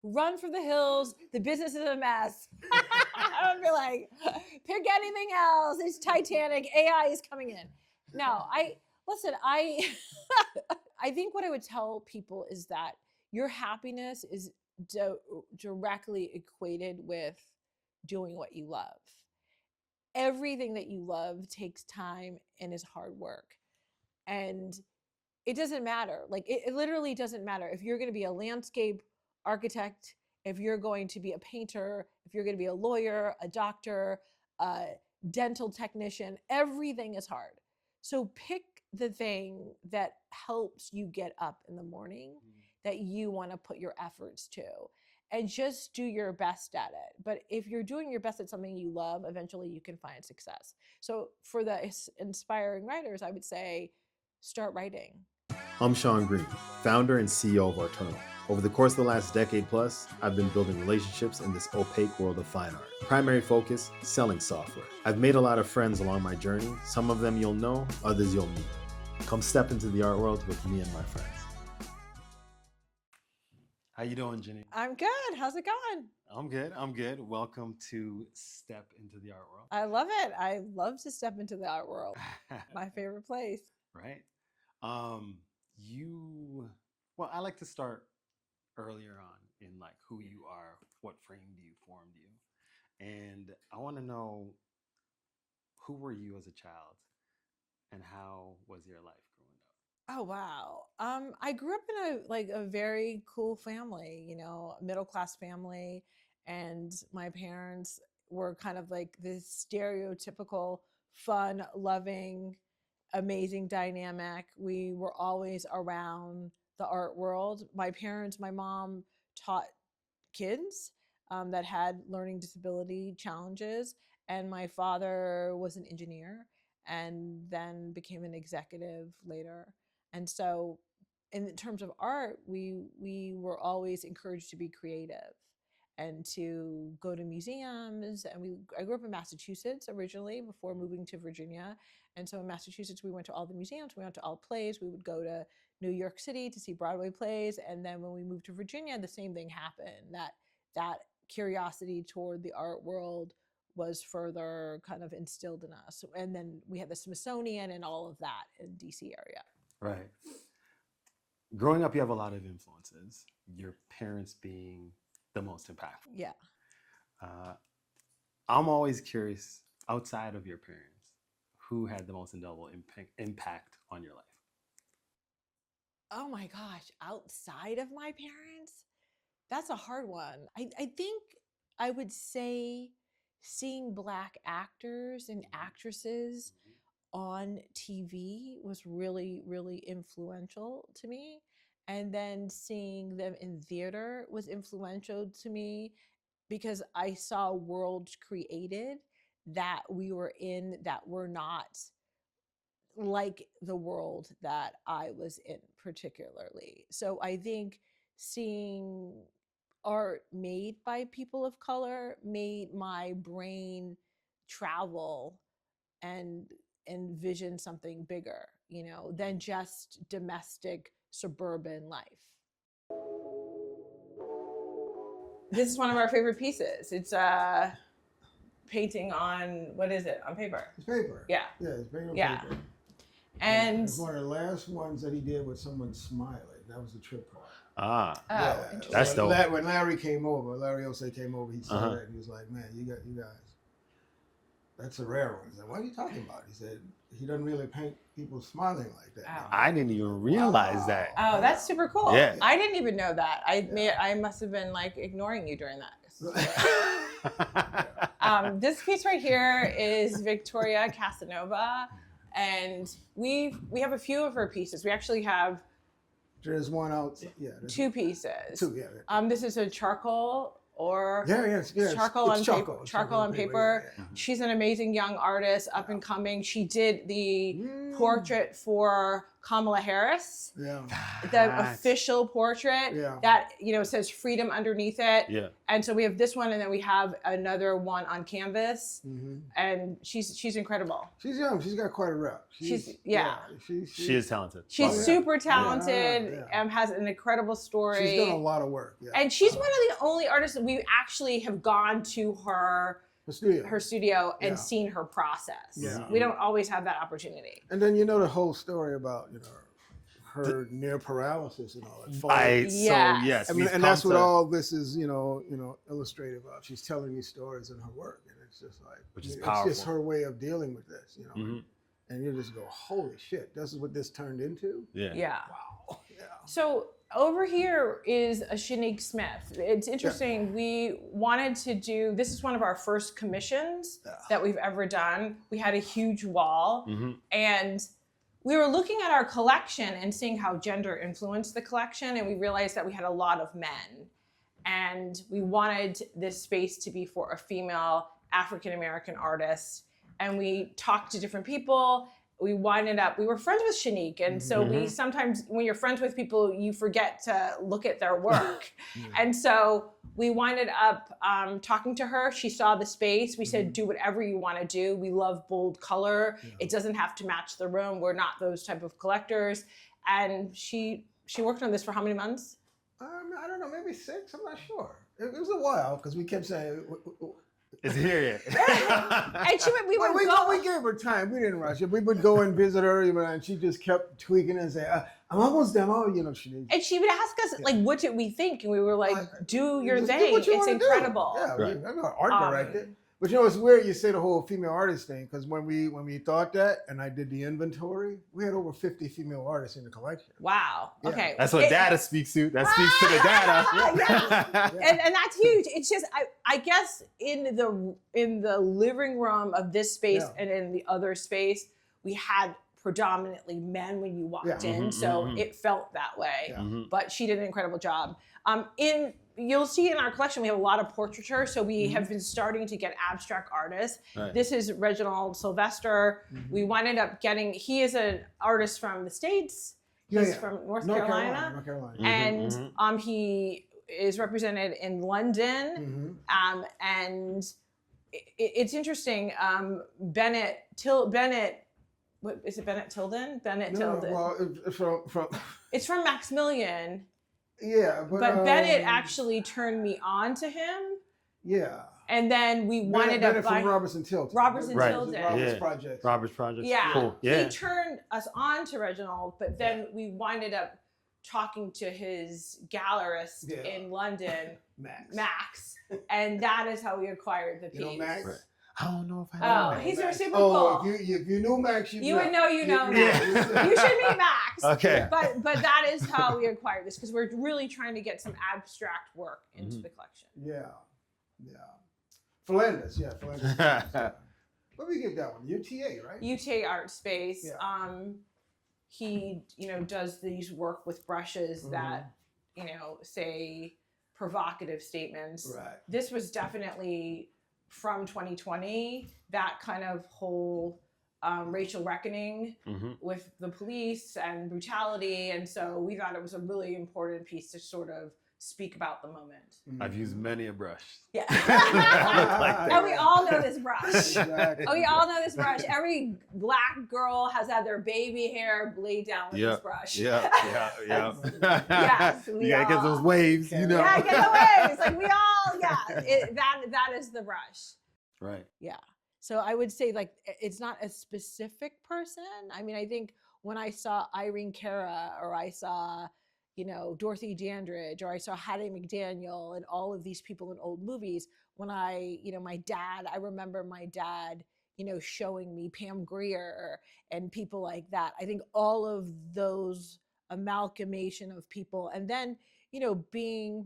run for the hills. The business is a mess. I would be like, pick anything else. It's Titanic. AI is coming in. No, I I think what I would tell people is that your happiness is directly equated with doing what you love. Everything that you love takes time and is hard work. And it doesn't matter. Like it literally doesn't matter if you're going to be a landscape architect, if you're going to be a painter, if you're going to be a lawyer, a doctor, a dental technician, everything is hard. So pick the thing that helps you get up in the morning, that you want to put your efforts to, and just do your best at it. But if you're doing your best at something you love, eventually you can find success. So for the inspiring writers, I would say start writing. I'm Sean Green, founder and CEO of ARTERNAL. Over the course of the last decade plus, I've been building relationships in this opaque world of fine art. Primary focus, selling software. I've made a lot of friends along my journey. Some of them you'll know, others you'll meet. Come step into the art world with me and my friends. How you doing, Janine? I'm good. How's it going? I'm good. Welcome to Step into the Art World. I love it. I love to step into the art world. My favorite place. Right. Well, I like to start earlier on in like who you are, what framed you, formed you. And I want to know, who were you as a child and how was your life growing up? Oh, wow. I grew up in a very cool family, middle class family, and my parents were kind of like this stereotypical fun, loving, amazing dynamic. We were always around the art world. My mom taught kids that had learning disability challenges, and my father was an engineer and then became an executive later. And so in terms of art, we were always encouraged to be creative and to go to museums. And I grew up in Massachusetts originally before moving to Virginia. And so in Massachusetts, we went to all the museums, we went to all plays. We would go to New York City to see Broadway plays. And then when we moved to Virginia, the same thing happened, that curiosity toward the art world was further kind of instilled in us. And then we had the Smithsonian and all of that in DC area. Right. Growing up, you have a lot of influences, your parents being the most impactful. Yeah. I'm always curious, outside of your parents, who had the most indelible impact on your life? Oh my gosh, outside of my parents? That's a hard one. I think I would say seeing Black actors and actresses on TV was really, really influential to me. And then seeing them in theater was influential to me because I saw worlds created that we were in that were not like the world that I was in particularly. So I think seeing art made by people of color made my brain travel and envision something bigger, than just domestic suburban life. This is one of our favorite pieces. It's a painting on, what is it? On paper. It's paper. Yeah. Yeah, it's paper. Yeah. And it's one of the last ones that he did with someone smiling. That was the trip part. Ah. Oh, yeah. interesting. That's dope. When Larry came over, Larry Osei came over, he saw that and he was like, man, you guys, that's a rare one. I said, what are you talking about? He said, he doesn't really paint people smiling like that. Oh. I didn't even realize that. Oh, that's super cool. Yeah. I didn't even know that. I must have been like ignoring you during that. This piece right here is Victoria Casanova, and we have a few of her pieces. We actually have there's one out. Yeah. Two pieces. Two. Yeah. This is a charcoal or charcoal on paper. Charcoal on paper. Yeah. She's an amazing young artist, up and coming. She did the portrait for Kamala Harris, Yeah. the official portrait Yeah. that, you know, says freedom underneath it. Yeah. And so we have this one, and then we have another one on canvas, Mm-hmm. and she's incredible. She's young. She's got quite a rep. She is talented. She's yeah. super talented. Yeah. Has an incredible story. She's done a lot of work. Yeah. And she's one of the only artists that we actually have gone to her studio and seen her process. Yeah. We don't always have that opportunity. And then you know the whole story about, you know, her near paralysis and all that. Yes. And that's what all this is, you know, illustrative of. She's telling these stories in her work, and it's just like, which is powerful. It's just her way of dealing with this, you know. And you just go, holy shit, this is what this turned into? Yeah. Wow. Yeah. So over here is a Shanique Smith. It's interesting. We wanted to do, this is one of our first commissions that we've ever done. We had a huge wall, and we were looking at our collection and seeing how gender influenced the collection, and we realized that we had a lot of men. And we wanted this space to be for a female African-American artist. And we talked to different people. We were friends with Shanique. And so we sometimes, when you're friends with people, you forget to look at their work. And so we winded up talking to her. She saw the space. We said, do whatever you want to do. We love bold color. It doesn't have to match the room. We're not those type of collectors. And she worked on this for how many months? I don't know, maybe 6. I'm not sure. It was a while because we kept saying, is it here yet? And we gave her time. We didn't rush it. We would go and visit her, and she just kept tweaking and say, "I'm almost done." Oh, you know, she needs. And she would ask us, like, what did we think? And we were like, do your thing. Do what you it's wanna incredible. Do. Yeah, I'm not art directed. But you know, it's weird you say the whole female artist thing, because when we thought that, and I did the inventory, we had over 50 female artists in the collection. Wow. Yeah. Okay. That's what data speaks to. That speaks to the data. And that's huge. It's just I guess in the living room of this space and in the other space, we had predominantly men when you walked in, so it felt that way. But she did an incredible job. You'll see in our collection we have a lot of portraiture, so we have been starting to get abstract artists. Right. This is Reginald Sylvester. We winded up getting, he is an artist from the States. He's from North Carolina. And he is represented in London. And it's interesting. Bennett, what is it? Bennett Tilden? Bennett Tilden. Well, it's from Maximilian. Yeah, but Bennett actually turned me on to him. Yeah. And then we winded up from Robertson Tilden. Robertson Tilden. Robert's Project. Yeah. Cool. Yeah. He turned us on to Reginald, but then we winded up talking to his gallerist in London, Max. And that is how we acquired the piece. You know Max? Right. I don't know if I know. He's Max. reciprocal. Oh, if you knew Max, you would know Max. You should meet Max. Okay. But that is how we acquired this, because we're really trying to get some abstract work into the collection. Yeah. Flanders. What did we get that one? UTA, right? UTA Art Space. Yeah. He, does these work with brushes that, say provocative statements. Right. This was definitely from 2020, that kind of whole racial reckoning with the police and brutality. And so we thought it was a really important piece to sort of speak about the moment. I've used many a brush. Yeah. And we all know this brush. Exactly. We all know this brush. Every black girl has had their baby hair laid down with this brush. Yeah. Yes, you gotta get those waves, Yeah, get the waves. Like we all, that is the brush. Right. Yeah. So I would say, like, it's not a specific person. I mean, I think when I saw Irene Cara, or I saw, Dorothy Dandridge, or I saw Hattie McDaniel and all of these people in old movies, when I remember my dad, showing me Pam Grier and people like that. I think all of those amalgamation of people, and then, being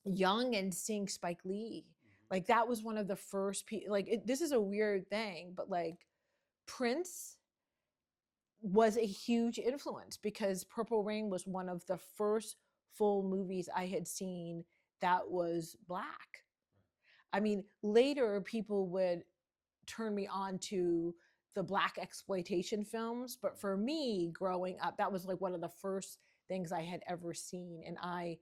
young and seeing Spike Lee, like that was one of the first people, this is a weird thing, but like Prince was a huge influence, because Purple Rain was one of the first full movies I had seen that was Black. I mean, later people would turn me on to the Black exploitation films. But for me, growing up, that was like one of the first things I had ever seen. And I,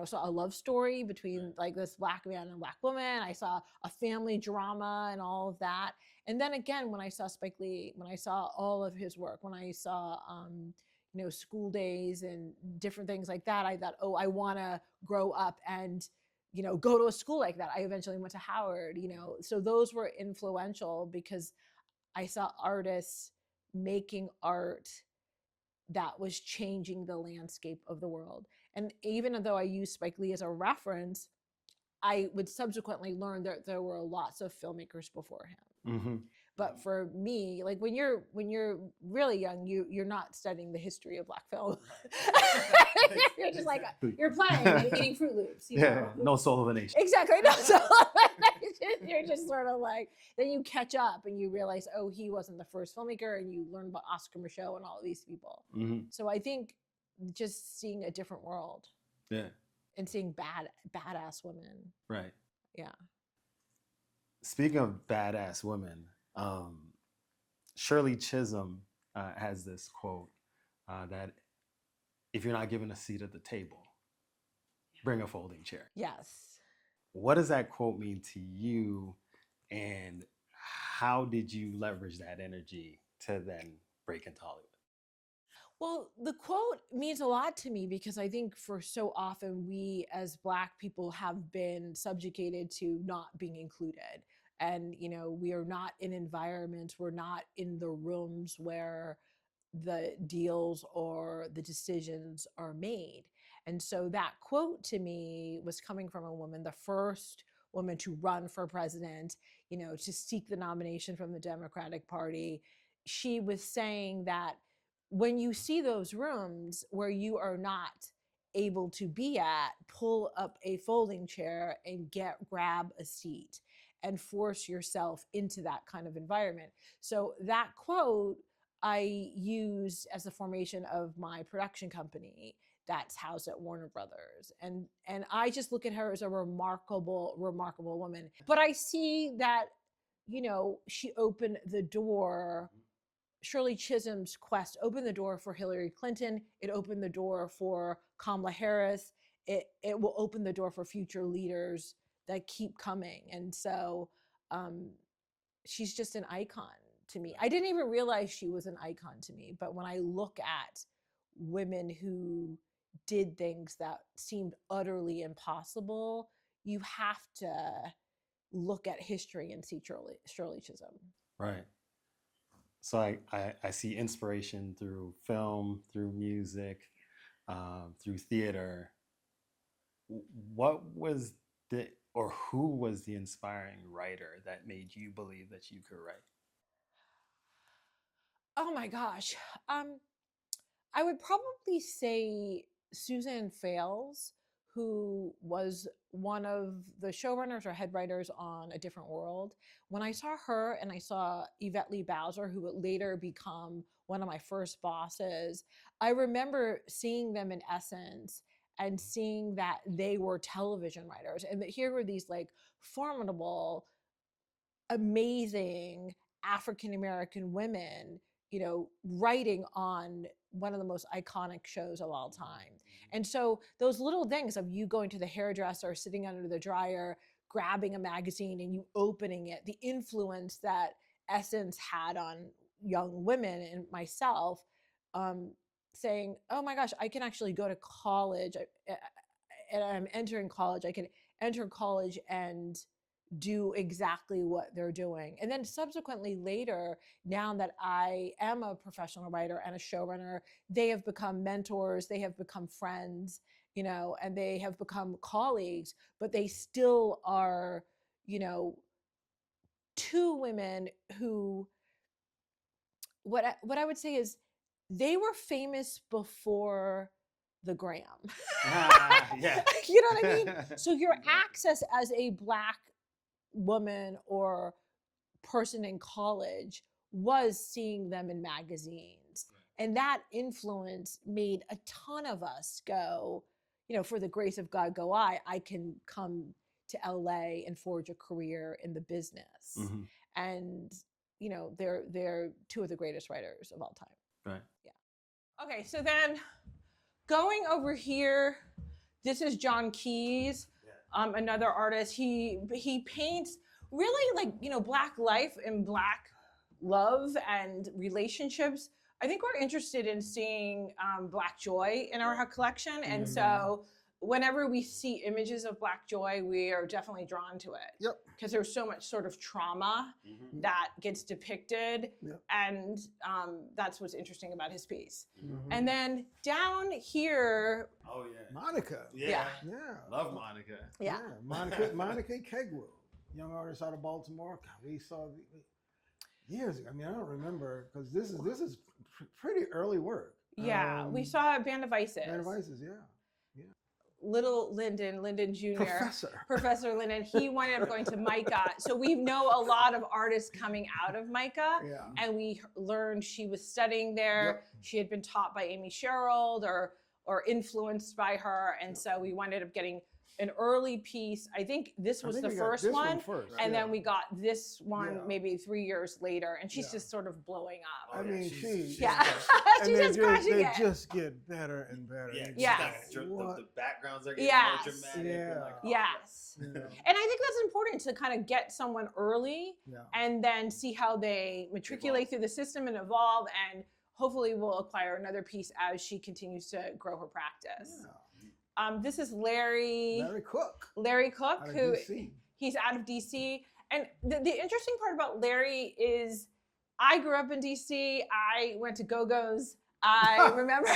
saw a love story between like this Black man and Black woman. I saw a family drama and all of that. And then again, when I saw Spike Lee, when I saw all of his work, when I saw, School Days and different things like that, I thought, oh, I want to grow up and, go to a school like that. I eventually went to Howard, so those were influential because I saw artists making art that was changing the landscape of the world. And even though I used Spike Lee as a reference, I would subsequently learn that there were lots of filmmakers before him. Mm-hmm. But for me, like when you're really young, you're not studying the history of Black film. You're just like you're playing and eating Fruit Loops. No soul of a nation. Exactly. No soul of a nation. You're just sort of like, then you catch up and you realize, oh, he wasn't the first filmmaker, and you learn about Oscar Micheaux and all of these people. Mm-hmm. So I think just seeing a different world. Yeah. And seeing badass women. Right. Yeah. Speaking of badass women, Shirley Chisholm has this quote that if you're not given a seat at the table, bring a folding chair. Yes. What does that quote mean to you, and how did you leverage that energy to then break into Hollywood? Well, the quote means a lot to me because I think for so often we as Black people have been subjugated to not being included. And, we are not in environments, we're not in the rooms where the deals or the decisions are made. And so that quote to me was coming from a woman, the first woman to run for president, to seek the nomination from the Democratic Party. She was saying that when you see those rooms where you are not able to be at, pull up a folding chair and grab a seat and force yourself into that kind of environment. So that quote I used as the formation of my production company that's housed at Warner Brothers. And I just look at her as a remarkable, remarkable woman. But I see that, she opened the door. Shirley Chisholm's quest opened the door for Hillary Clinton. It opened the door for Kamala Harris. It will open the door for future leaders that keep coming. And so she's just an icon to me. I didn't even realize she was an icon to me. But when I look at women who did things that seemed utterly impossible, you have to look at history and see Shirley Chisholm. Right. So I see inspiration through film, through music, through theater. What was who was the inspiring writer that made you believe that you could write? Oh my gosh. I would probably say Susan Fales, who was one of the showrunners or head writers on A Different World. When I saw her and I saw Yvette Lee Bowser, who would later become one of my first bosses, I remember seeing them in Essence and seeing that they were television writers, and that here were these like formidable, amazing African-American women, writing on one of the most iconic shows of all time. And so those little things of you going to the hairdresser, sitting under the dryer, grabbing a magazine and you opening it, the influence that Essence had on young women and myself, saying, oh my gosh, I can actually go to college, and I'm entering college. I can enter college and do exactly what they're doing. And then subsequently later, now that I am a professional writer and a showrunner, they have become mentors, they have become friends, and they have become colleagues, but they still are, two women who, what I would say is they were famous before the gram. Yeah. You know what I mean? So your access as a Black woman or person in college was seeing them in magazines. And that influence made a ton of us go, for the grace of God go I can come to LA and forge a career in the business. Mm-hmm. And you know, they're two of the greatest writers of all time. Right. Yeah. Okay, so then going over here, this is John Keyes, another artist. He paints really like, you know, Black life and Black love and relationships. I think we're interested in seeing Black joy in our collection, and so whenever we see images of Black joy, we are definitely drawn to it. Yep. Because there's so much sort of trauma that gets depicted, and that's what's interesting about his piece. And then down here, Oh yeah. Monica. Yeah. Yeah. Love Monica. yeah, Monica Kegwell, young artist out of Baltimore. God, we saw years ago. I mean, I don't remember because this is pretty early work. yeah, we saw Band of Vices. Band of Vices, yeah. Little Lyndon Jr. Professor Lyndon, he wound up going to MICA. So we know a lot of artists coming out of MICA, and we learned she was studying there. She had been taught by Amy Sherald or influenced by her, and so we wound up getting an early piece. I think this was the first one, and then we got this one maybe 3 years later, and she's just sort of blowing up. I mean, she's she's just crushing it. They just get better and better. Yeah. The backgrounds are getting Yes. more dramatic. Yes. And I think that's important to kind of get someone early and then see how they matriculate through the system and evolve, and hopefully will acquire another piece as she continues to grow her practice. This is Larry Cook. Larry Cook, who DC. He's out of DC. And the interesting part about Larry is I grew up in DC. I went to Go-Go's. I remember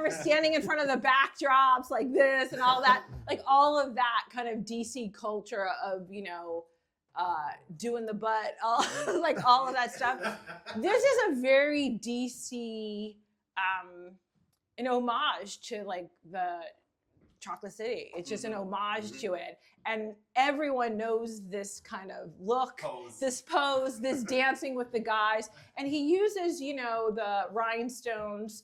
standing in front of the backdrops like this and all that, like all of that kind of DC culture of, you know, doing the butt, like all of that stuff. This is a very DC, an homage to like the Chocolate City. It's just an homage to it. And everyone knows this kind of look, this pose, this dancing with the guys. And he uses, you know, the rhinestones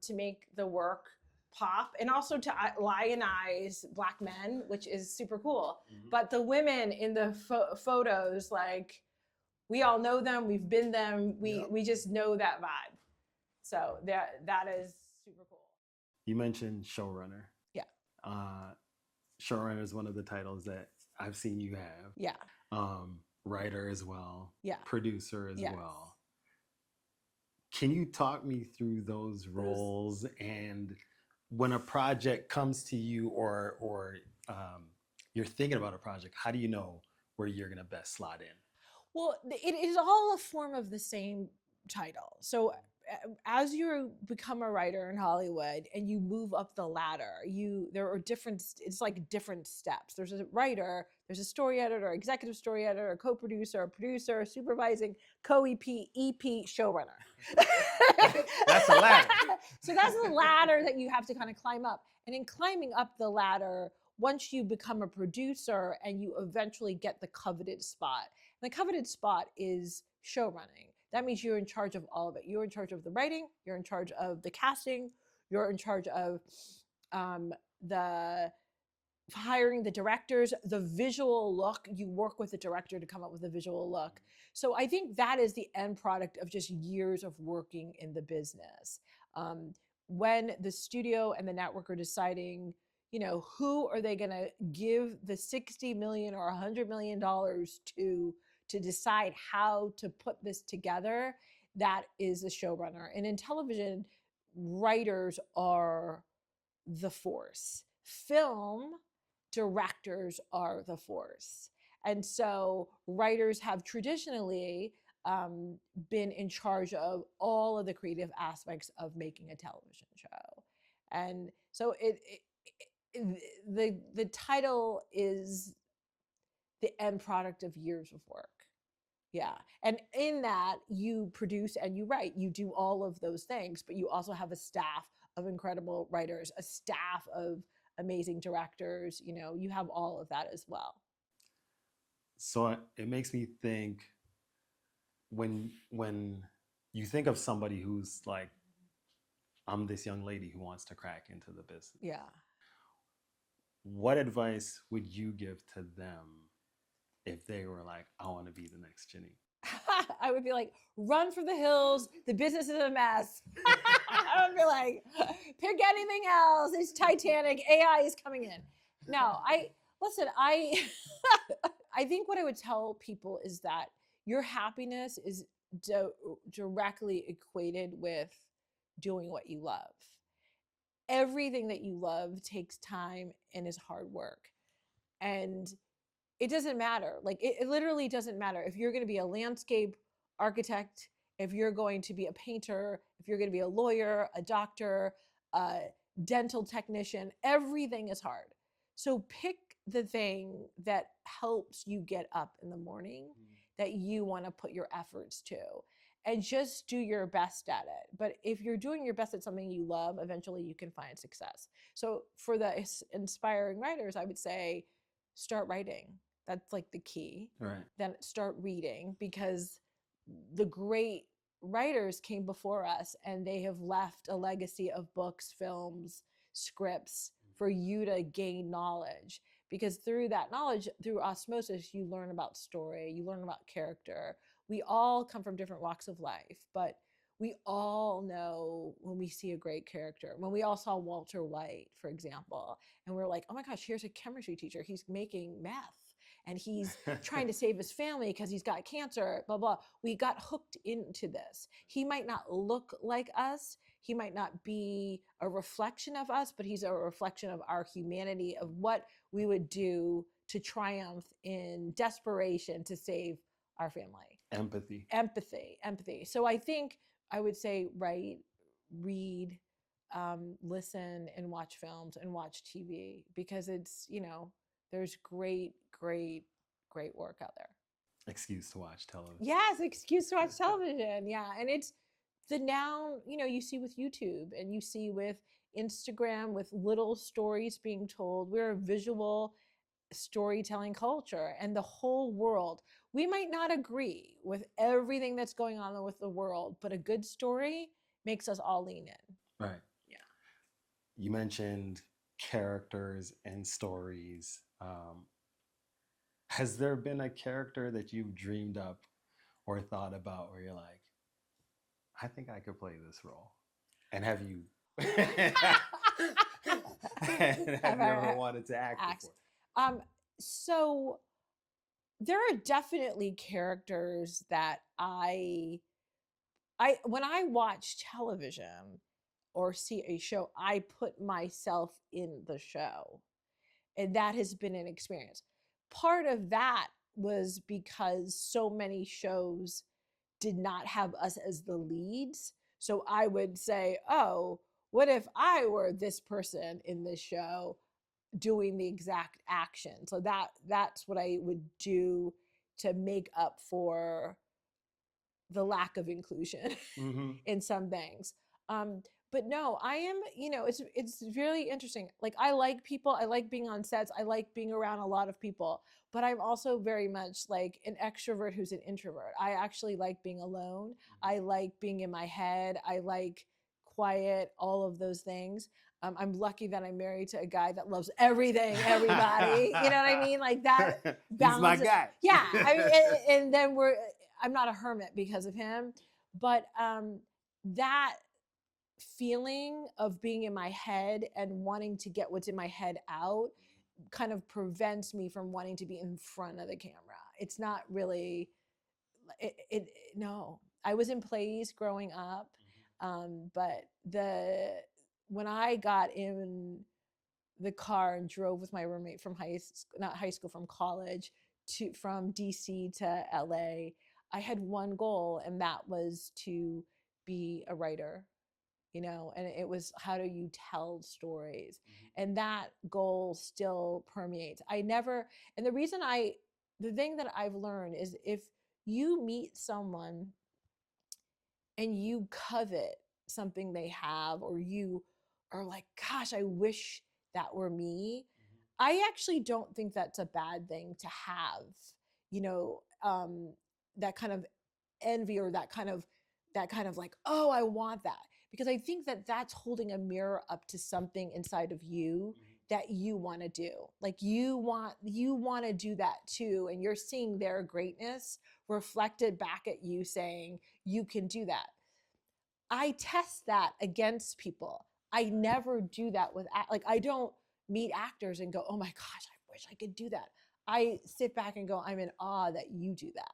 to make the work pop and also to lionize Black men, which is super cool. But the women in the photos, like, we all know them, we've been them, we just know that vibe. So that is super cool. You mentioned showrunner. Yeah. Showrunner is one of the titles that I've seen you have. Yeah. Writer as well. Yeah. Producer as well. Can you talk me through those roles, and when a project comes to you or you're thinking about a project, how do you know where you're going to best slot in? Well, it is all a form of the same title. So as you become a writer in Hollywood and you move up the ladder, there are it's like different steps. There's a writer, there's a story editor, executive story editor, a co-producer, a producer, supervising, co-EP, EP, showrunner. That's a ladder. So that's the ladder that you have to kind of climb up. And in climbing up the ladder, once you become a producer and you eventually get the coveted spot, and the coveted spot is showrunning. That means you're in charge of all of it. You're in charge of the writing, you're in charge of the casting, you're in charge of the hiring the directors, the visual look. You work with the director to come up with a visual look. So I think that is the end product of just years of working in the business. When the studio and the network are deciding, you know, who are they going to give the $60 million or $100 million to decide how to put this together, that is a showrunner. And in television, writers are the force. Film directors are the force. And so writers have traditionally been in charge of all of the creative aspects of making a television show. And so the title is the end product of years of work. Yeah. And in that, you produce and you write. You do all of those things, but you also have a staff of incredible writers, a staff of amazing directors. You know, you have all of that as well. So it makes me think, when you think of somebody who's like, I'm this young lady who wants to crack into the business. Yeah. What advice would you give to them if they were like, I want to be the next Janine? I would be like, run for the hills. The business is a mess. I would be like, pick anything else. It's Titanic. AI is coming in. No, listen, I think what I would tell people is that your happiness is directly equated with doing what you love. Everything that you love takes time and is hard work. And it doesn't matter. Like it literally doesn't matter if you're going to be a landscape architect, if you're going to be a painter, if you're going to be a lawyer, a doctor, a dental technician, everything is hard. So pick the thing that helps you get up in the morning, that you want to put your efforts to, and just do your best at it. But if you're doing your best at something you love, eventually you can find success. So for the inspiring writers, I would say start writing. That's like the key. Right. Then start reading, because the great writers came before us and they have left a legacy of books, films, scripts for you to gain knowledge. Because through that knowledge, through osmosis, you learn about story, you learn about character. We all come from different walks of life, but we all know when we see a great character. When we all saw Walter White, for example, and we're like, oh my gosh, here's a chemistry teacher. He's making meth and he's trying to save his family because he's got cancer, blah, blah. We got hooked into this. He might not look like us. He might not be a reflection of us, but he's a reflection of our humanity, of what we would do to triumph in desperation to save our family. Empathy. So I think I would say write, read, listen, and watch films and watch TV, because it's, there's great work out there. Excuse to watch television. Yes, excuse to watch television. Yeah. And it's the now, you see with YouTube and you see with Instagram, with little stories being told. We're a visual storytelling culture, and the whole world, we might not agree with everything that's going on with the world, but a good story makes us all lean in. Right. Yeah. You mentioned characters and stories. Has there been a character that you've dreamed up or thought about where you're like, I think I could play this role? And have you ever wanted to act before? So there are definitely characters that I when I watch television or see a show, I put myself in the show. And that has been an experience. Part of that was because so many shows did not have us as the leads. So I would say, oh, what if I were this person in this show doing the exact action? So that's what I would do to make up for the lack of inclusion in some things. But no, I am, it's really interesting. Like, I like people, I like being on sets, I like being around a lot of people, but I'm also very much like an extrovert who's an introvert. I actually like being alone. I like being in my head. I like quiet, all of those things. I'm lucky that I'm married to a guy that loves everything, everybody. You know what I mean? Like that balance. He's my guy. Yeah. I mean, and then I'm not a hermit because of him, but that feeling of being in my head and wanting to get what's in my head out kind of prevents me from wanting to be in front of the camera. It's not really no. I was in plays growing up, but when I got in the car and drove with my roommate from from college from DC to LA, I had one goal, and that was to be a writer. And it was, how do you tell stories? And that goal still permeates. And the thing that I've learned is, if you meet someone and you covet something they have, or you are like, gosh, I wish that were me, I actually don't think that's a bad thing to have, that kind of envy, or that kind of like, oh, I want that. Because I think that that's holding a mirror up to something inside of you that you want to do. Like you want to do that too, and you're seeing their greatness reflected back at you saying you can do that. I test that against people. I never do that with like I don't meet actors and go, "Oh my gosh, I wish I could do that." I sit back and go, "I'm in awe that you do that."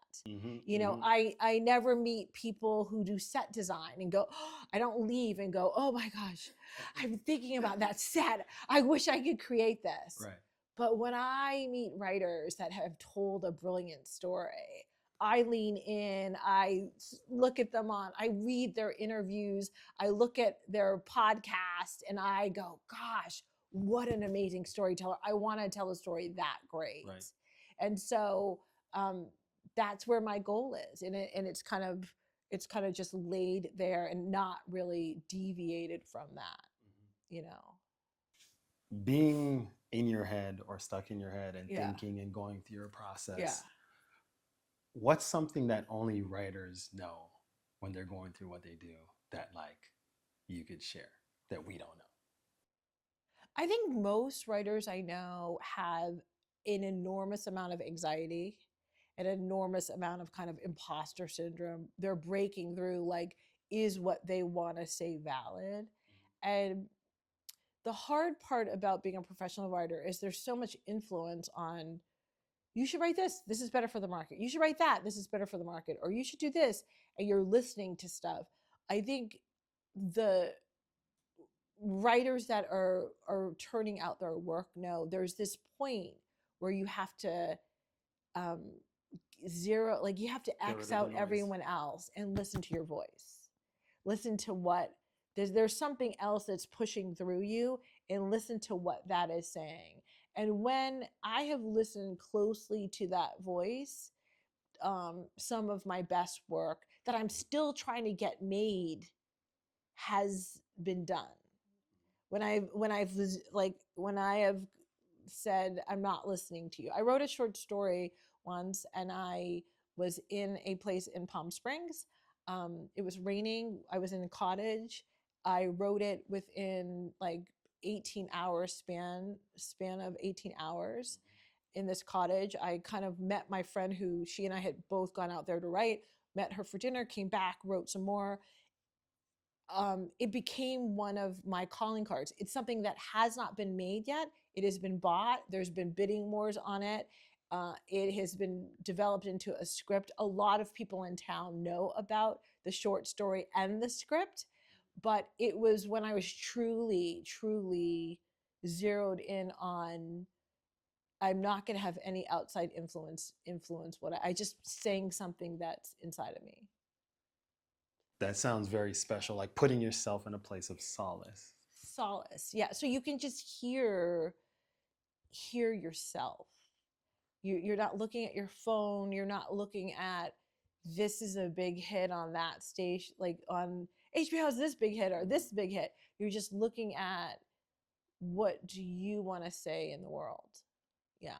I never meet people who do set design and go, oh, I don't leave and go, "Oh my gosh, I'm thinking about that set. I wish I could create this." Right. But when I meet writers that have told a brilliant story, I lean in, look at them I read their interviews, I look at their podcast, and I go, gosh, what an amazing storyteller. I want to tell a story that great. Right. And so that's where my goal is. And it's kind of just laid there and not really deviated from that, you know. Being in your head or stuck in your head and Yeah. thinking and going through your process. Yeah. What's something that only writers know when they're going through what they do that like you could share that we don't know? I think most writers I know have an enormous amount of anxiety, an enormous amount of kind of imposter syndrome. They're breaking through, like, is what they want to say valid? And the hard part about being a professional writer is there's so much influence on, you should write this is better for the market, you should write that, this is better for the market, or you should do this, and you're listening to stuff. I think the writers that are turning out their work know there's this point where you have to um zero, like you have to X out everyone else and listen to your voice, listen to what there's something else that's pushing through you, and listen to what that is saying. And when I have listened closely to that voice, some of my best work that I'm still trying to get made has been done. When I have said, I'm not listening to you. I wrote a short story once, and I was in a place in Palm Springs. It was raining. I was in a cottage. I wrote it within like 18 hours span of 18 hours in this cottage. I kind of met my friend who she and I had both gone out there to write, met her for dinner, came back, wrote some more. It became one of my calling cards. It's something that has not been made yet. It has been bought. There's been bidding wars on it. It has been developed into a script. A lot of people in town know about the short story and the script, but it was when I was truly, truly zeroed in on, I'm not going to have any outside influence what I just saying something that's inside of me. That sounds very special, like putting yourself in a place of solace. Yeah, so you can just hear yourself. You're not looking at your phone, you're not looking at, this is a big hit on that station, like on HBO has this big hit or this big hit. You're just looking at, what do you want to say in the world? Yeah.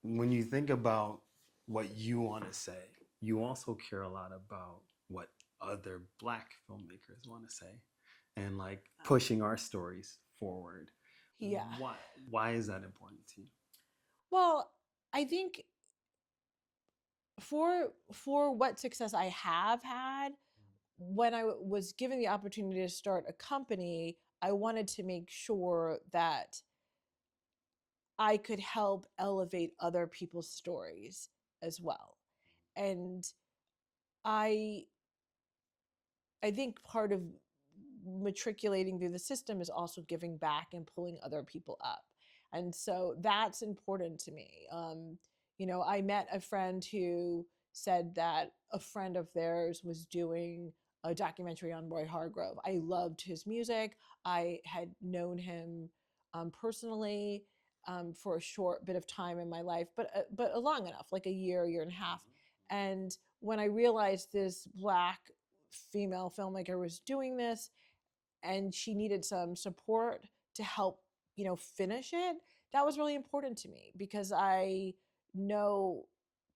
When you think about what you want to say, you also care a lot about what other Black filmmakers want to say and like pushing our stories forward. Yeah. Why is that important to you? Well, I think for what success I have had, when I was given the opportunity to start a company, I wanted to make sure that I could help elevate other people's stories as well. And I think part of matriculating through the system is also giving back and pulling other people up. And so that's important to me. I met a friend who said that a friend of theirs was doing a documentary on Roy Hargrove. I loved his music. I had known him personally for a short bit of time in my life, but long enough, like a year and a half. And when I realized this Black female filmmaker was doing this, and she needed some support to help, finish it, that was really important to me, because I know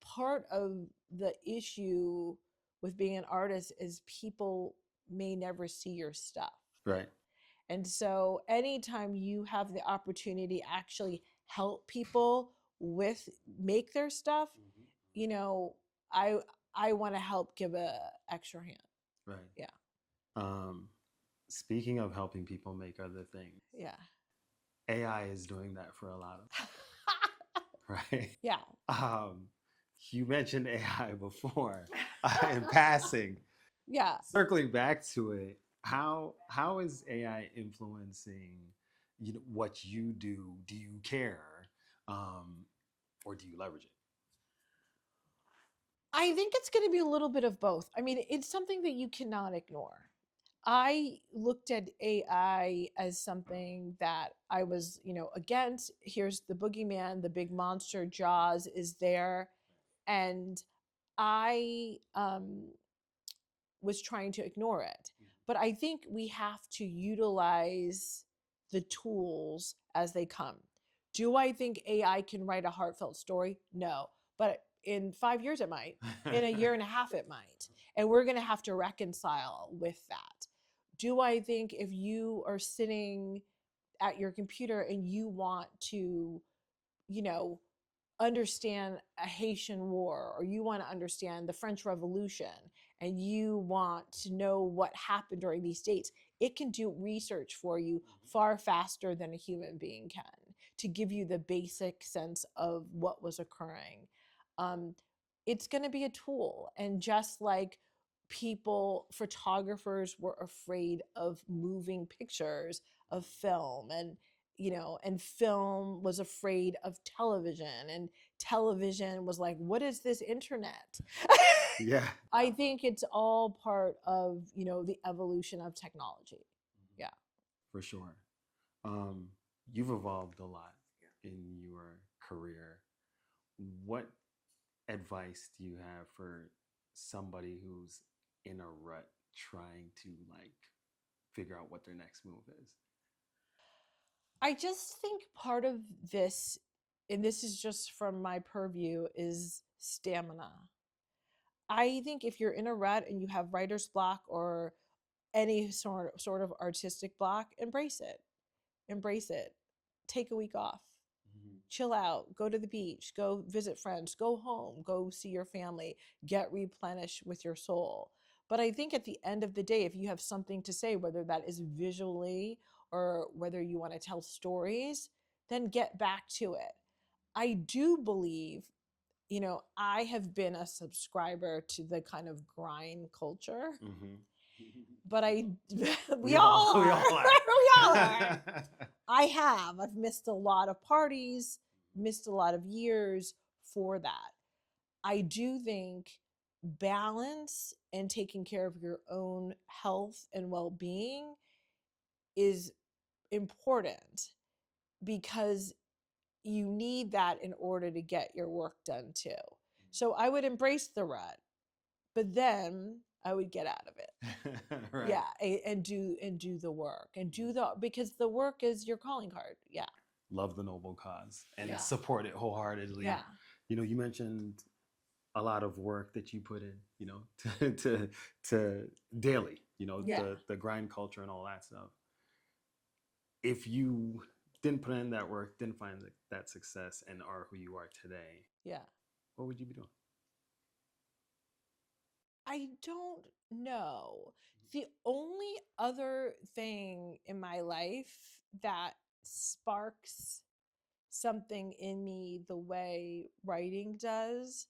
part of the issue with being an artist is people may never see your stuff. Right. And so anytime you have the opportunity to actually help people with make their stuff, you know, I I want to help give a extra hand. Right. Yeah. Um, Speaking of helping people make other things, Yeah. AI is doing that for a lot of, right? Yeah. Um, you mentioned AI before in passing. Yeah. Circling back to it, how is AI influencing what you do? Do you care, um, or do you leverage it? I think it's going to be a little bit of both. I mean, it's something that you cannot ignore. I looked at AI as something that I was, against. Here's the boogeyman, the big monster, Jaws is there. And I was trying to ignore it. But I think we have to utilize the tools as they come. Do I think AI can write a heartfelt story? No. But in 5 years, it might. In a year and a half, it might. And we're going to have to reconcile with that. Do I think if you are sitting at your computer and you want to, you know, understand a Haitian war, or you want to understand the French Revolution, and you want to know what happened during these dates, it can do research for you far faster than a human being can to give you the basic sense of what was occurring. Um, it's going to be a tool. And just like photographers were afraid of moving pictures of film, and film was afraid of television, and television was like, what is this internet? Yeah, I think it's all part of, the evolution of technology. Yeah. for sure. Um, you've evolved a lot in your career. What advice do you have for somebody who's in a rut trying to like figure out what their next move is? I just think part of this, and this is just from my purview, is stamina. I think if you're in a rut and you have writer's block or any sort of artistic block, embrace it. Embrace it. Take a week off. Chill out, go to the beach, go visit friends, go home, go see your family, get replenished with your soul. But I think at the end of the day, if you have something to say, whether that is visually or whether you want to tell stories, then get back to it. I do believe, I have been a subscriber to the kind of grind culture, but we all are. We all are. We all are. I've missed a lot of parties, missed a lot of years for that. I do think balance and taking care of your own health and well-being is important, because you need that in order to get your work done too. So I would embrace the rut, but then I would get out of it. Right. Yeah, and do the work, and because the work is your calling card. Yeah. Love the noble cause and Yeah. support it wholeheartedly. Yeah. You mentioned a lot of work that you put in, to daily, Yeah. the grind culture and all that stuff. If you didn't put in that work, didn't find that success, and are who you are today, Yeah. what would you be doing? I don't know. The only other thing in my life that sparks something in me the way writing does,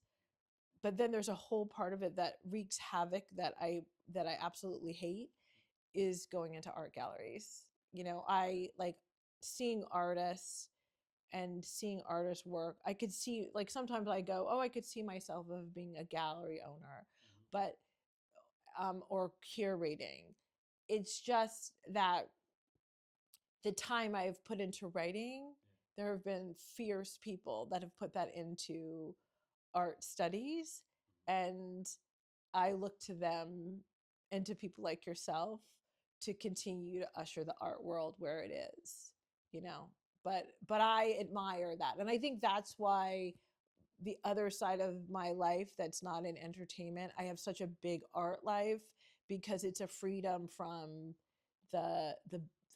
but then there's a whole part of it that wreaks havoc that I absolutely hate, is going into art galleries. I like seeing artists and seeing artists work. I could see, like, sometimes I go, oh, I could see myself of being a gallery owner, but or curating. It's just that the time I've put into writing, there have been fierce people that have put that into art studies, and I look to them and to people like yourself to continue to usher the art world where it is, you know. But I admire that. And I think that's why the other side of my life that's not in entertainment, I have such a big art life, because it's a freedom from the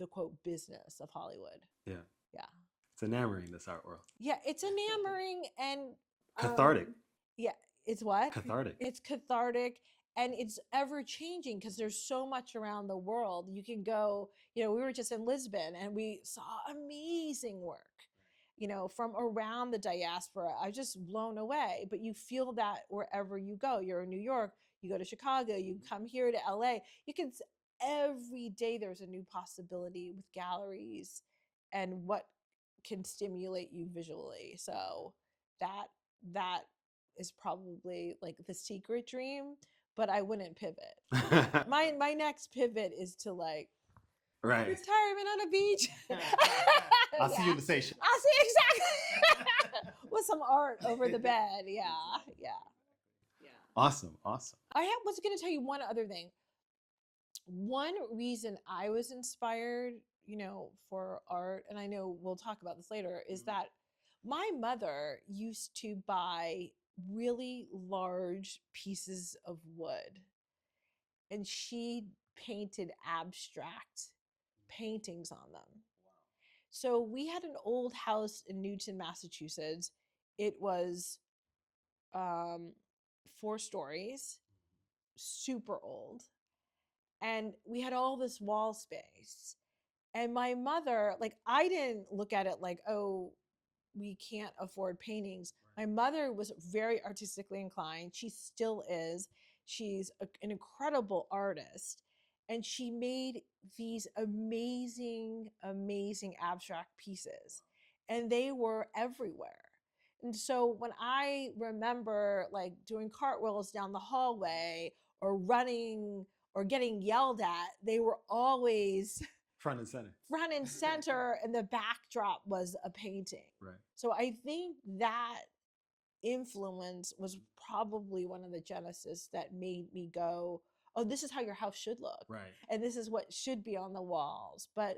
the quote business of Hollywood. Yeah. Yeah. It's enamoring, this art world. Yeah, it's enamoring and Cathartic. Yeah, it's what? Cathartic. It's cathartic, and it's ever changing because there's so much around the world. You can go, we were just in Lisbon and we saw amazing work, from around the diaspora. I was just blown away. But you feel that wherever you go. You're in New York, you go to Chicago, you come here to LA. Every day there's a new possibility with galleries and what can stimulate you visually. So that is probably like the secret dream, but I wouldn't pivot. My next pivot is to like retirement on a beach. I'll see you in the station. I'll see exactly with some art over the bed. Yeah. Awesome. I was going to tell you one other thing. One reason I was inspired, for art, and I know we'll talk about this later, is that my mother used to buy really large pieces of wood, and she painted abstract paintings on them. So we had an old house in Newton, Massachusetts. It was 4 stories, super old. And we had all this wall space. And my mother, like, I didn't look at it like, oh, we can't afford paintings. My mother was very artistically inclined. She still is. She's an incredible artist. And she made these amazing, amazing abstract pieces. And they were everywhere. And so when I remember like doing cartwheels down the hallway or running or getting yelled at, they were always front and center, and the backdrop was a painting. Right. So I think that influence was probably one of the genesis that made me go, oh, this is how your house should look. Right. And this is what should be on the walls. But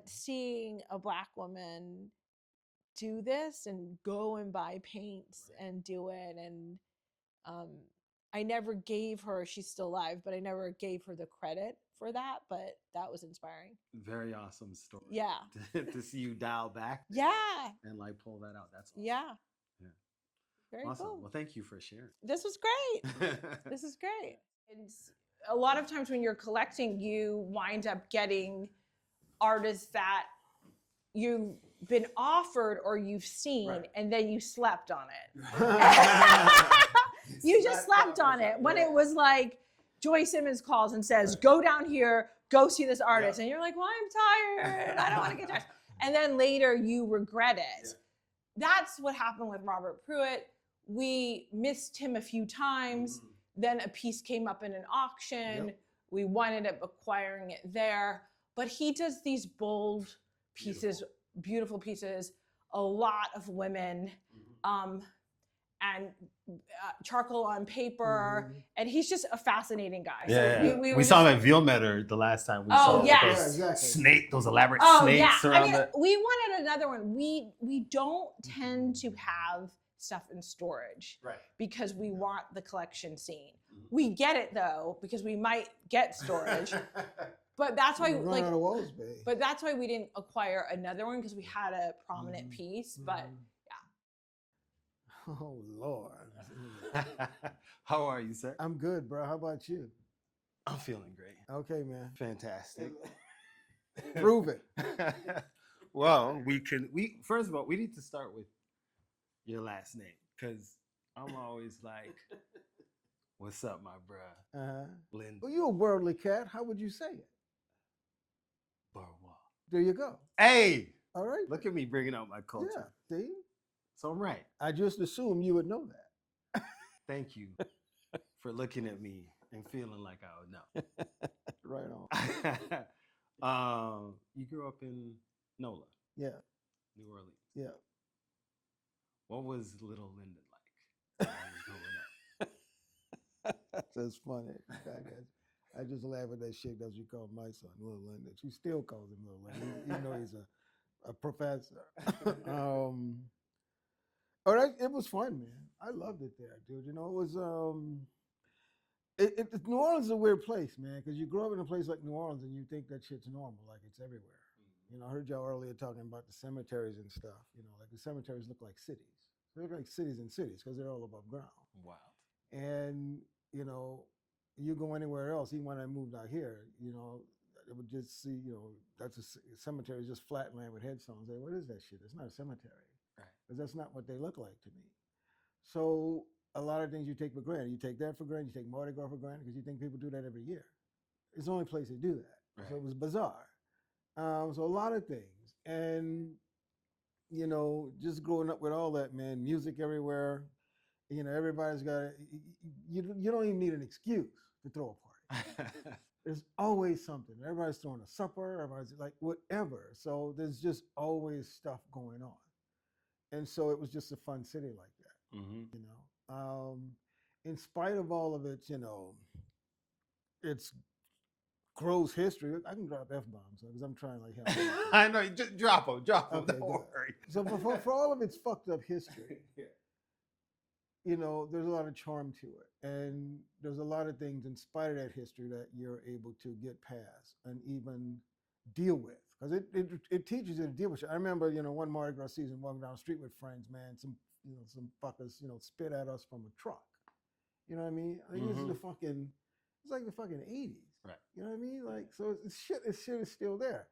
seeing a Black woman do this and go and buy paints and do it, and I never gave her, she's still alive, but I never gave her the credit for that, but that was inspiring. Very awesome story. Yeah. to see you dial back. Yeah. And like pull that out. That's awesome. Yeah. Very awesome. cool. Well, thank you for sharing. This was great. This is great. And a lot of times when you're collecting, you wind up getting artists that you've been offered or you've seen, right, and then you slept on it. You just slept on it when it was like Joy Simmons calls and says, go down here, go see this artist. And you're like, well, I'm tired. I don't want to get tired. And then later you regret it. That's what happened with Robert Pruitt. We missed him a few times. Then a piece came up in an auction. We wound up acquiring it there. But he does these bold pieces, beautiful pieces, a lot of women, and charcoal on paper, and he's just a fascinating guy. Yeah, so we saw him at Vielmetter the last time. We saw those elaborate snakes around it. We wanted another one. We don't tend to have stuff in storage, right, because we want the collection seen. We get it though because we might get storage. But that's why, like, but that's why we didn't acquire another one, because we had a prominent piece. But yeah. Oh Lord. How are you, sir? I'm good, bro. How about you? I'm feeling great. Okay, man. Fantastic. Prove it. Well, first of all, we need to start with your last name, because I'm always like, what's up, my bruh? Lyndon. Well, you're a worldly cat. How would you say it? Barrois. There you go. Hey! All right. Look at me bringing out my culture. Yeah, see? So I'm right. I just assumed you would know that. Thank you for looking at me and feeling like I would know. Right on. You grew up in NOLA. Yeah. New Orleans. Yeah. What was little Lyndon like when you were growing up? That's funny. I just laugh at that shit that you call my son, Little Lyndon. She still calls him Little Lyndon, even though he's a professor. It was fun, man. I loved it there, dude. You know, it was New Orleans is a weird place, man, because you grow up in a place like New Orleans and you think that shit's normal, like it's everywhere. You know, I heard y'all earlier talking about the cemeteries and stuff. You know, like the cemeteries look like cities. They look like cities and cities because they're all above ground. Wow. And, you know, you go anywhere else, even when I moved out here, you know, I would just see, you know, that's a cemetery, just flat land with headstones. What is that shit? It's not a cemetery. Right. Because that's not what they look like to me. So a lot of things you take for granted. You take that for granted. You take Mardi Gras for granted because you think people do that every year. It's the only place they do that. Right. So it was bizarre. So a lot of things. And, you know, just growing up with all that, man, music everywhere. You know, everybody's got, you don't even need an excuse to throw a party. There's always something. Everybody's throwing a supper, everybody's like whatever. So there's just always stuff going on. And so it was just a fun city like that, you know. In spite of all of it, you know, it's gross history. I can drop F-bombs because I'm trying like hell. I know, you just drop them, Okay, don't worry. So for all of its fucked up history, you know, there's a lot of charm to it. And there's a lot of things in spite of that history that you're able to get past and even deal with. Because it teaches you to deal with it. I remember, you know, one Mardi Gras season walking down the street with friends, man, some fuckers, you know, spit at us from a truck. You know what I mean? I think this is it's like the fucking 80s. Right. You know what I mean? Like, so shit is still there.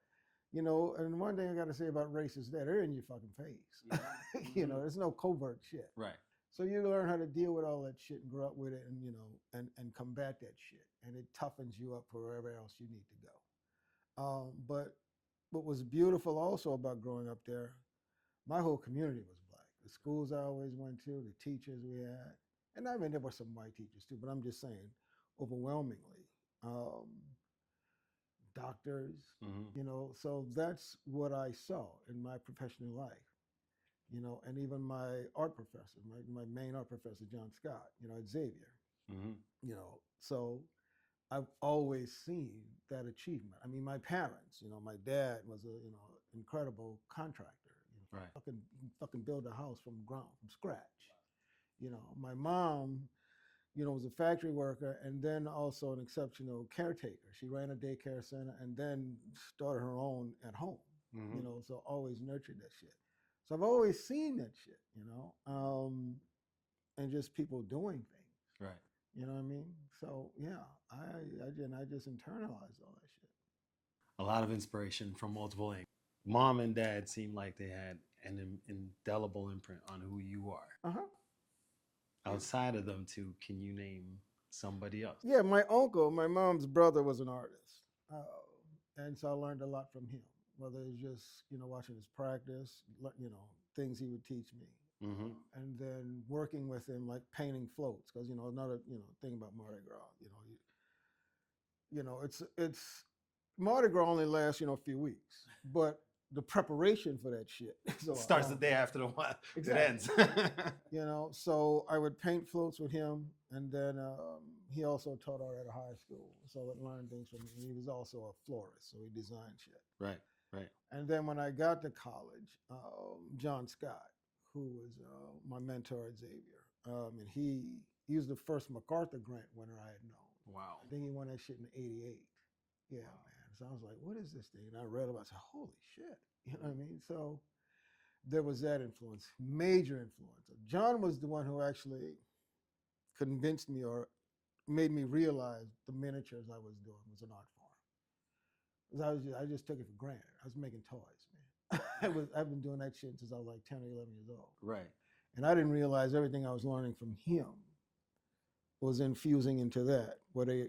You know, and one thing I got to say about race is that they're in your fucking face. You know, there's no covert shit. Right. So you learn how to deal with all that shit and grow up with it and, you know, and combat that shit. And it toughens you up for wherever else you need to go. But what was beautiful also about growing up there, my whole community was black. The schools I always went to, the teachers we had, and I mean, there were some white teachers too, but I'm just saying, overwhelmingly, doctors, you know, so that's what I saw in my professional life. You know, and even my art professor, my main art professor, John Scott, you know, at Xavier, you know, so I've always seen that achievement. I mean, my parents, you know, my dad was a, you know, incredible contractor, you know, right. fucking build a house from scratch. You know, my mom, you know, was a factory worker and then also an exceptional caretaker. She ran a daycare center and then started her own at home, you know, so always nurtured that shit. So I've always seen that shit, you know, and just people doing things. Right. You know what I mean? So yeah, I just internalized all that shit. A lot of inspiration from multiple angles. Mom and dad seem like they had an indelible imprint on who you are. Outside of them two, can you name somebody else? Yeah, my uncle, my mom's brother, was an artist, and so I learned a lot from him. Whether it's just, you know, watching his practice, you know, things he would teach me. And then working with him, like painting floats, because, you know, another, you know, thing about Mardi Gras, you know, it's Mardi Gras only lasts, you know, a few weeks, but the preparation for that shit starts the day after the one it ends. You know, so I would paint floats with him, and then he also taught art at a high school, so I would learn things from him. He was also a florist, so he designed shit. Right. Right. And then when I got to college, John Scott, who was my mentor at Xavier, and he was the first MacArthur grant winner I had known. Wow. I think he won that shit in '88. Yeah, man. So I was like, what is this thing? And I read about it. I said, holy shit. You know what I mean? So there was that influence, major influence. John was the one who actually convinced me or made me realize the miniatures I was doing was an art form. I just took it for granted. I was making toys, man. I've been doing that shit since I was like 10 or 11 years old. Right. And I didn't realize everything I was learning from him was infusing into that, where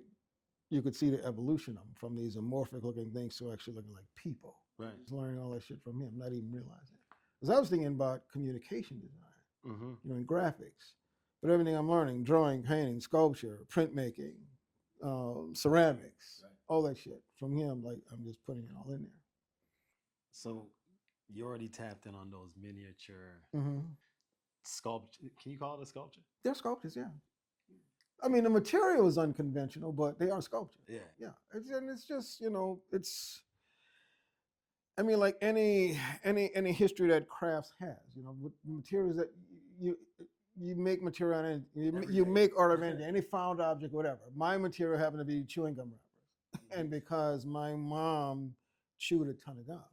you could see the evolution of them from these amorphic looking things to actually looking like people. Right. Just learning all that shit from him, not even realizing it. Because I was thinking about communication design, you know, and graphics. But everything I'm learning, drawing, painting, sculpture, printmaking, ceramics, all that shit from him, like I'm just putting it all in there. So you already tapped in on those miniature sculpture. Can you call it a sculpture? They're sculptures, yeah. I mean, the material is unconventional, but they are sculptures. Yeah. Yeah. It's just, you know, it's, I mean, like any history that crafts has, you know, with materials that you make material, and you Every day. make art of anything, any found object, whatever. My material happened to be chewing gum wrappers, and because my mom chewed a ton of gum,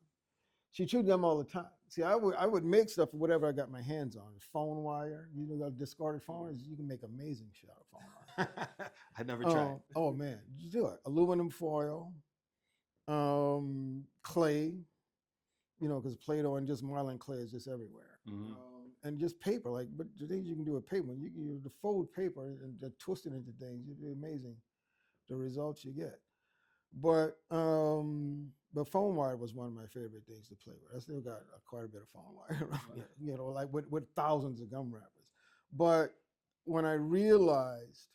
she chewed gum all the time. See, I would make stuff with whatever I got my hands on. Phone wire, you know, discarded phone, you can make amazing shit out of phone wire. I never tried. Oh man, you do it. Aluminum foil, clay, you know, because Play-Doh and just marlin clay is just everywhere. And just paper, like, but the things you can do with paper, you can to fold paper and twist it into things, it'd be amazing the results you get. But foam wire was one of my favorite things to play with. I still got quite a bit of foam wire around here, you know, like with thousands of gum wrappers. But when I realized,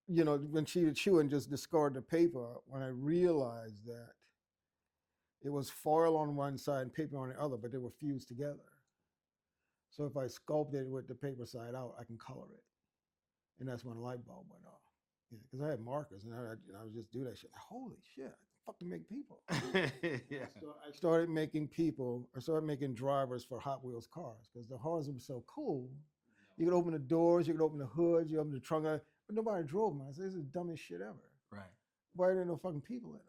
you know, when she would chew and just discard the paper, when I realized that it was foil on one side and paper on the other, but they were fused together. So if I sculpted it with the paper side out, I can color it. And that's when the light bulb went off. Yeah, because I had markers and I would just do that shit. Holy shit, I can fucking make people. Yeah. I started making people, I started making drivers for Hot Wheels cars because the cars were so cool. You could open the doors, you could open the hoods, you open the trunk, but nobody drove them. I said, this is the dumbest shit ever. Right. Why are there no fucking people in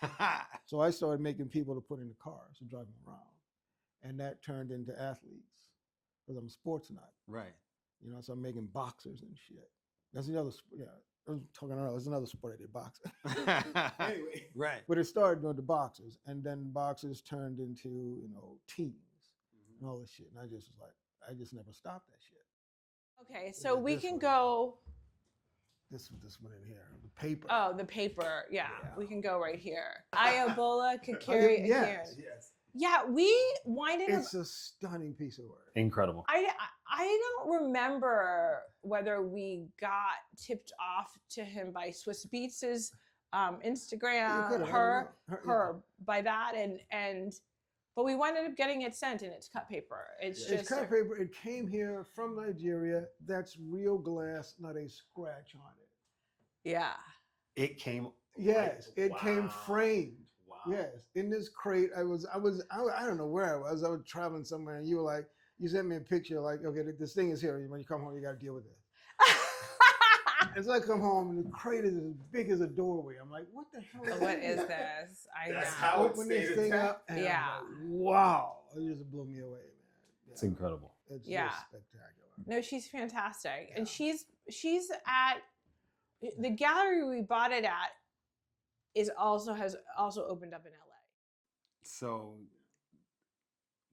them? So I started making people to put in the cars to drive them around. And that turned into athletes because I'm a sports nut. Right. You know, so I'm making boxers and shit. That's another, yeah, I was talking about, there's another sport I did, boxing. Anyway. Right. But it started doing the boxers, and then boxers turned into, you know, teams and all this shit. And I just was like, I just never stopped that shit. Okay, so we This can one. go. This one in here, the paper. Oh, the paper. Yeah, Yeah. we can go right here. Iobola could carry a yes, can. yes. Yeah, we winded up. It's a stunning piece of work. Incredible. I don't remember whether we got tipped off to him by Swiss Beats' Instagram, her by that, and but we ended up getting it sent, and it's cut paper. It's just cut paper. It came here from Nigeria. That's real glass, not a scratch on it. Yeah. It came. Yes, it came framed. Wow. Yes, in this crate. I don't know where I was. I was traveling somewhere, and you were like, you sent me a picture, like, okay, this thing is here. When you come home, you got to deal with it. And so I come home, and the crate is as big as a doorway. I'm like, what the hell? What is this? I That's know. how Open this thing up, and Yeah. I'm like, wow, it just blew me away, man. Yeah. It's incredible. It's Yeah. just spectacular. No, she's fantastic, Yeah. and she's at the gallery we bought it at. Has also opened up in LA. So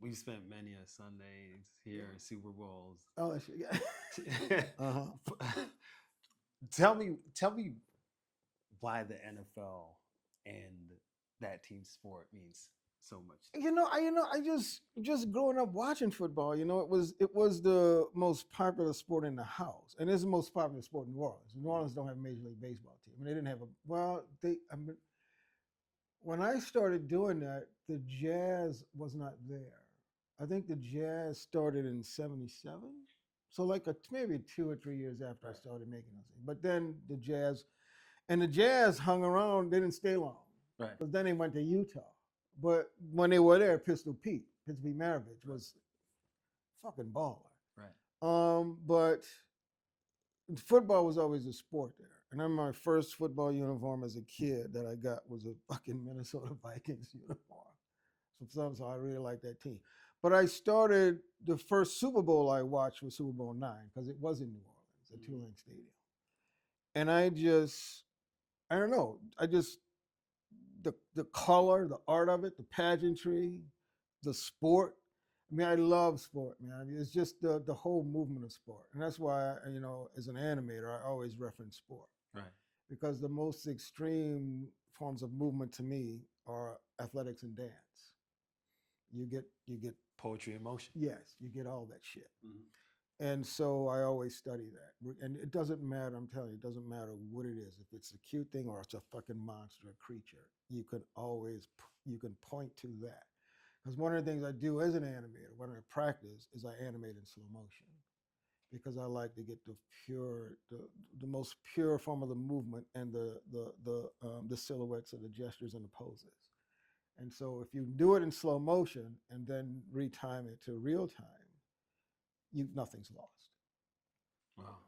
we've spent many a Sundays here, Super Bowls. Oh, that shit, yeah. Uh-huh. Tell me why the NFL and that team sport means so much. I just growing up watching football, it was the most popular sport in the house, and it's the most popular sport in New Orleans. New Orleans don't have a Major League Baseball team. I mean, they didn't have when I started doing that, the Jazz was not there. I think the Jazz started in '77, so like maybe 2 or 3 years after I started making those things. But then the Jazz hung around. They didn't stay long, Right. because then they went to Utah. But when they were there, Pistol Maravich was fucking baller. Right. But football was always a sport there. And then my first football uniform as a kid that I got was a fucking Minnesota Vikings uniform. So I really liked that team. But I started, the first Super Bowl I watched was Super Bowl IX, because it was in New Orleans at Tulane Stadium. And I don't know, the color, the art of it, the pageantry, the sport. I mean, I love sport, man. It's just the whole movement of sport. And that's why, as an animator, I always reference sport. Right. Because the most extreme forms of movement to me are athletics and dance. You get Poetry and motion. yes, you get all that shit. Mm-hmm. And so I always study that. And it doesn't matter, I'm telling you, it doesn't matter what it is. If it's a cute thing or it's a fucking monster, a creature, you can point to that. Because one of the things I do as an animator, when I practice, is I animate in slow motion. Because I like to get the most pure form of the movement and the silhouettes of the gestures and the poses. And so if you do it in slow motion and then retime it to real time, nothing's lost. Wow.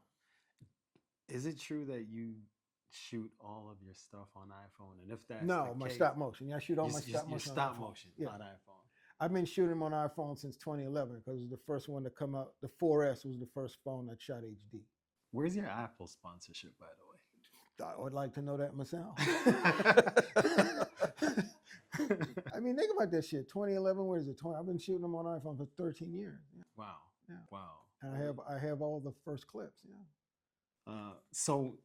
Is it true that you shoot all of your stuff on iPhone? And if that's No, the my case, stop motion. Yeah, I shoot all my stop your motion on stop iPhone. motion Yeah. on iPhone. I've been shooting them on iPhone since 2011 because it was the first one to come out. The 4S was the first phone that shot HD. Where's your Apple sponsorship, by the way? I would like to know that myself. I mean, think about that shit. 2011, what is it? I've been shooting them on iPhone for 13 years. Yeah. Wow. Yeah. Wow. And I have all the first clips. Yeah. So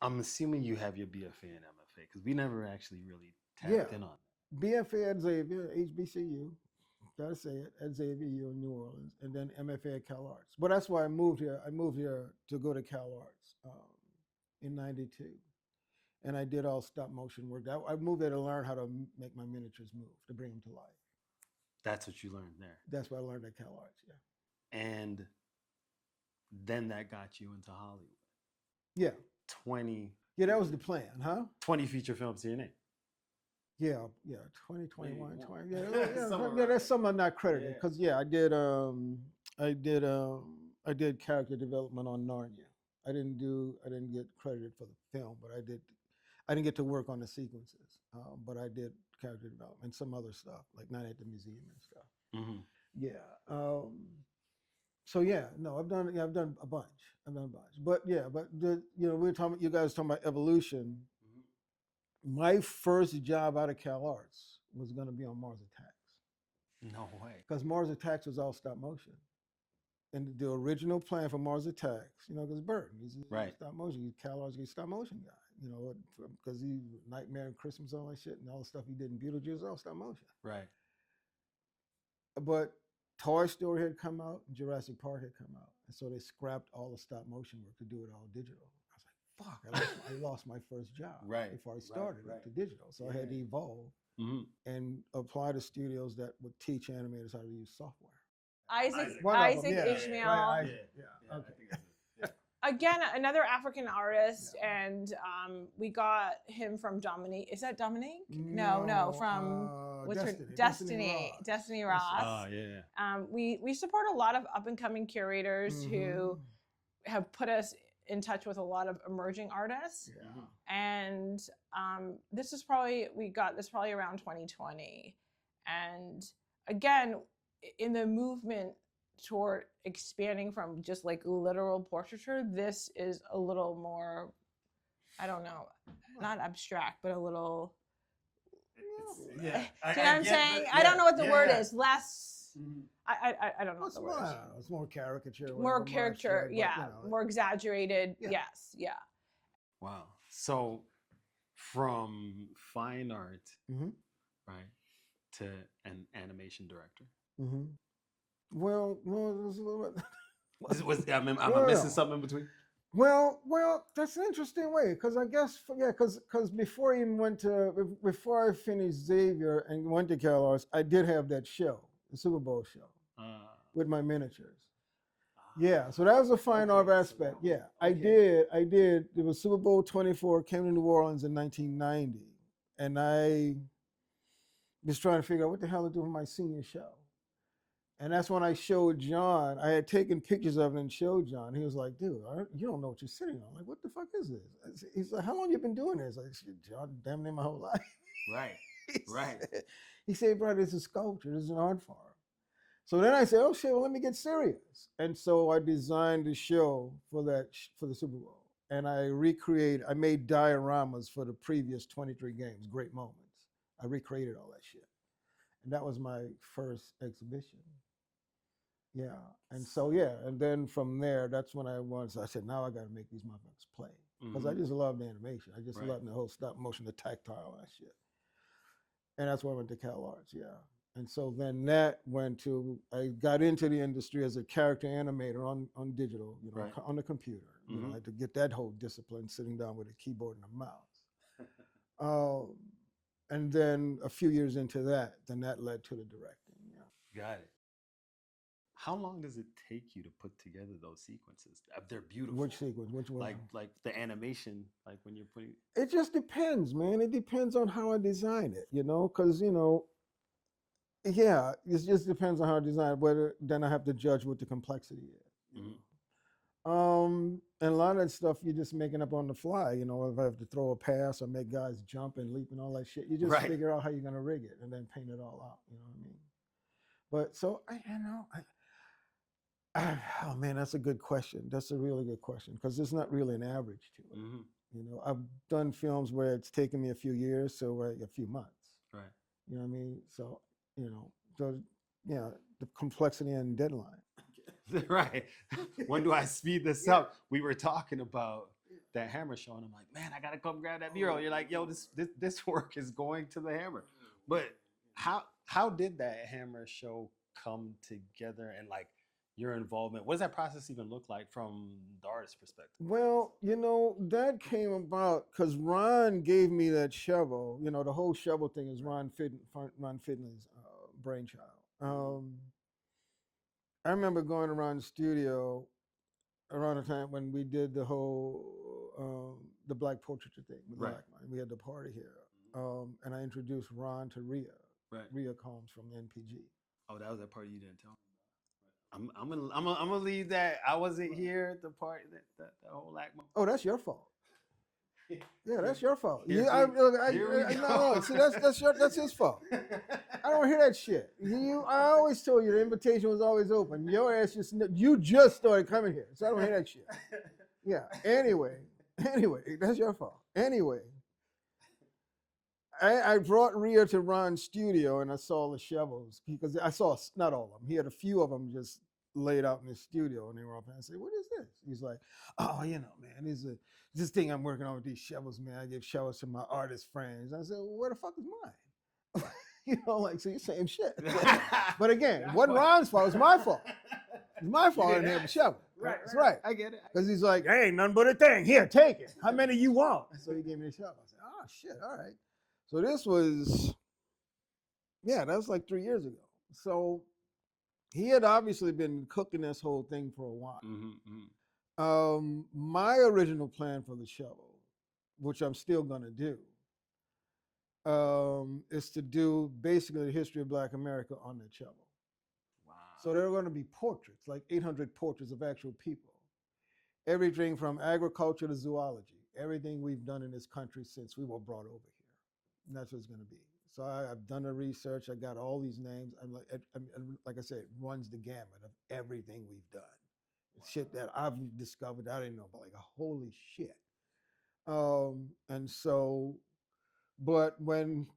I'm assuming you have your BFA and MFA because we never actually really tapped in on that. BFA at Xavier, HBCU. Gotta say it, at Xavier in New Orleans, and then MFA at Cal Arts. But that's why I moved here. I moved here to go to Cal Arts in '92, and I did all stop motion work. I moved there to learn how to make my miniatures move, to bring them to life. That's what you learned there. That's what I learned at Cal Arts. Yeah. And then that got you into Hollywood. Yeah. 20. Yeah, that was the plan, huh? 20 feature films to your name. Yeah, 2021, 20. Yeah, Somewhere that's some I'm not credited because I did character development on Narnia. I didn't get credited for the film, but I didn't get to work on the sequences, but I did character development and some other stuff like Night at the Museum and stuff. Mm-hmm. Yeah. So yeah, no, I've done a bunch. But yeah, you guys talking about evolution. My first job out of Cal Arts was going to be on Mars Attacks. No way. Because Mars Attacks was all stop motion. And the original plan for Mars Attacks, because Burton, he's right. Stop motion. He's Cal Arts' stop motion guy. Because he Nightmare and Christmas, all that shit, and all the stuff he did in Beetlejuice, all stop motion. Right. But Toy Story had come out, Jurassic Park had come out, and so they scrapped all the stop motion work to do it all digital. Fuck, I lost my first job before I started to digital. So I had to evolve and apply to studios that would teach animators how to use software. Isaac Ishmael. Right, okay. Again, another African artist, and we got him from Dominique. Is that Dominique? No, from what's Destiny. Destiny Ross. Oh yeah. We support a lot of up and coming curators who have put us in touch with a lot of emerging artists. Yeah. And we got this probably around 2020. And again, in the movement toward expanding from just like literal portraiture, this is a little more, I don't know, not abstract, but a little, Yeah. do you know what I'm saying? I don't know what the word is. Less, I don't know what the word is. It's more caricature. More caricature, more exaggerated, yes, yeah. Wow. So from fine art, right, to an animation director. Well, am I missing something in between? Well, that's an interesting way because I guess because before I finished Xavier and went to Cal Arts, I did have that show, the Super Bowl show, with my miniatures. Yeah, so that was a fine art aspect. Yeah, I did. It was Super Bowl 24, came to New Orleans in 1990, and I was trying to figure out what the hell to do for my senior show. And that's when I showed John. I had taken pictures of it and showed John. He was like, dude, you don't know what you're sitting on. I'm like, what the fuck is this? He's like, how long you been doing this? I said, John, damn near my whole life. Right. He said, bro, this is sculpture. This is an art form. So then I said, oh shit, well, let me get serious. And so I designed the show for the Super Bowl. And I made dioramas for the previous 23 games, great moments. I recreated all that shit. And that was my first exhibition. Yeah. And so, and then from there, that's when I said, now I got to make these motherfuckers play. Because I just loved animation. I just loved the whole stop motion, the tactile, that shit. And that's why I went to Cal Arts, And so then I got into the industry as a character animator on digital, on the computer. I had to get that whole discipline, sitting down with a keyboard and a mouse. And then a few years into that, that led to the directing. Yeah. Got it. How long does it take you to put together those sequences? They're beautiful. Which sequence? Which one? Like the animation, like when you're putting. It just depends, man. It depends on how I design it, because Yeah, it just depends on how it's designed. Whether then I have to judge what the complexity is. Mhm. And a lot of that stuff you're just making up on the fly. You know, if I have to throw a pass or make guys jump and leap and all that shit, you just Right. figure out how you're gonna rig it and then paint it all out. You know what I mean? But so oh man, that's a good question. That's a really good question because there's not really an average to it. Mhm. You know, I've done films where it's taken me a few years, so like a few months. Right. You know what I mean? So, you know, yeah, the complexity and deadline. Right. When do I speed this up? We were talking about that hammer show, and I'm like, man, I gotta come grab that mural. You're like, yo, this work is going to the hammer. But how did that hammer show come together, and like your involvement? What does that process even look like from the artist's perspective? Well, you know, that came about because Ron gave me that shovel. You know, the whole shovel thing is Ron Fidley's brainchild. I remember going around the studio around the time when we did the whole the black portraiture thing with Right. Blackman. We had the party here, and I introduced Ron to Rhea. Right. Rhea Combs from NPG. Oh, that was that part you didn't tell me. I'm gonna leave that. I wasn't here at the party that whole LACMA. Oh, that's your fault. Yeah, that's your fault. Here we No, see, that's his fault. I don't hear that shit. I always told you the invitation was always open. Your ass you just started coming here, so I don't hear that shit. Yeah. Anyway, that's your fault. Anyway, I brought Rhea to Ron's studio and I saw the shovels because I saw not all of them. He had a few of them just laid out in his studio, and they were up and I said, "What is this?" He's like, "Oh, you know, man, this thing I'm working on with these shovels, man. I give shovels to my artist friends." I said, "Well, where the fuck is mine?" You know, like, so you're saying shit. But again, it wasn't Ron's fault, it's my fault. It's my fault I didn't have a shovel. That's right. I get it. Because he's like, "Hey, ain't nothing but a thing. Here, take it. How many you want?" So he gave me the shovel. I said, "Oh shit, all right." So this was, that was like 3 years ago. So he had obviously been cooking this whole thing for a while. My original plan for the shovel, which I'm still gonna do, is to do basically the history of Black America on that shovel. Wow. So there are going to be portraits, like 800 portraits of actual people, everything from agriculture to zoology, everything we've done in this country since we were brought over here. And that's what it's going to be. So I've done the research. I got all these names. Like I said, it runs the gamut of everything we've done. Wow. Shit that I've discovered I didn't know about, like, holy shit. And so, but when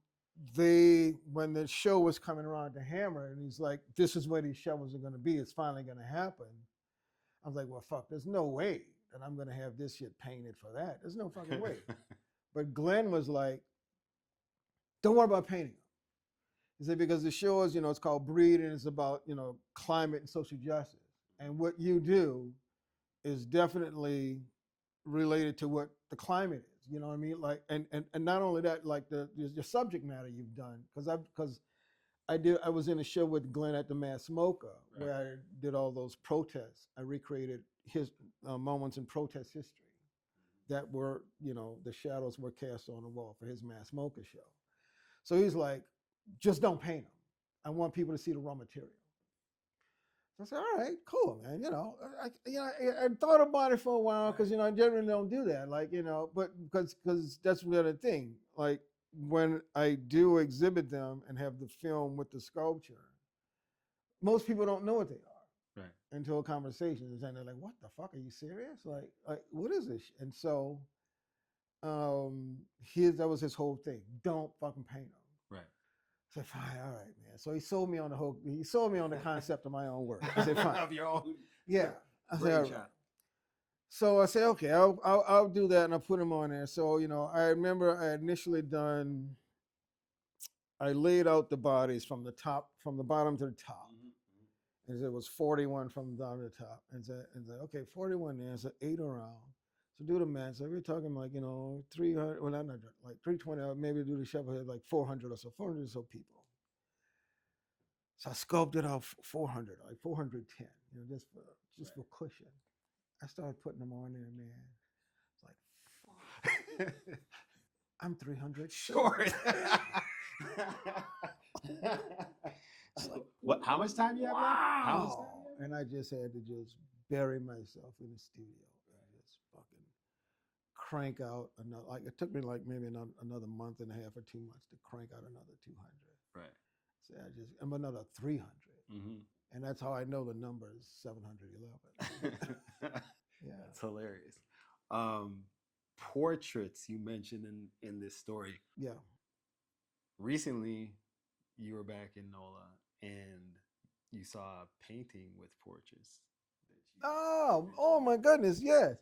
the show was coming around to Hammer, and he's like, "This is where these shovels are going to be. It's finally going to happen." I was like, "Well, fuck, there's no way that I'm going to have this shit painted for that. There's no fucking way." But Glenn was like, "Don't worry about painting them." He said, "Because the show is, it's called Breed, and it's about, climate and social justice. And what you do is definitely related to what the climate is. You know what I mean? Like, and not only that, like the subject matter you've done, because I was in a show with Glenn at the Mass Mocha, right, where I did all those protests. I recreated his moments in protest history that were, the shadows were cast on the wall for his Mass Mocha show. So he's like, "Just don't paint them. I want people to see the raw material." So I said, "All right, cool, man. I thought about it for a while because, I generally don't do that. Like, but because that's the other thing. Like, when I do exhibit them and have the film with the sculpture, most people don't know what they are, right, until a conversation is, and they're like, "What the fuck? Are you serious? Like what is this?" And so, that was his whole thing. Don't fucking paint them. Right. I said, "Fine, all right, man." So he sold me on the concept of my own work. I said, "Fine." Of your own. Yeah. I said, "All right." So I said, "Okay, I'll do that," and I'll put him on there. So, I remember I initially I laid out the bodies from the bottom to the top. Mm-hmm. And it was 41 from the bottom to the top. And said, "Okay, 41 there, so 8 around. So do the math." So we're talking like, 300, well, not like 320, maybe do the shovel head like 400 or so, 400 or so people. So I sculpted out 400, like 410, just for cushion. I started putting them on there, man. It's like, fuck. I'm 300 short. It's like, What? How much time you have left? How much time wow. you have? And I just had to just bury myself in the studio and just fucking crank out another. Like it took me like maybe another month and a half or 2 months to crank out another 200. Right. So I'm another 300. Mm-hmm. And that's how I know the number is 711. Yeah. That's hilarious. Um, Portraits you mentioned in this story. Yeah. Recently, you were back in NOLA and you saw a painting with portraits. Oh my goodness, yes.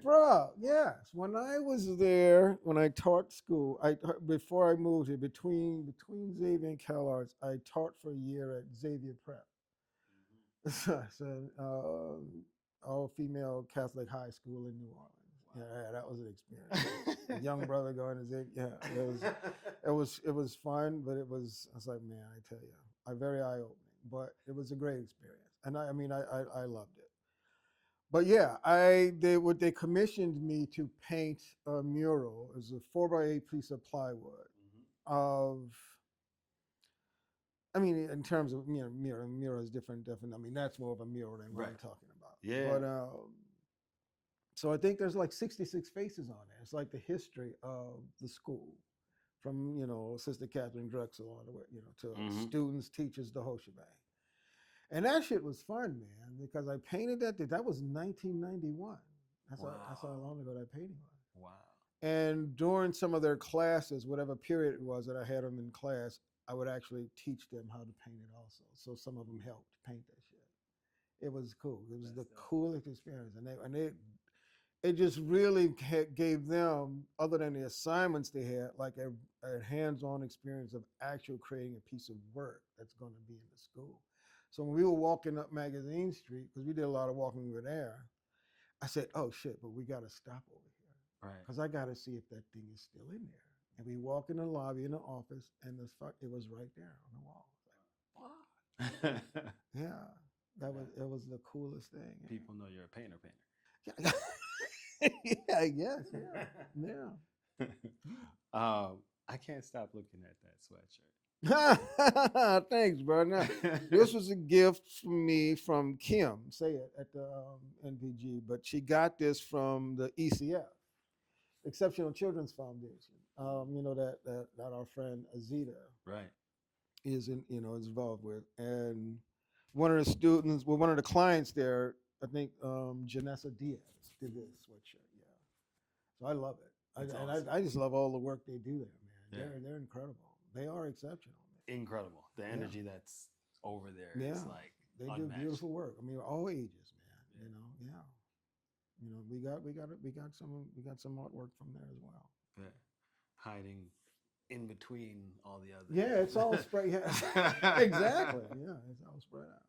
Bro, yes. When I was there, when I taught school, before I moved here, between Xavier and CalArts, I taught for a year at Xavier Prep. So, all female Catholic high school in New Orleans. Yeah, that was an experience. A young brother going to Xavier. Yeah, it was fun, but I was like, man, I tell you, very eye opening. But it was a great experience, and I mean, I loved it. But yeah, they commissioned me to paint a mural. It was a 4x8 piece of plywood of. I mean, in terms of mural is different. I mean, that's more of a mural than what I'm talking about. Yeah. But so I think there's like 66 faces on there. It's like the history of the school, from Sister Catherine Drexel all the way to students, teachers, the whole shebang. And that shit was fun, man, because I painted that. That was 1991. That's how long ago that painting was. Wow. And during some of their classes, whatever period it was that I had them in class, I would actually teach them how to paint it also. So some of them helped paint that shit. It was cool. It was the coolest experience. And it just really gave them, other than the assignments they had, like a hands-on experience of actual creating a piece of work that's going to be in the school. So when we were walking up Magazine Street, because we did a lot of walking over there, I said, oh shit, but we got to stop over here. Right. Because I got to see if that thing is still in there. And we walk in the lobby in the office, and it was right there on the wall. Like, wow. Yeah, it was the coolest thing. Yeah. People know you're a painter. Yeah. Yeah, I guess. Yeah. I can't stop looking at that sweatshirt. Thanks, bro. Now, this was a gift from me from Kim, say it, at the NPG, but she got this from the ECF, Exceptional Children's Foundation. That our friend Azita is involved with, and one of the students, one of the clients there, I think Janessa Diaz did this sweatshirt. Yeah, so I love it. Awesome. I just love all the work they do there, man. Yeah. They're incredible. They are exceptional. Man. Incredible. The energy that's over there. Yeah. Is like they unmatched. Do beautiful work. I mean, all ages, man. Yeah. We got some artwork from there as well. Yeah. Hiding in between all the others. Yeah, it's all spread. Yeah, exactly. Yeah, it's all spread out.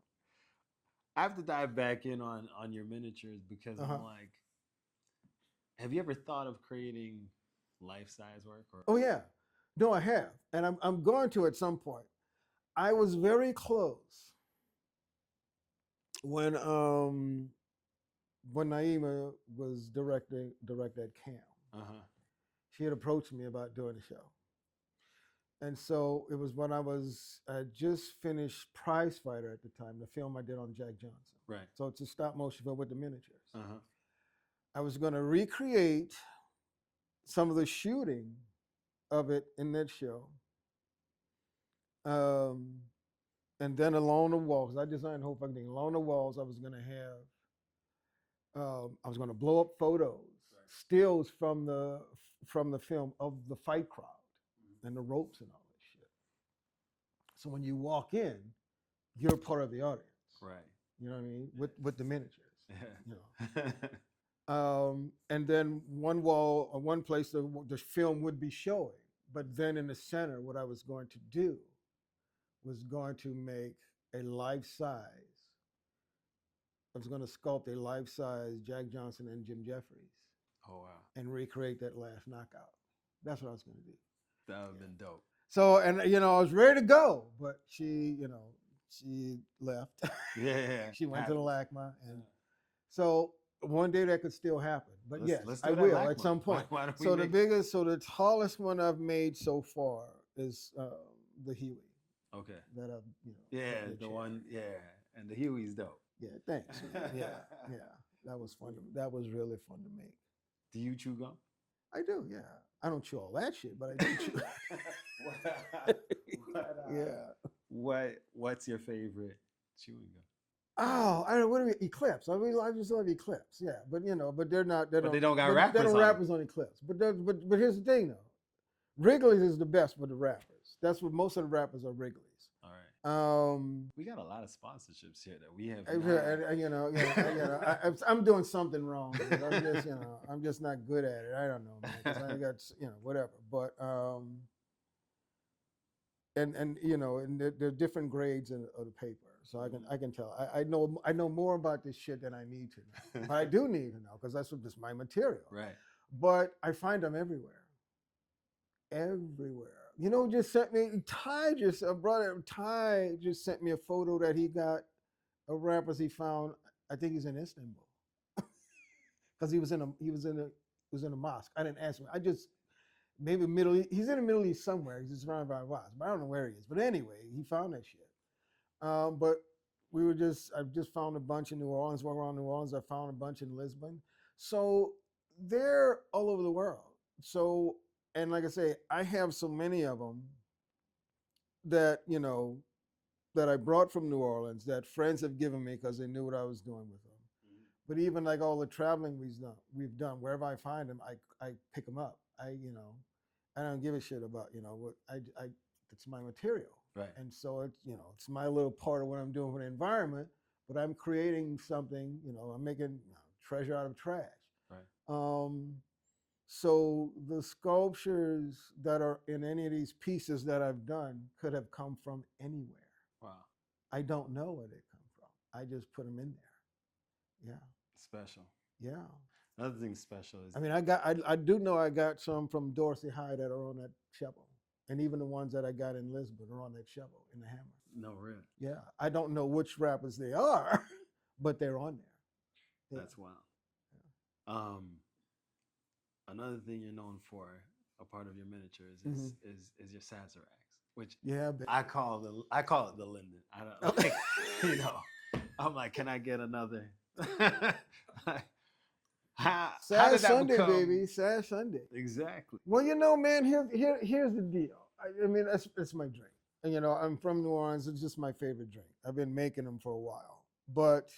I have to dive back in on your miniatures because I'm like, have you ever thought of creating life-size work? Oh yeah, no, I have, and I'm going to at some point. I was very close when Naima was directed CAM. She had approached me about doing a show. And so it was when I just finished Prize Fighter at the time, the film I did on Jack Johnson. Right. So it's a stop motion film with the miniatures. I was going to recreate some of the shooting of it in that show. And then along the walls, I designed the whole fucking thing. Along the walls, I was going to blow up photos, stills from the film of the fight crowd. And the ropes and all that shit. So when you walk in, you're part of the audience. Right. You know what I mean? With the miniatures. Yeah. You know. And then one wall or one place the film would be showing. But then in the center, what I was going to do was going to make a life-size. I was going to sculpt a life-size Jack Johnson and Jim Jeffries. Oh, wow. And recreate that last knockout. That's what I was going to do. That would have been dope. So, and I was ready to go, but she left. Yeah. She went to the LACMA, and so one day that could still happen. But let's I will at some point. Why don't we so the tallest one I've made so far is the Huey. Okay. that I've, Yeah, put in the chair. one. Yeah, and the Huey's dope. Yeah, thanks. Man. Yeah, yeah. That was fun. That was really fun to make. Do you chew gum? I do. Yeah. I don't chew all that shit, but I do chew. Yeah. What's your favorite chewing gum? Oh, I don't know. What do we Eclipse? I just love Eclipse. Yeah, but but they're not. But they don't got rappers. They don't on it. rappers on Eclipse. But here's the thing though. Wrigley's is the best for the rappers. That's what most of the rappers are Wrigley's. All right. We got a lot of sponsorships here that we have. I'm doing something wrong. I'm just not good at it. I don't know, man. 'Cause I got whatever. But and there are different grades of the paper, so I can tell. I know more about this shit than I need to know. But I do need to know because that's what this my material. Right. But I find them everywhere. Everywhere. Just sent me Ty just sent me a photo that he got of rappers he found. I think he's in Istanbul. Because he was in a mosque. I didn't ask him. I just maybe Middle East. He's in the Middle East somewhere. He's just surrounded by mosques, but I don't know where he is. But anyway, he found that shit. But I just found a bunch in New Orleans. Walking around New Orleans, I found a bunch in Lisbon. So they're all over the world. So, and like I say, I have so many of them that that I brought from New Orleans that friends have given me because they knew what I was doing with them. Mm-hmm. But even like all the traveling we've done, wherever I find them, I pick them up. I don't give a shit about what it's my material. Right. And so it's my little part of what I'm doing for the environment. But I'm creating something. I'm making treasure out of trash. Right. So the sculptures that are in any of these pieces that I've done could have come from anywhere. Wow. I don't know where they come from. I just put them in there. Yeah. Special. Yeah. Another thing special is. I mean, I do know I got some from Dorsey High that are on that shovel, and even the ones that I got in Lisbon are on that shovel in the hammer. No, really. Yeah. I don't know which rappers they are, but they're on there. Yeah. That's wild. Yeah. Another thing you're known for, a part of your miniatures, is your Sazeracs, which I call it the Lyndon. I don't like, I'm like, can I get another? Sad Sunday, baby. Sad Sunday. Exactly. Well, man, here's the deal. I mean, that's my drink. And I'm from New Orleans. It's just my favorite drink. I've been making them for a while. But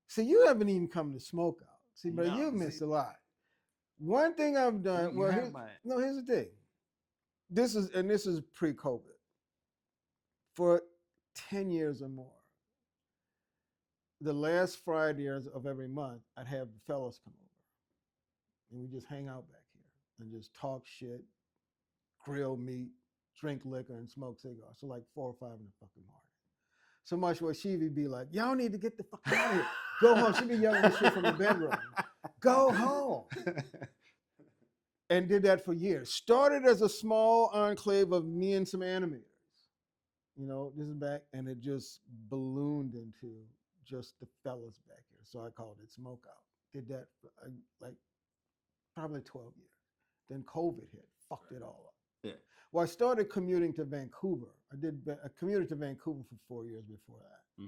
see, you haven't even come to smoke out. See, but you missed a lot. One thing I've done. Here's the thing. This is pre-COVID. For 10 years or more, the last Friday of every month, I'd have the fellas come over, and we just hang out back here and just talk shit, grill meat, drink liquor, and smoke cigars. So like 4 or 5 in the fucking morning. So much where she'd be like, "Y'all need to get the fuck out of here. Go home." She'd be yelling this shit from the bedroom. Go home. And did that for years. Started as a small enclave of me and some animators. This is back, and it just ballooned into just the fellas back here. So I called it Smoke Out. Did that for like probably 12 years. Then COVID hit, fucked it all up. Yeah. Well, I started commuting to Vancouver. I commuted to Vancouver for 4 years before that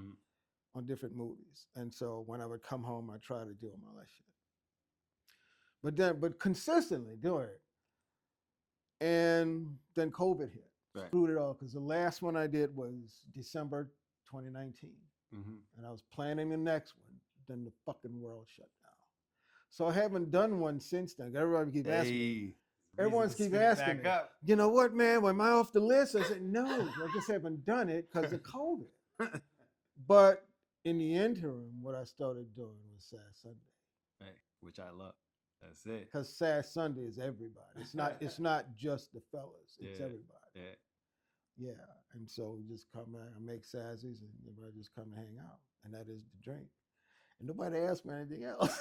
on different movies. And so when I would come home, I tried to do all that shit. But consistently doing it. And then COVID hit. Right. Screwed it all, because the last one I did was December 2019. And I was planning the next one. Then the fucking world shut down. So I haven't done one since then. Everybody keeps asking me. Everyone's keep asking me. You know what, man? Am I off the list? I said, no, I just haven't done it because of COVID. But in the interim, what I started doing was Sad Sunday. Right, which I love. That's it. Because Sad Sunday is everybody. It's not just the fellas. It's everybody. Yeah. Yeah. And so we just come out and make Sazzies, and everybody just come and hang out. And that is the drink. And nobody asked me anything else.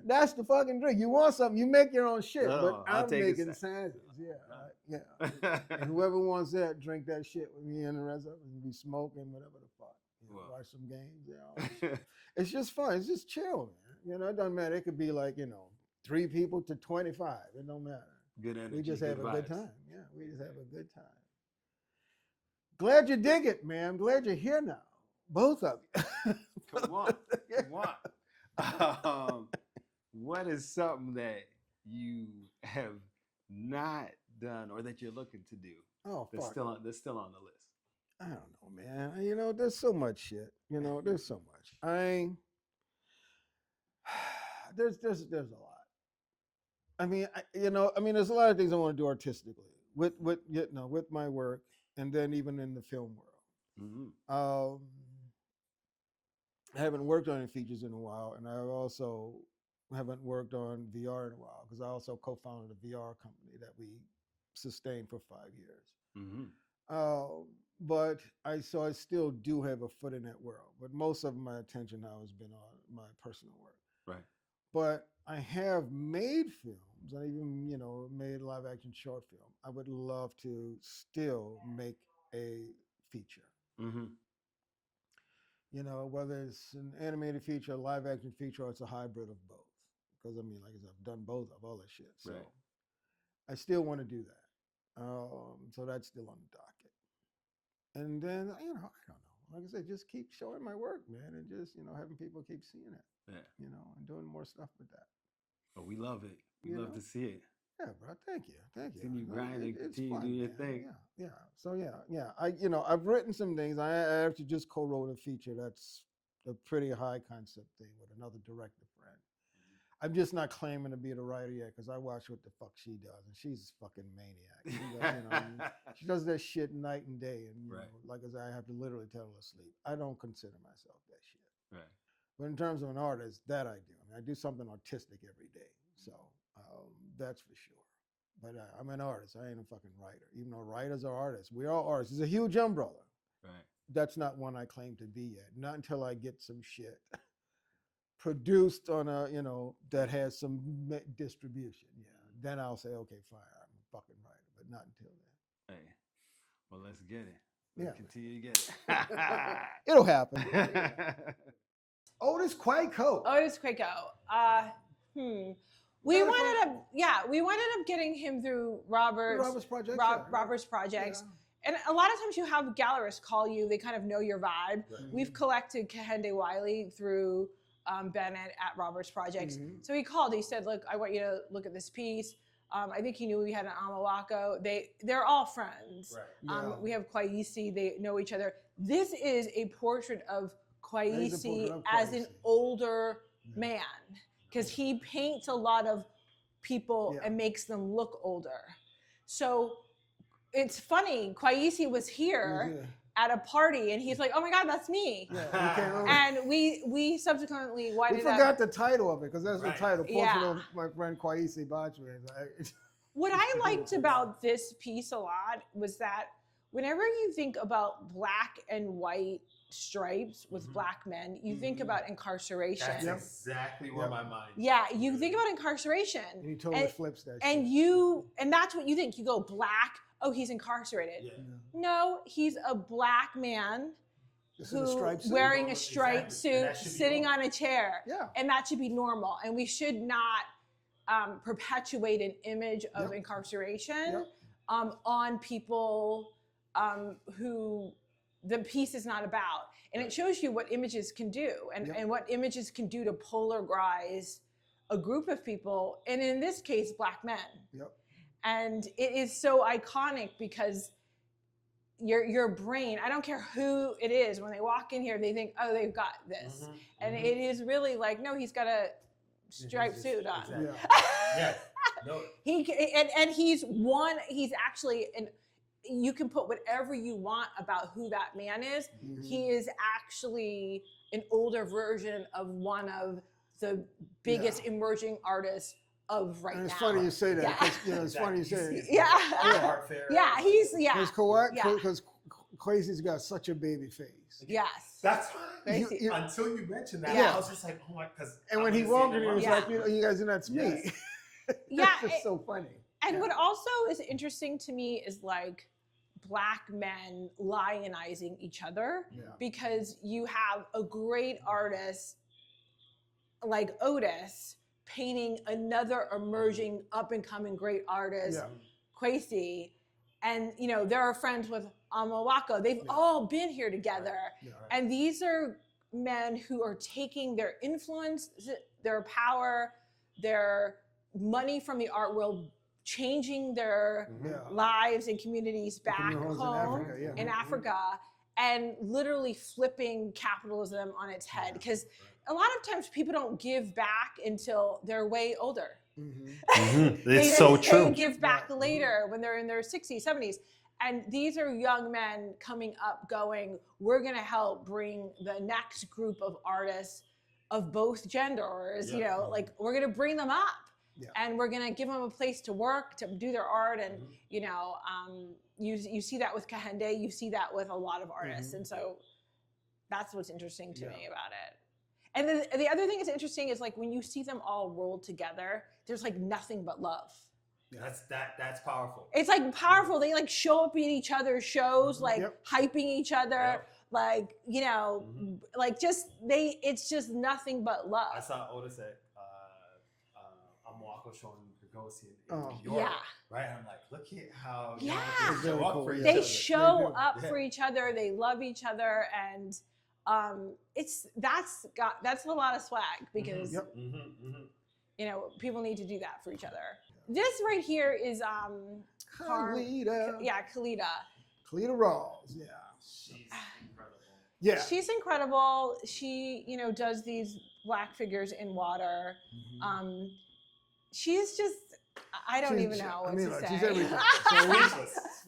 That's the fucking drink. You want something, you make your own shit. But I'm making Sazzies. Yeah. And whoever wants that, drink that shit with me and the rest of us, and be smoking, whatever the fuck. Watch some games. It's just fun. It's just chill, man. It doesn't matter. It could be like, 3 people to 25. It don't matter. Good energy. We just good have a good vibes. time. Yeah, we just have a good time. Glad you dig it, man. I'm glad you're here now. Both of you. Come on. Come on. What is something that you have not done or that you're looking to do Oh, that's fuck. still on the list? I don't know, man. You know, there's so much shit. You know, there's so much. There's a lot. I mean, there's a lot of things I want to do artistically with with my work, and then even in the film world. Mm-hmm. I haven't worked on any features in a while, and I also haven't worked on VR in a while because I also co-founded a VR company that we sustained for 5 years. Mm-hmm. But I still do have a foot in that world. But most of my attention now has been on my personal work. Right. But I have made films. I even made a live action short film. I would love to still make a feature. Mm-hmm. Whether it's an animated feature, a live action feature, or it's a hybrid of both. Because like I said, I've done both of all that shit. So Right. I still want to do that. So that's still on the docket. And then I don't know. Like I said, just keep showing my work, man, and just having people keep seeing it. Yeah. And doing more stuff with that. But we love it. We love to see it. Yeah, bro. Thank you. Continue grinding, continue to do your thing. Yeah. So yeah. I've written some things. I actually just co-wrote a feature that's a pretty high concept thing with another director friend. I'm just not claiming to be the writer yet because I watch what the fuck she does, and she's a fucking maniac. She does that shit night and day, and like I said, I have to literally tell her to sleep. I don't consider myself that shit. Right. But in terms of an artist, that I do. I do something artistic every day, so that's for sure. But I'm an artist. I ain't a fucking writer. Even though writers are artists, we're all artists. It's a huge umbrella. Right. That's not one I claim to be yet. Not until I get some shit produced on a that has some distribution. Yeah, then I'll say, okay, fine, I'm a fucking writer. But not until then. Hey, well, let's get it. Let's continue to get it. It'll happen. Otis Quaco. We ended up getting him through Robert's project. Robert's projects. Yeah. And a lot of times you have gallerists call you, they kind of know your vibe. Right. We've collected Kehinde Wiley through Bennett at Robert's projects. Mm-hmm. So he called, he said, look, I want you to look at this piece. I think he knew we had an Amawako. They're all friends. Right. Yeah. We have Kwaisi, they know each other. This is a portrait of Kwaisi as an older man. Because he paints a lot of people and makes them look older. So it's funny, Kwaisi was here at a party and he's like, oh my God, that's me. Yeah, and we subsequently forgot the title of it because that's the title. Portrait of my friend Kwaisi Bachwe. What I liked about this piece a lot was that whenever you think about black and white stripes with black men, you think about incarceration. That's exactly where my mind is. Yeah, you think about incarceration. And he totally flips that shit. And that's what you think. You go black, oh, he's incarcerated. Yeah. No, he's a black man wearing a striped suit, sitting on a chair. Yeah. And that should be normal. And we should not perpetuate an image of incarceration on people who the piece is not about. And it shows you what images can do and what images can do to polarize a group of people, and in this case, black men. Yep. And it is so iconic because your brain, I don't care who it is, when they walk in here, they think, oh, they've got this. And it is really like, no, he's got a striped suit on. Exactly. Yeah. No. He's actually you can put whatever you want about who that man is. Mm-hmm. He is actually an older version of one of the biggest emerging artists of right now. And it's funny you say that because it's funny you say that. He's because Kwaisi's got such a baby face. Yes, that's why. Until you mentioned that, I was just like, oh my, because. And when he walked in, he was like, you guys, that's me. Yeah, it's so funny. And what also is interesting to me is like black men lionizing each other because you have a great artist like Otis painting another emerging up and coming great artist, Kwesi. And, you know, they're friends with Amawako. They've all been here together. And these are men who are taking their influence, their power, their money from the art world, changing their lives and communities back home in Africa, and literally flipping capitalism on its head. Because a lot of times people don't give back until they're way older. It's so true. They give back later when they're in their 60s, 70s. And these are young men coming up going, we're going to help bring the next group of artists of both genders, you know, like we're going to bring them up. And we're going to give them a place to work, to do their art. And, you know, you see that with Kahende, you see that with a lot of artists. And so that's what's interesting to me about it. And then the other thing that's interesting is like when you see them all rolled together, there's like nothing but love. That's powerful. It's like powerful. They like show up at each other's shows, like hyping each other, like, you know, like just it's just nothing but love. I saw Otis at Amwako showing Gogosi in New York, right? I'm like, look at how they show up for each other. They show up for each other. They love each other, and that's a lot of swag because you know, people need to do that for each other. This right here is Khalida. Khalida. Khalida Rawls. She's incredible. Yeah. She's incredible. She, you know, does these black figures in water. She's just, I don't even know what to say. She's everything.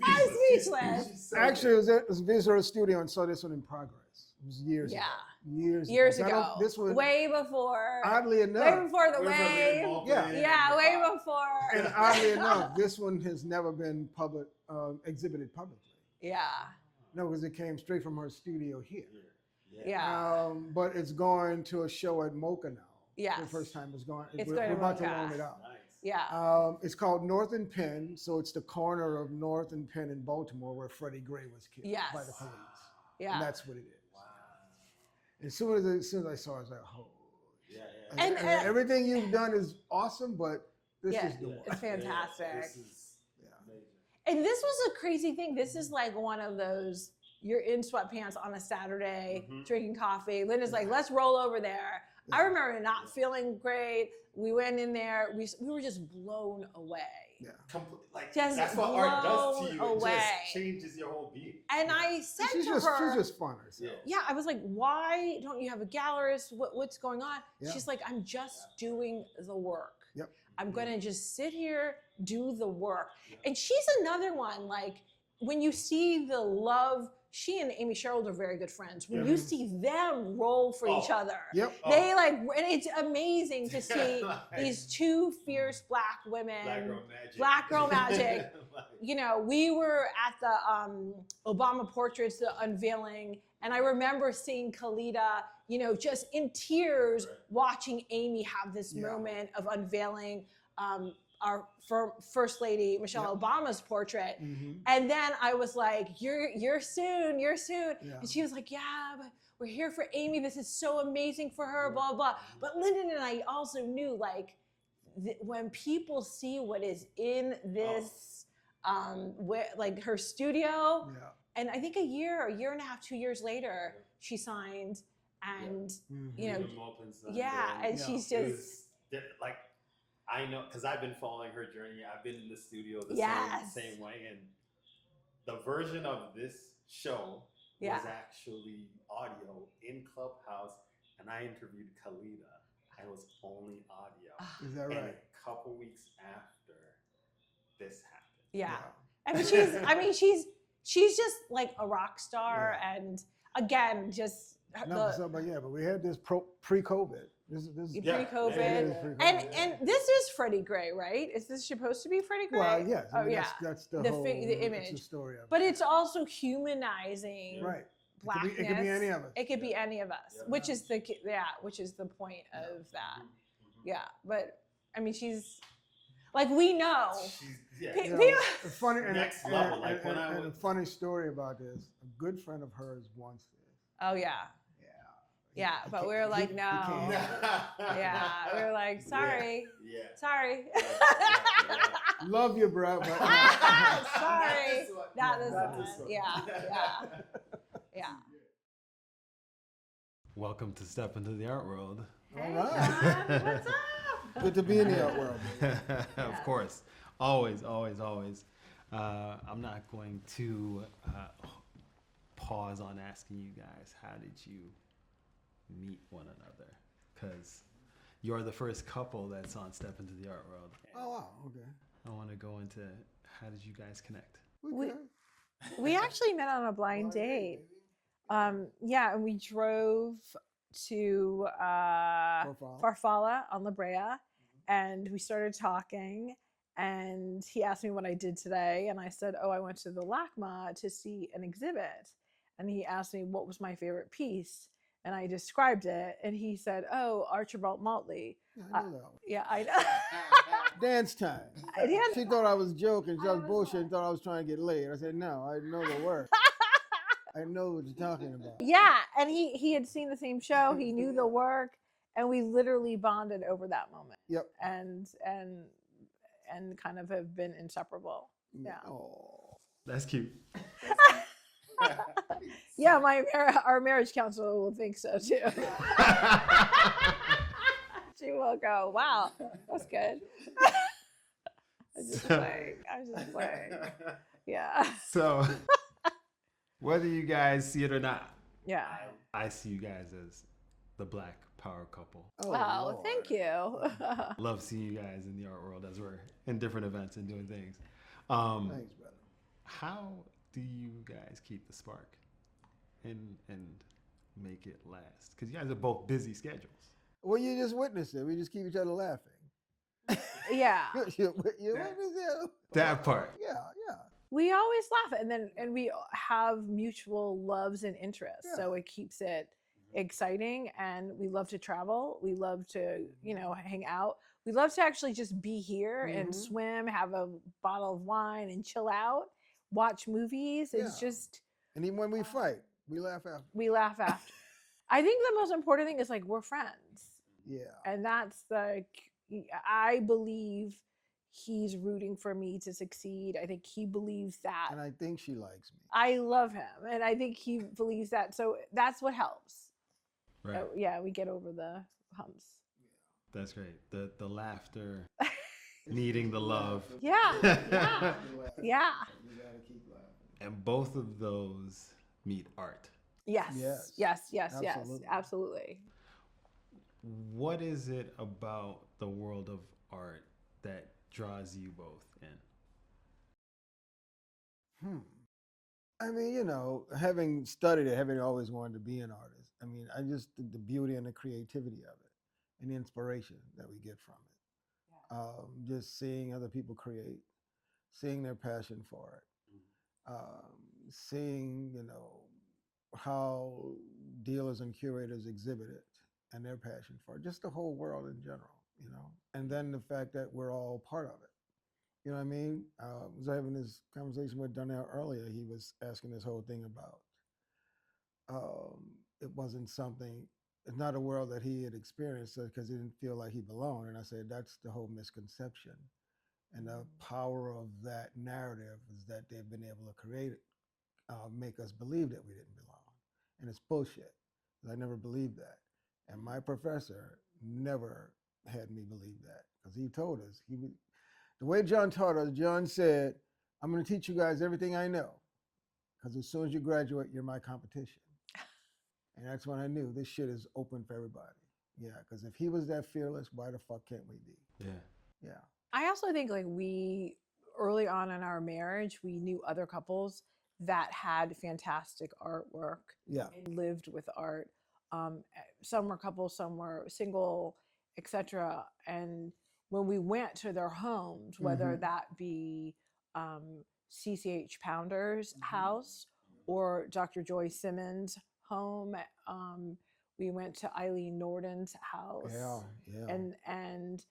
I'm speechless. Actually, it was at Visual Studio and saw this one in progress. It was years ago. Years ago. This one, way before. Oddly enough. Way before the wave. Way before. And oddly enough, this one has never been exhibited publicly. No, because it came straight from her studio here. But it's going to a show at Mocha now. The first time it's going. We're about to loan it out. It's called North and Penn, so it's the corner of North and Penn in Baltimore where Freddie Gray was killed by the police. And that's what it is. As soon as I saw it, I was like, oh. And everything you've done is awesome, but this is the one. It's fantastic. This is amazing. And this was a crazy thing. This is like one of those, you're in sweatpants on a Saturday, drinking coffee. Lyndon's like, let's roll over there. I remember not feeling great. We went in there. We were just blown away. Just that's what art does to you. It just changes your whole being. And I said to her, she's just fun herself. I was like, why don't you have a gallerist? What's going on? She's like, I'm just doing the work. I'm going to just sit here, do the work. And she's another one, like, when you see the love, she and Amy Sherald are very good friends. When you see them roll for each other, they like, and it's amazing to see these two fierce black women, black girl magic. You know, we were at the Obama portraits, the unveiling, and I remember seeing Khalida, you know, just in tears, watching Amy have this moment of unveiling our First Lady Michelle Obama's portrait. And then I was like, you're soon. And she was like, but we're here for Amy. This is so amazing for her, blah, blah. But Lyndon and I also knew, like, when people see what is in this, like her studio, and I think a year and a half, 2 years later, she signed, and, you know, and she's just... like, I know, because I've been following her journey. I've been in the studio the same way. And the version of this show was actually audio in Clubhouse. And I interviewed Khalida, and it was only audio. Is that right? And a couple weeks after this happened. She's just like a rock star. And again, just... but we had this pre-COVID. This pre-COVID, and this is Freddie Gray, right? Is this supposed to be Freddie Gray? Well, yes. That's the whole image, the story of it. But it's also humanizing blackness. It could be any of us. It could be any of us, which is the point of that. But I mean, she's like, we know. Funny next level. Like a funny story about this. A good friend of hers wants this. Yeah, but we were like, no. can't. Yeah, we were like, sorry, sorry. Love you, bro. But Sorry, not this Not one. this one. Yeah. Welcome to Step into the Art World. All Hey, right. John, what's up? Good to be in the art world. Of course. Always, always, always. I'm not going to pause on asking you guys, how did you meet one another? Because you're the first couple that's on Step into the Art World. Oh, wow. Okay. I want to go into, how did you guys connect? We- good. We actually met on a blind date. Yeah, and we drove to Farfalla on La Brea, and we started talking. And he asked me what I did today, and I said, "Oh, I went to the LACMA to see an exhibit." And he asked me what was my favorite piece, and I described it, and he said, "Oh, Archibald Motley." Yeah, I know that one. Yeah, I know. Dance time. Yeah. She thought I was joking, just bullshit, and thought I was trying to get laid. I said, no, I know the word. I know what you're talking about. Yeah, and he had seen the same show. He knew the work, and we literally bonded over that moment. Yep. And kind of have been inseparable. Yeah. Oh. That's cute. Yeah, our marriage counselor will think so too. She will go, "Wow, that's good." I'm just playing. Yeah. So, whether you guys see it or not, Yeah. I see you guys as the Black power couple. Oh, Wow, Lord. thank you. Love seeing you guys in the art world as we're in different events and doing things. Thanks, brother. How do you guys keep the spark and make it last? Because you guys are both busy schedules. Well, you just witnessed it. We just keep each other laughing. Yeah. you witnessed it? That part. Yeah. We always laugh, and we have mutual loves and interests, so it keeps it exciting. And we love to travel. We love to, hang out. We love to actually just be here and swim, have a bottle of wine, and chill out, watch movies. It's just. And even when we fight, we laugh after. We laugh after. I think the most important thing is we're friends. Yeah. And that's I believe he's rooting for me to succeed. I think he believes that. And I think she likes me. I love him, and I think he believes that. So that's what helps. Right. Yeah, we get over the humps. That's great. The laughter, needing the love. Yeah. Yeah. Yeah. You gotta keep laughing. And both of those meet art. Yes. Absolutely. What is it about the world of art that draws you both in? I mean, having studied it, having always wanted to be an artist, I mean, I just the beauty and the creativity of it and the inspiration that we get from it. Just seeing other people create, seeing their passion for it, seeing, how dealers and curators exhibit it and their passion for it, just the whole world in general, and then the fact that we're all part of it. You know what I mean? I was having this conversation with Donnell earlier. He was asking this whole thing about it wasn't something, it's not a world that he had experienced because he didn't feel like he belonged. And I said, that's the whole misconception. And the power of that narrative is that they've been able to create it, make us believe that we didn't belong. And it's bullshit. I never believed that. And my professor never had me believe that because he told us, the way John taught us, John said, I'm going to teach you guys everything I know because as soon as you graduate, you're my competition. And that's when I knew this shit is open for everybody. Yeah, because if he was that fearless, why the fuck can't we be? Yeah. I also think we early on in our marriage, we knew other couples that had fantastic artwork. Yeah. And lived with art. Some were couples, some were single, etc. And when we went to their homes, whether that be CCH Pounder's house or Dr. Joy Simmons' home, we went to Eileen Norden's house. Yeah. And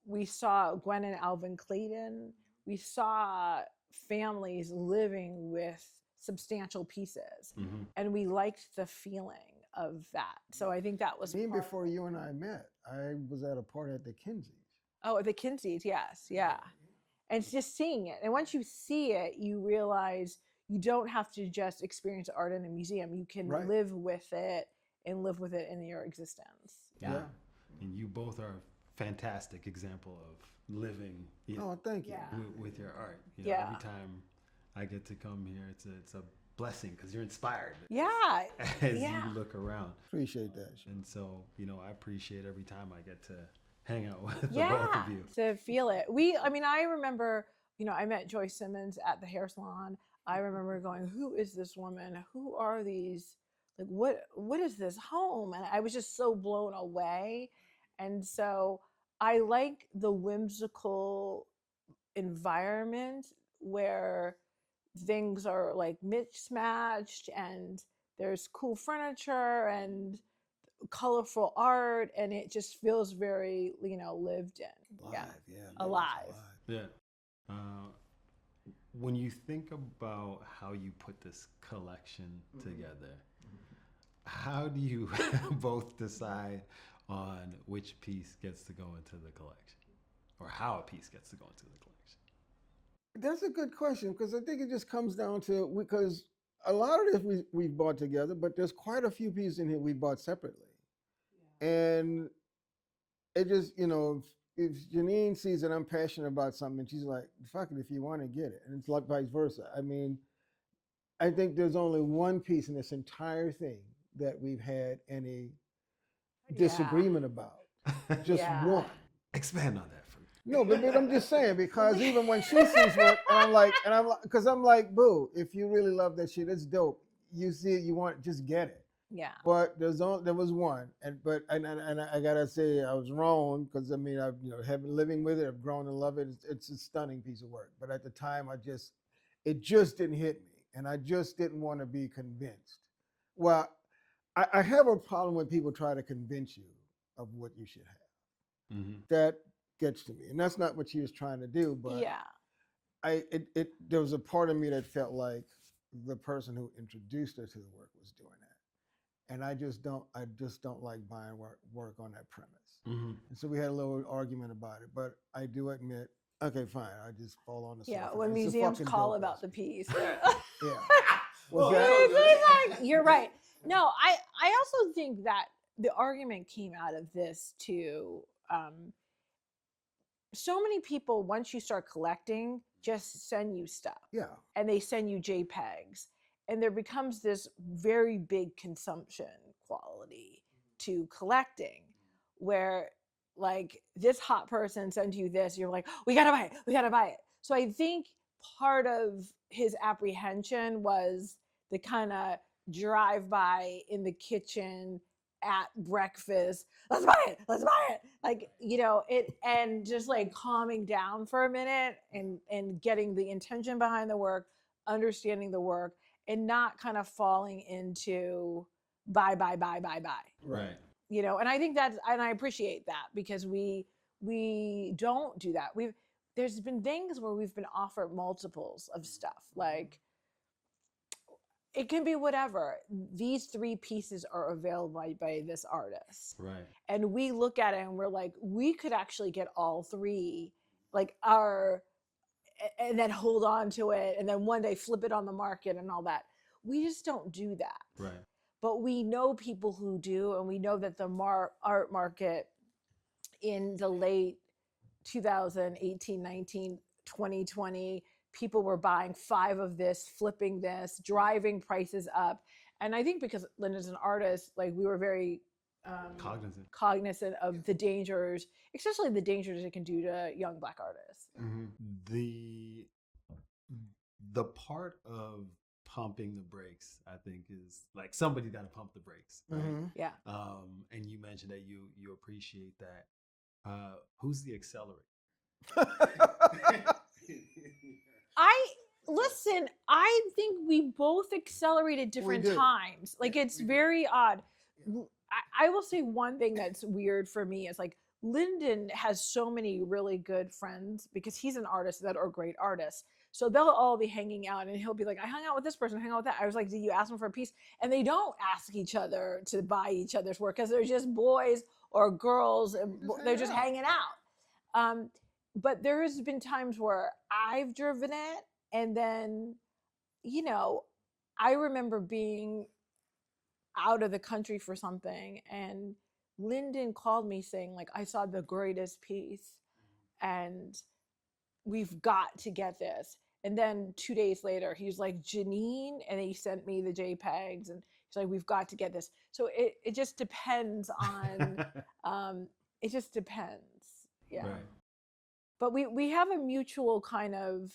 we saw Gwen and Alvin Clayton. We saw families living with substantial pieces. And we liked the feeling of that. So I think that was Even part of before it. you and I met, I was at a party at the Kinsey's. Oh, the Kinseys, yes, yeah. And it's just seeing it. And once you see it, you realize you don't have to just experience art in a museum. You can Right. live with it and live with it in your existence. Yeah. And you both are a fantastic example of living, Oh, thank you. Yeah. with your art. Yeah. Every time I get to come here, it's a blessing because you're inspired. Yeah. As Yeah. you look around. Appreciate that. And so, I appreciate every time I get to hang out with the both Yeah. of you. To feel it. I remember, I met Joyce Simmons at the hair salon. I remember going, who is this woman? Who are these? Like, what is this home? And I was just so blown away. And so I like the whimsical environment where things are like mismatched and there's cool furniture and colorful art, and it just feels very lived in. Alive, Yeah, yeah. alive. Yeah. When you think about how you put this collection together, how do you both decide on which piece gets to go into the collection, or how a piece gets to go into the collection? That's a good question because I think it just comes down to because a lot of this we've bought together, but there's quite a few pieces in here we bought separately. And it just, if Janine sees that I'm passionate about something, she's like, fuck it, if you want to get it. And it's like vice versa. I mean, I think there's only one piece in this entire thing that we've had any disagreement about. Just Yeah. one. Expand on that for me. No, but I'm just saying because even when she sees one, because I'm like, boo, if you really love that shit, it's dope. You see it, you want it, just get it. Yeah. But there was one, and I gotta say I was wrong because I mean I've have been living with it, I've grown to love it. It's a stunning piece of work. But at the time, it just didn't hit me, and I just didn't want to be convinced. Well, I have a problem when people try to convince you of what you should have. Mm-hmm. That gets to me, and that's not what she was trying to do. But Yeah. there was a part of me that felt like the person who introduced her to the work was doing that. And I just don't like buying work on that premise. Mm-hmm. And so we had a little argument about it, but I do admit, okay, fine, I just fall on the Yeah, sofa. when It's a museums fucking call dope about the piece. piece. Yeah. Well, You're right. No, I also think that the argument came out of this too. So many people, once you start collecting, just send you stuff. Yeah. And they send you JPEGs. And there becomes this very big consumption quality to collecting where like this hot person sends you this, you're like, we gotta buy it, we gotta buy it. So I think part of his apprehension was the kind of drive by in the kitchen at breakfast, let's buy it, let's buy it. Like, it, and just like calming down for a minute and getting the intention behind the work, understanding the work, and not kind of falling into buy. Right. And I think and I appreciate that because we don't do that. There's been things where we've been offered multiples of stuff. Like it can be whatever. These 3 pieces are available by this artist. Right. And we look at it and we're like, we could actually get all 3, like and then hold on to it and then one day flip it on the market and all that. We just don't do that. Right. But we know people who do, and we know that the art market in the late 2018, 19, 2020, people were buying 5 of this, flipping this, driving prices up. And I think because Lyndon's an artist, like we were very cognizant of the dangers, especially the dangers it can do to young Black artists. Mm-hmm. The part of pumping the brakes, I think, is like somebody got to pump the brakes, right? Mm-hmm. Yeah. And you mentioned that you appreciate that. Who's the accelerator? Listen, I think we both accelerated different times. Like it's very odd. I will say one thing that's weird for me is like Lyndon has so many really good friends because he's an artist that are great artists. So they'll all be hanging out, and he'll be like, I hung out with this person, hung out with that. I was like, did you ask them for a piece? And they don't ask each other to buy each other's work because they're just boys or girls, and they're just hanging out. But there has been times where I've driven it, and then, I remember being out of the country for something, and Lyndon called me saying, like, I saw the greatest piece, and we've got to get this. And then 2 days later, he was like, Janine, and he sent me the JPEGs, and he's like, we've got to get this. So it just depends on, it just depends. Yeah. Right. But we have a mutual kind of,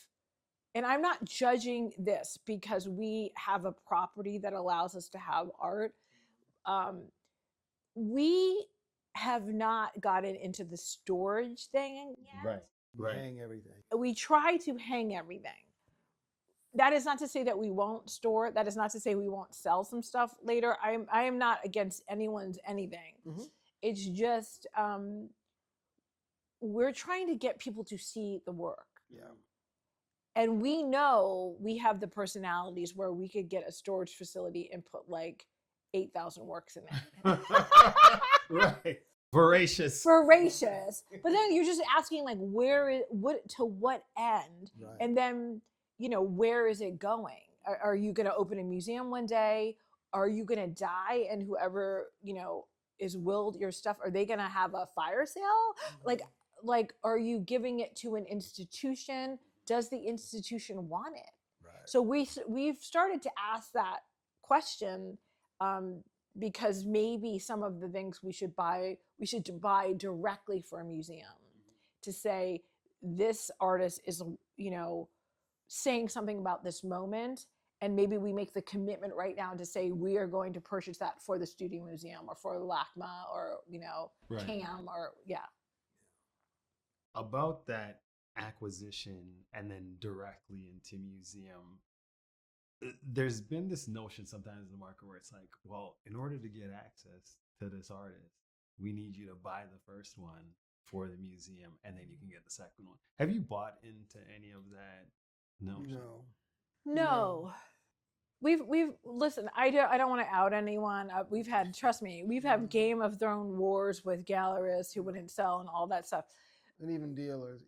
and I'm not judging this because we have a property that allows us to have art. We have not gotten into the storage thing yet. Right. Hang everything. We try to hang everything. That is not to say that we won't store it. That is not to say we won't sell some stuff later. I am not against anyone's anything. Mm-hmm. It's just we're trying to get people to see the work. Yeah. And we know we have the personalities where we could get a storage facility and put like 8,000 works in it. Right. Voracious. But then you're just asking, like, to what end? Right. And then, where is it going? Are you going to open a museum one day? Are you going to die? And whoever, is willed your stuff, are they going to have a fire sale? Mm-hmm. Like, are you giving it to an institution? Does the institution want it? Right. So we've started to ask that question, because maybe some of the things we should buy directly for a museum, to say this artist is, saying something about this moment, and maybe we make the commitment right now to say we are going to purchase that for the Studio Museum or for LACMA or, Right. CAM or, yeah. About that acquisition and then directly into museum, there's been this notion sometimes in the market where it's like, well, in order to get access to this artist, we need you to buy the first one for the museum, and then you can get the second one. Have you bought into any of that notion? No. We've listen, I don't want to out anyone. We've had Game of Thrones wars with gallerists who wouldn't sell and all that stuff. And even dealers.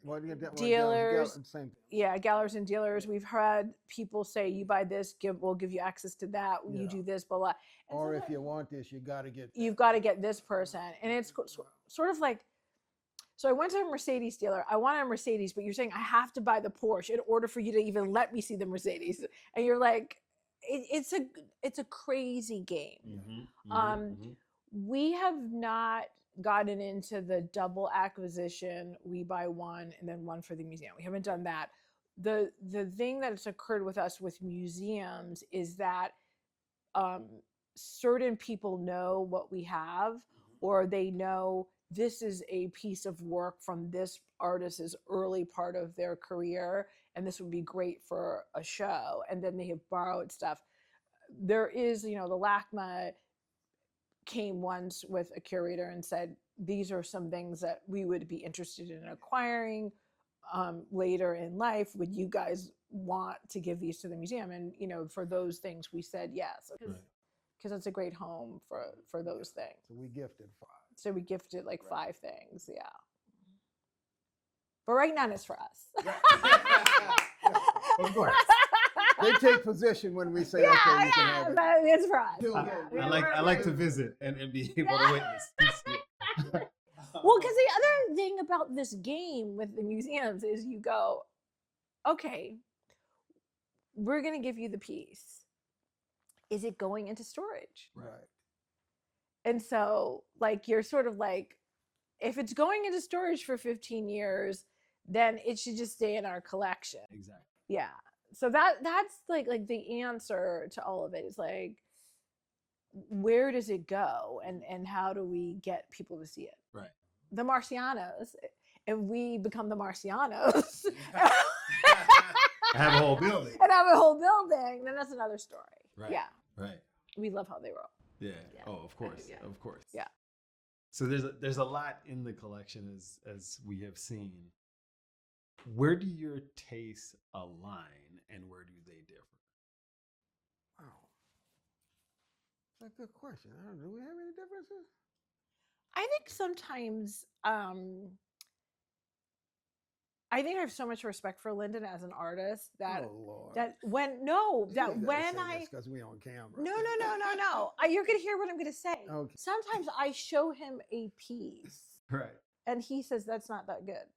Dealers. Same thing. Yeah, gallerists and dealers. We've had people say, you buy this, we'll give you access to that. You do this, blah, blah. And or if you want this, you got to get that. You've got to get this person. And it's sort of like, so I went to a Mercedes dealer. I wanted a Mercedes, but you're saying I have to buy the Porsche in order for you to even let me see the Mercedes. And you're like, it's a crazy game. We have not gotten into the double acquisition. We buy one and then one for the museum. We haven't done that. The thing that's occurred with us with museums is that certain people know what we have, or they know this is a piece of work from this artist's early part of their career, and this would be great for a show. And then they have borrowed stuff. There is, the LACMA came once with a curator and said, these are some things that we would be interested in acquiring later in life. Would you guys want to give these to the museum? And, for those things, we said yes, because it's a great home for those things. So we gifted 5. So we gifted like 5 things, yeah. But right now it's for us. Of course. They take position when we say, okay, you can have it. But it's for us. I like to visit and be able to witness. Well, because the other thing about this game with the museums is you go, okay, we're going to give you the piece. Is it going into storage? Right. And so, like, you're sort of like, if it's going into storage for 15 years, then it should just stay in our collection. Exactly. Yeah. So that's like the answer to all of it is like, where does it go, and how do we get people to see it? Right. The Marcianos, if we become the Marcianos, have a whole building. And have a whole building, then that's another story. Right. Yeah. Right. We love how they roll. Yeah. Oh, of course. Yeah. Of course. Yeah. So there's a lot in the collection as we have seen. Where do your tastes align and where do they differ? Wow. That's a good question. I don't know. Do we have any differences? I think sometimes I think I have so much respect for Lyndon as an artist that Oh Lord. that when no You that ain't gotta when say I this because we on camera. no you're gonna hear what I'm gonna say. Okay. Sometimes I show him a piece Right. and he says that's not that good,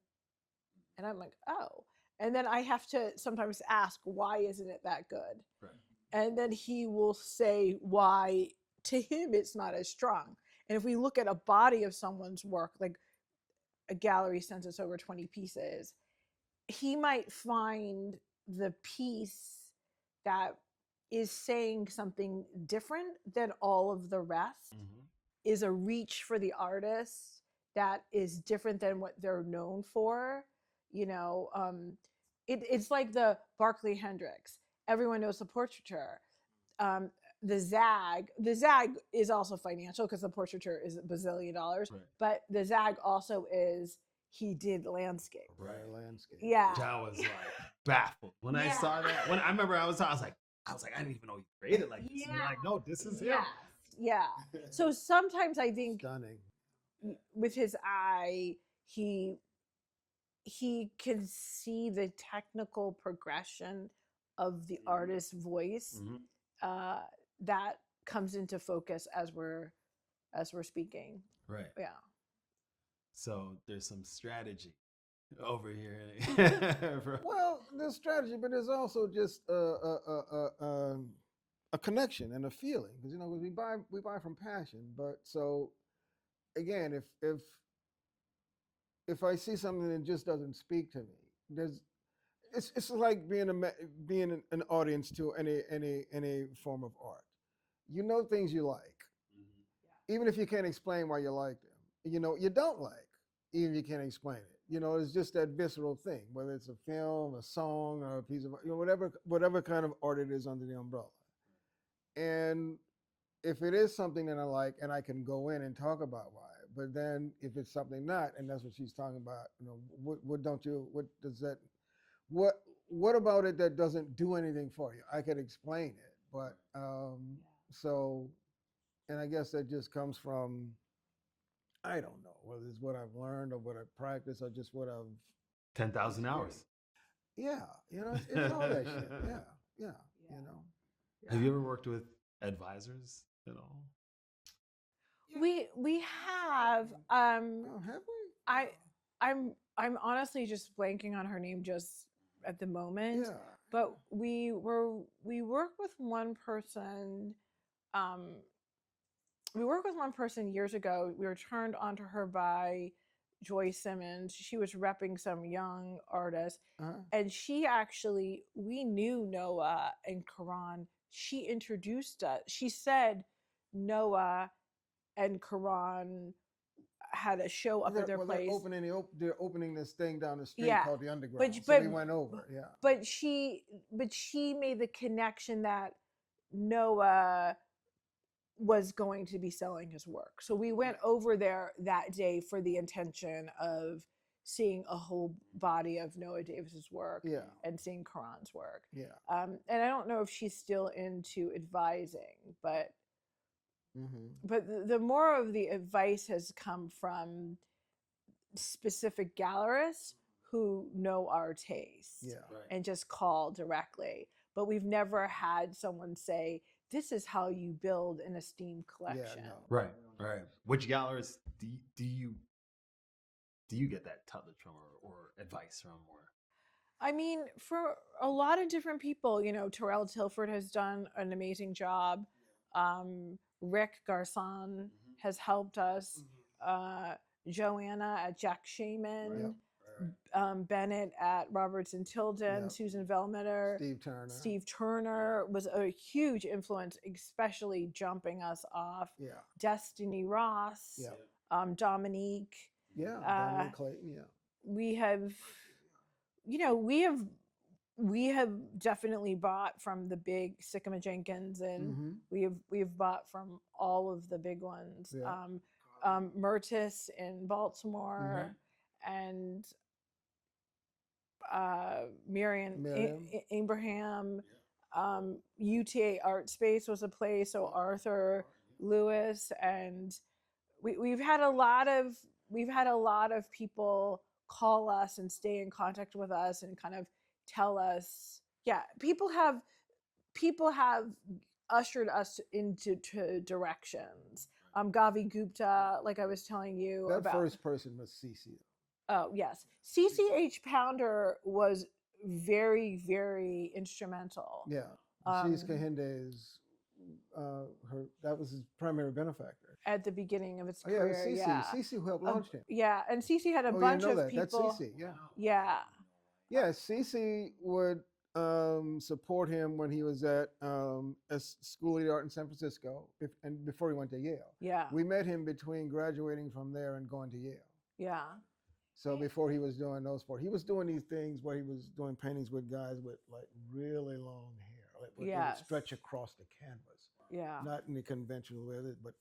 and I'm like, oh, and then I have to sometimes ask, why isn't it that good? Right. And then he will say why to him it's not as strong. And if we look at a body of someone's work, like a gallery sends us over 20 pieces, he might find the piece that is saying something different than all of the rest, is a reach for the artist that is different than what they're known for. You know, it's like the Barclay Hendricks. Everyone knows the portraiture. Um, the ZAG is also financial because the portraiture is $1 bazillion, Right. but the ZAG also is he did landscape. Right. Landscape. Yeah. I was like baffled when I saw that. When I remember I was like, I didn't even know he created like this. And you're like, no, this is him. Yes. Yeah. So sometimes I think Stunning. with his eye, he can see the technical progression of the artist's voice that comes into focus as we're speaking. Right. Yeah. So there's some strategy over here. Well, there's strategy, but there's also just a connection and a feeling because you know we buy from passion. But so again, if I see something that just doesn't speak to me, there's it's like being an audience to any form of art. You know things you like, even if you can't explain why you like them. You know you don't like, even if you can't explain it. You know, it's just that visceral thing, whether it's a film, a song, or a piece of whatever kind of art it is under the umbrella. And if it is something that I like, and I can go in and talk about why. But then if it's something not, and that's what she's talking about, you know, what does that, what about it that doesn't do anything for you? I could explain it, but so, and I guess that just comes from, I don't know, whether it's what I've learned or what I've practiced or just what I've 10,000 hours. Yeah, you know, it's all that shit. Yeah, you know. Have you ever worked with advisors at all? We have Oh, have we? I'm honestly just blanking on her name just at the moment. Yeah. But we worked with one person. Um, we worked with one person years ago. We were turned onto her by Joy Simmons. She was repping some young artists, and she actually, we knew Noah and Karan. She introduced us. She said Noah and Karan had a show up at their place. They're opening this thing down the street called the Underground. But we went over. Yeah. But she made the connection that Noah was going to be selling his work. So we went over there that day for the intention of seeing a whole body of Noah Davis's work and seeing Karan's work. Yeah. And I don't know if she's still into advising, but the more of the advice has come from specific gallerists who know our tastes and just call directly. But we've never had someone say, this is how you build an esteemed collection. Yeah, no. Right. Which gallerists do you get that touch from or advice from? Or I mean, for a lot of different people, you know, Terrell Tilford has done an amazing job. Rick Garcon has helped us. Joanna at Jack Shaman, Bennett at Roberts and Tilden, Susan Velmeter, Steve Turner was a huge influence, especially jumping us off. Destiny Ross, Dominique. Dominique Clayton. We have, you know, we have definitely bought from the big Sycamore Jenkins, and we've bought from all of the big ones. Murtis in Baltimore, and Marion Miriam. Abraham. UTA Art Space was a place. So Arthur Lewis, and we've had a lot of people call us and stay in contact with us and kind of tell us, yeah, people have ushered us into directions. Gavi Gupta, like I was telling you That about. first person was Cece. Oh yes, CCH Pounder was very, very instrumental. Yeah, she's Kahinde's. That was his primary benefactor At the beginning of its Oh, yeah, it was career. Cece. Yeah, Cece who helped launch him. yeah, and Cece had a Oh, you bunch know of that. people. That's Cece. Yeah. Yeah, Yeah, Cece would support him when he was at a School of the Art in San Francisco, and before he went to Yale. yeah, We met him between graduating from there and going to Yale. yeah, So before he was doing those four, he was doing these things where he was doing paintings with guys with like really long hair, like they would Yes. stretch across the canvas. yeah. Not in the conventional way, but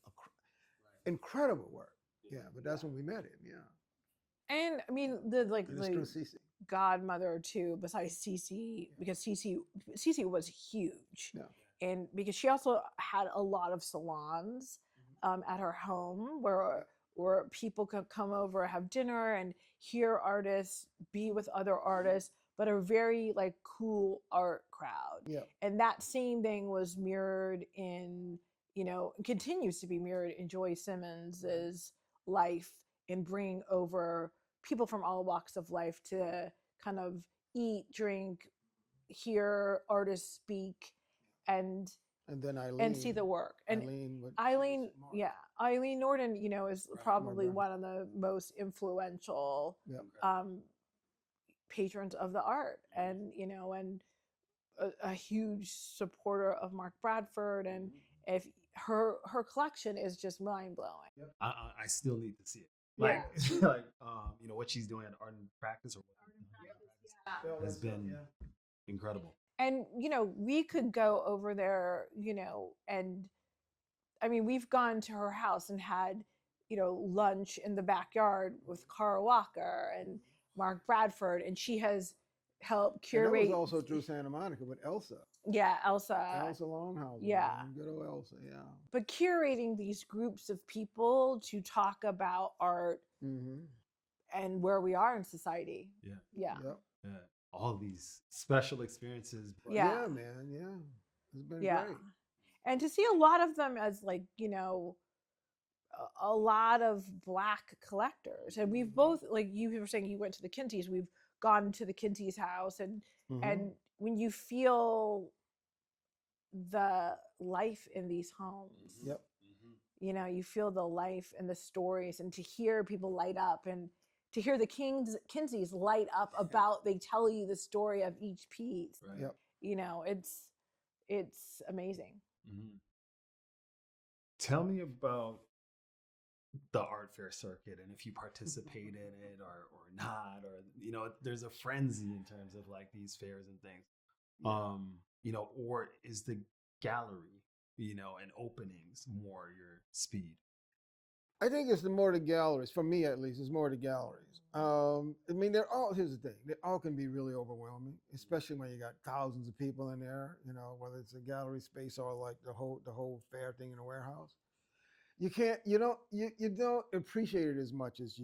incredible work. Yeah, but that's when we met him. Yeah, And I mean the and it's through Cece. godmother too, besides Cece, because Cece was huge, Yeah. and because she also had a lot of salons at her home where people could come over, have dinner, and hear artists, be with other artists, but a very like cool art crowd. Yeah. And that same thing was mirrored in, continues to be mirrored in Joy Simmons's life, and bring over people from all walks of life to kind of eat, drink, hear artists speak, and then Eileen. and see the work. And Eileen, Norton, is probably one of the most influential patrons of the art, and and a huge supporter of Mark Bradford. And if her collection is just mind blowing. I still need to see it. Yeah. Like what she's doing at Art and Practice has been incredible. And we could go over there, and I mean, we've gone to her house and had lunch in the backyard with Carl Walker and Mark Bradford, and she has helped curate. And that was also through Santa Monica with Elsa. Yeah, Elsa Longhausen. Yeah, good old Elsa. Yeah. But curating these groups of people to talk about art and where we are in society. Yeah. All these special experiences. Yeah, man. Yeah, it's been great. And to see a lot of them as like a lot of Black collectors, and we've both, like you were saying, you went to the Kinteys. We've gone to the Kinteys house, and when you feel the life in these homes, you feel the life and the stories, and to hear people light up, and to hear the Kinseys light up about, they tell you the story of each piece. Right. Yep. It's amazing. Tell me about the art fair circuit, and if you participate in it or not, or there's a frenzy in terms of like these fairs and things. Or is the gallery, and openings more your speed? I think it's more the galleries. For me, at least, it's more the galleries. I mean, here's the thing. They all can be really overwhelming, especially when you got thousands of people in there, whether it's a gallery space or like the whole fair thing in a warehouse. You don't appreciate it as much as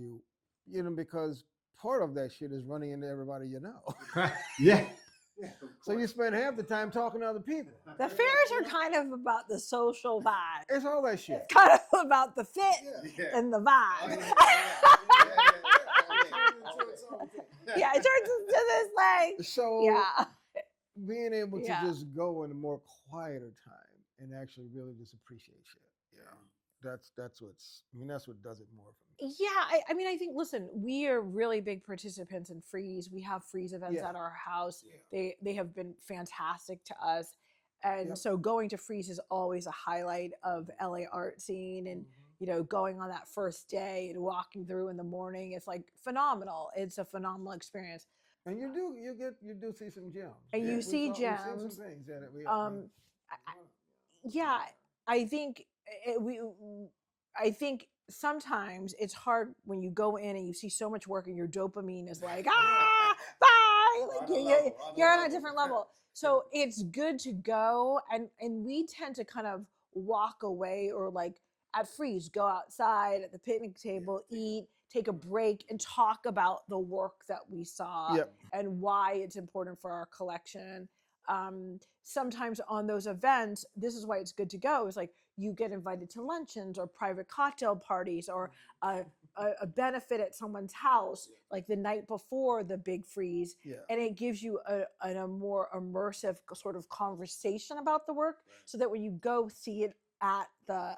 because part of that shit is running into everybody you know. Yeah. So you spend half the time talking to other people. The fairs are kind of about the social vibe. It's all that shit. It's kind of about the fit and the vibe. Yeah, it turns into this like. So being able to just go in a more quieter time and actually really just appreciate shit. That's what does it more for me. Yeah, I mean, I think, listen, we are really big participants in Freeze. We have Freeze events at our house. They have been fantastic to us. And so going to Freeze is always a highlight of LA art scene. And, going on that first day and walking through in the morning, it's like phenomenal. It's a phenomenal experience. And you do see some gems. And you see gems. We see some things that I think I think sometimes it's hard when you go in and you see so much work and your dopamine is like, bye. right? Oh, Like on a you, level, on a you're on a level. different level. So it's good to go, and we tend to kind of walk away or like at Freeze, go outside at the picnic table, eat, take a break, and talk about the work that we saw Yep. and why it's important for our collection. Sometimes on those events, this is why it's good to go. Is like you get invited to luncheons or private cocktail parties or a benefit at someone's house, like the night before the big freeze, Yeah. and it gives you a more immersive sort of conversation about the work, so that when you go see it at the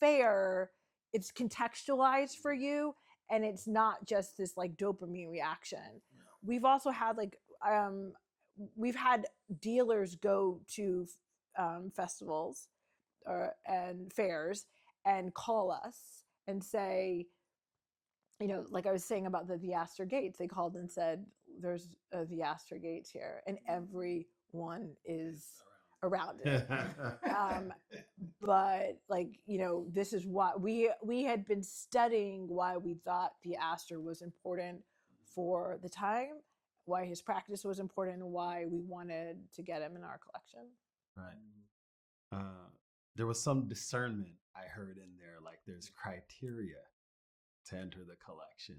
fair, it's contextualized for you and it's not just this like dopamine reaction. We've also had like we've had dealers go to festivals and fairs and call us and say, you know, like I was saying about the Astor Gates, they called and said, "There's the Astor Gates here," and everyone is around it. But like, you know, this is why we had been studying why we thought the Astor was important for the time, why his practice was important, and why we wanted to get him in our collection. Right. There was some discernment I heard in there, like there's criteria to enter the collection.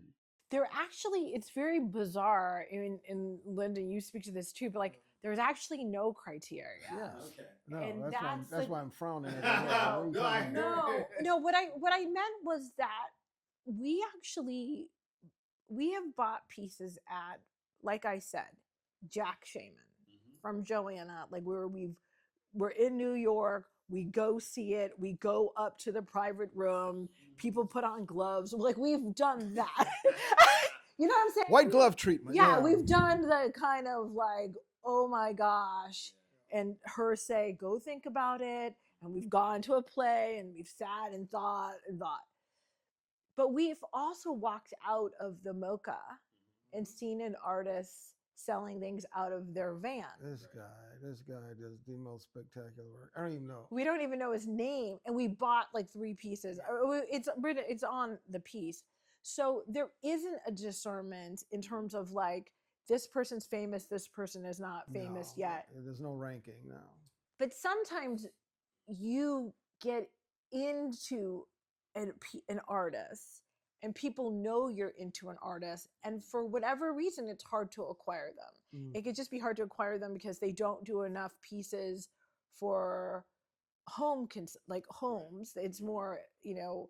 There actually, it's very bizarre. In Lyndon, you speak to this too, but like there's actually no criteria. Yeah. Okay. No, And that's like, why I'm frowning at it. No, I no, no. What I meant was that we actually we have bought pieces at, like I said, Jack Shaman from Joanna. Like we're in New York. We go see it. We go up to the private room. People put on gloves. Like we've done that. You know what I'm saying? White glove treatment. Yeah, we've done the kind of like, oh my gosh, and her say, go think about it. And we've gone to a play and we've sat and thought and thought. But we've also walked out of the Mocha and seen an artist selling things out of their van. This guy does the most spectacular work. I don't even know. We don't even know his name, and we bought like 3 pieces. It's on the piece. So there isn't a discernment in terms of like this person's famous, this person is not famous yet. There's no ranking now. But sometimes you get into an artist and people know you're into an artist, and for whatever reason it's hard to acquire them. It could just be hard to acquire them because they don't do enough pieces for like homes. It's more, you know,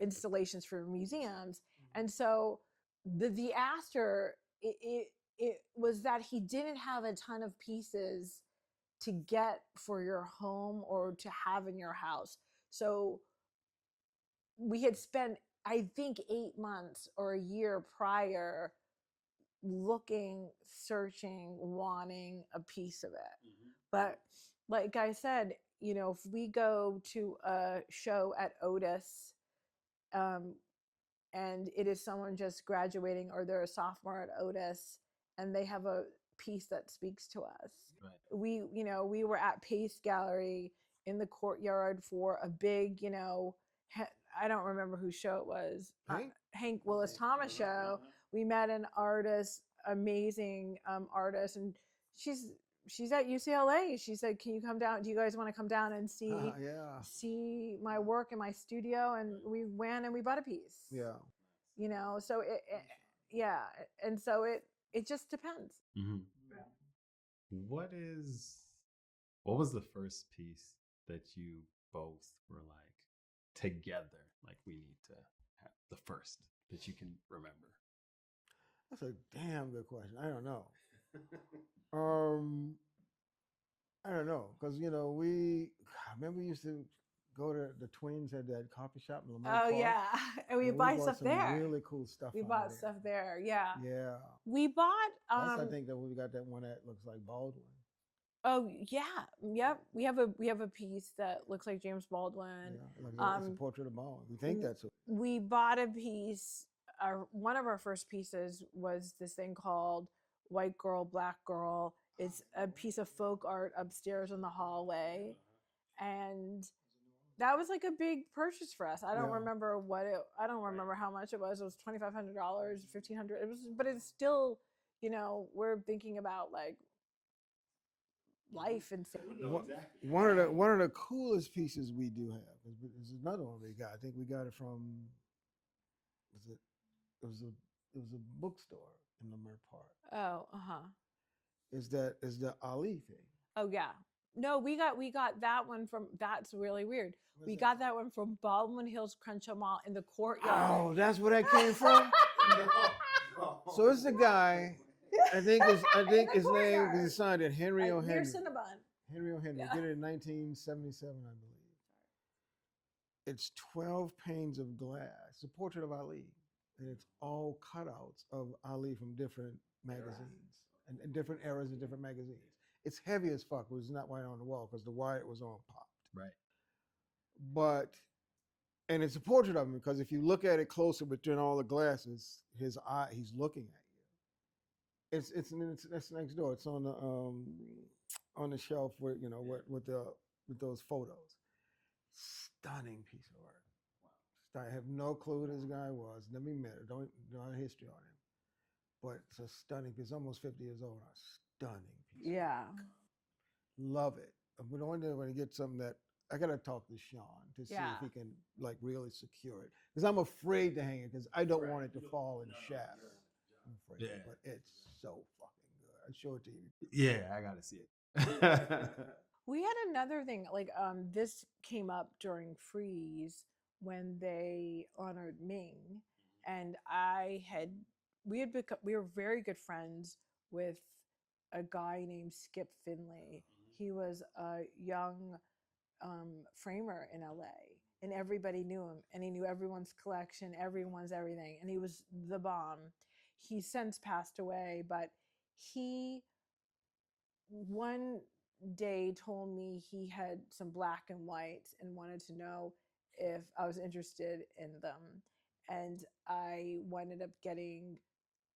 installations for museums. And so the Astor, it was that he didn't have a ton of pieces to get for your home or to have in your house. So we had spent, I think, 8 months or a year prior looking, searching, wanting a piece of it. But like I said, you know, if we go to a show at Otis, and it is someone just graduating or they're a sophomore at Otis and they have a piece that speaks to us. Right. We were at Pace Gallery in the courtyard for a big, you know, I don't remember whose show it was. Hank Willis Thomas show. We met an artist, amazing artist, and she's at UCLA. She said, "Can you come down? Do you guys want to come down and see my work in my studio?" And we went and we bought a piece. Yeah. You know, so yeah, and so it just depends. Mm-hmm. What was the first piece that you both were like together? Like we need to have the first that you can remember. That's a damn good question. I don't know. I don't know, because you know we used to go to the Twins at that coffee shop in Lamar Park. Yeah, and we buy stuff there. Really cool stuff. We bought there. stuff there. Yeah. Yeah. We bought. I think that we got that one that looks like Baldwin. Oh yeah, yep. We have a piece that looks like James Baldwin. Yeah, it's a portrait of Baldwin. We think that's it. We bought a piece. One of our first pieces was this thing called White Girl, Black Girl. It's a piece of folk art upstairs in the hallway, and that was like a big purchase for us. I don't remember I don't remember how much it was. It was $2,500, $1,500. It was, but it's still, you know, we're thinking about like life and safety. One of the coolest pieces we do have is another one we got. I think we got it from was it it was a bookstore in Lemert Park. Oh, uh-huh. Is the Ali thing? Oh yeah. No, we got that one from, that's really weird. What's We that got from? that one from Baldwin Hills Crenshaw Mall in the courtyard. Oh, that's where that came from. So it's the guy. I think his name because he signed it Henry Near O'Henry. Cinnabon. Henry O'Henry. Yeah. Did it in 1977, I believe. It's 12 panes of glass. It's a portrait of Ali, and it's all cutouts of Ali from different magazines and different eras and different magazines. It's heavy as fuck. It was not white on the wall because the wire was all popped. Right. But and it's a portrait of him because if you look at it closer between all the glasses, his eye, he's looking at you. That's next door. It's on the shelf where you know with those photos. Stunning piece of work. Wow. I have no clue who this guy was. Never met him. Don't know history on him. But it's a stunning piece. Almost 50 years old. A stunning piece. Yeah. Love it. But the one day when I get something that I gotta talk to Sean to see Yeah. if he can like really secure it because I'm afraid to hang it because I don't want it to fall and shatter. I'm afraid, Yeah. but it's so fucking good. I show it to you. Yeah, I gotta see it. We had another thing, like this came up during Freeze when they honored Ming, and we were very good friends with a guy named Skip Finley. He was a young framer in LA, and everybody knew him, and he knew everyone's collection, everyone's everything, and he was the bomb. He's since passed away, but he one day told me he had some black and whites and wanted to know if I was interested in them. And I ended up getting,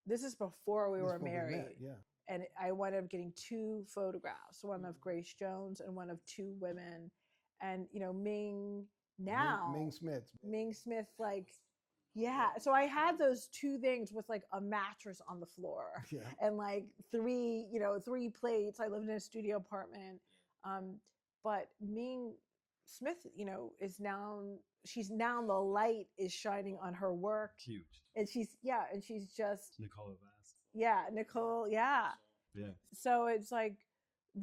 this is before we were married. Yeah. And I wound up getting two photographs, one of Grace Jones and one of two women. And, you know, Ming now, Ming Smith, like, yeah. So I had those two things with like a mattress on the floor Yeah. and like three plates. I lived in a studio apartment. But Ming Smith, you know, she's now the light is shining on her work. Huge. And she's just Nicole Vast. yeah, Nicole, yeah. Yeah. So it's like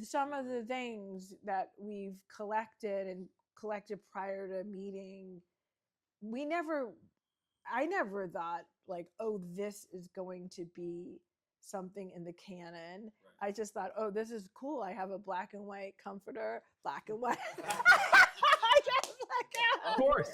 some of the things that we've collected prior to meeting, I never thought like, oh, this is going to be something in the canon. Right. I just thought, oh, this is cool. I have a black and white comforter, black and white. I just like, of course.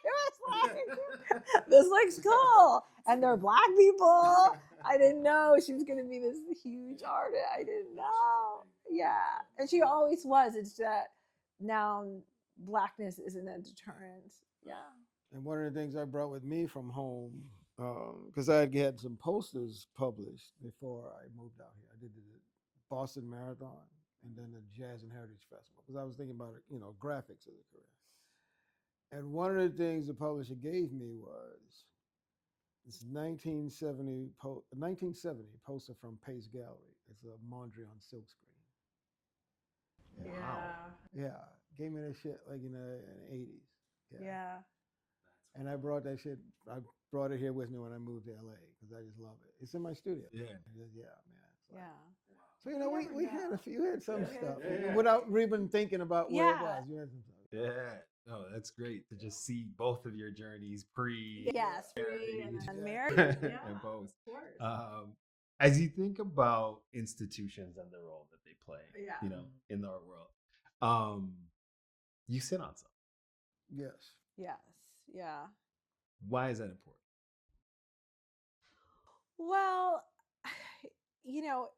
It was like, this looks cool. And they're black people. I didn't know she was going to be this huge artist. I didn't know. Yeah. And she always was. It's that now blackness isn't a deterrent. Yeah. And one of the things I brought with me from home, because I had some posters published before I moved out here. I did the Boston Marathon and then the Jazz and Heritage Festival because I was thinking about it, you know, graphics as a career. And one of the things the publisher gave me was this 1970 poster from Pace Gallery. It's a Mondrian silk screen. Yeah. Wow. Yeah. Gave me that shit like in the 80s. Yeah. And I brought that shit. I brought it here with me when I moved to LA because I just love it. It's in my studio. Yeah. Yeah, man. So, yeah. So you know, we had some stuff without even thinking about where it was. You had some stuff. Yeah. No, that's great to just see both of your journeys pre. Yes, pre and married. Yeah. And both. Of course. As you think about institutions and the role that they play, you know, in our world, you sit on some. Yes. Yes. Yeah. Why is that important? Well, you know,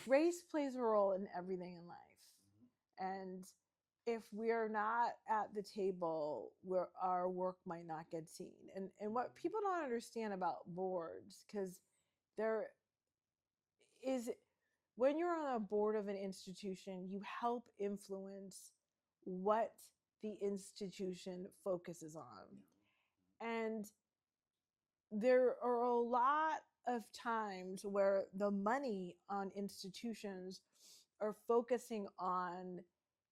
race plays a role in everything in life. And if we're not at the table, where our work might not get seen. And what people don't understand about boards, because there is, when you're on a board of an institution, you help influence what the institution focuses on. And there are a lot of times where the money on institutions are focusing on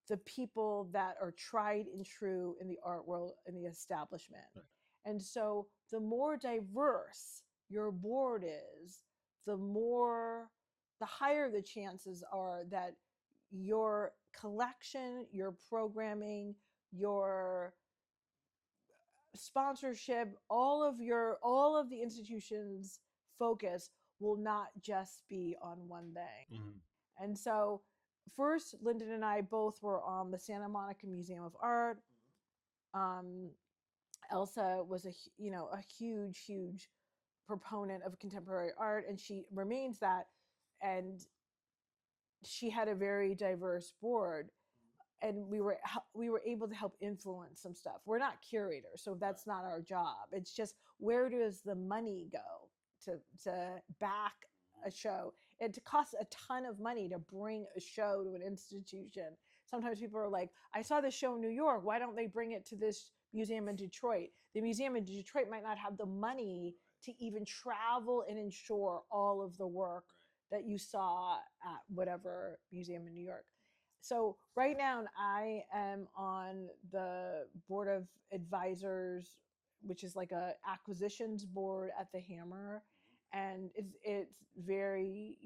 the people that are tried and true in the art world in the establishment. Right. And so the more diverse your board is, the more, the higher the chances are that your collection, your programming, your sponsorship, all of the institution's focus will not just be on one thing. Mhm. And so first Lyndon and I both were on the Santa Monica Museum of Art. um, Elsa was a huge proponent of contemporary art, and she remains that. And she had a very diverse board, and we were able to help influence some stuff. We're not curators, so that's not our job. It's just, where does the money go to back a show? It costs a ton of money to bring a show to an institution. Sometimes people are like, I saw this show in New York, why don't they bring it to this museum in Detroit? The museum in Detroit might not have the money to even travel and ensure all of the work that you saw at whatever museum in New York. So right now I am on the board of advisors, which is like a acquisitions board at the Hammer, and it's very,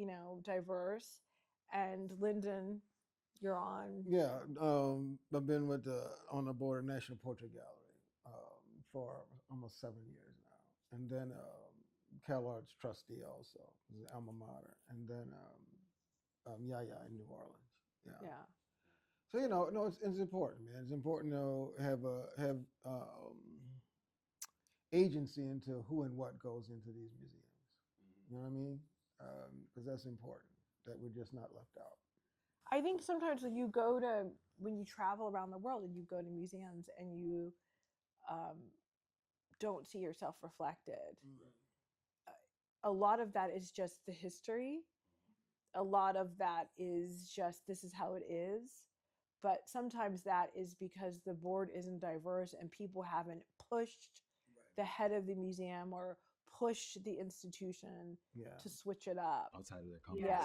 diverse. And Lyndon, you're on. Yeah, I've been with on the board of National Portrait Gallery for almost 7 years now, and then CalArts trustee also, is alma mater, and then yeah, in New Orleans. Yeah. Yeah. So no, it's important, man. It's important to have agency into who and what goes into these museums. You know what I mean? Because that's important, that we're just not left out. I think sometimes when you travel around the world and you go to museums and you um, don't see yourself reflected, a lot of that is just the history. A lot of that is just, this is how it is. But sometimes that is because the board isn't diverse and people haven't pushed the head of the museum or pushed the institution Yeah. to switch it up. Outside of their comfort Yeah.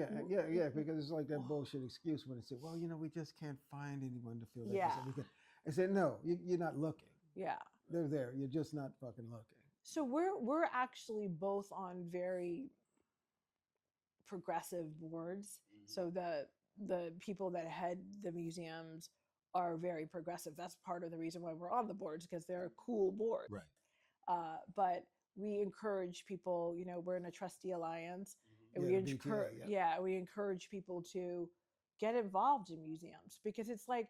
zone. Yeah, because it's like that bullshit excuse when they say, well, we just can't find anyone to fill that. Yeah. I said, no, you're not looking. Yeah. They're there. You're just not fucking looking. So we're actually both on very progressive boards. So the people that head the museums are very progressive. That's part of the reason why we're on the boards, because they're cool boards. Right. But we encourage people. We're in a trustee alliance, and Yeah, the BTA, yeah. we encourage people to get involved in museums, because it's like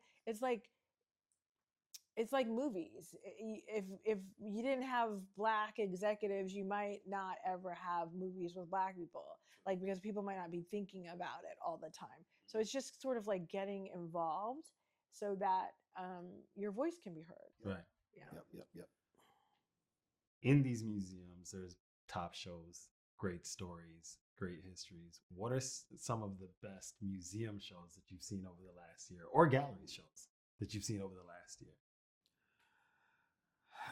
movies. If you didn't have black executives, you might not ever have movies with black people, like, because people might not be thinking about it all the time. So it's just sort of like getting involved so that your voice can be heard. Right. Yeah. Yep. In these museums, there's top shows, great stories, great histories. What are some of the best museum shows that you've seen over the last year, or gallery shows that you've seen over the last year?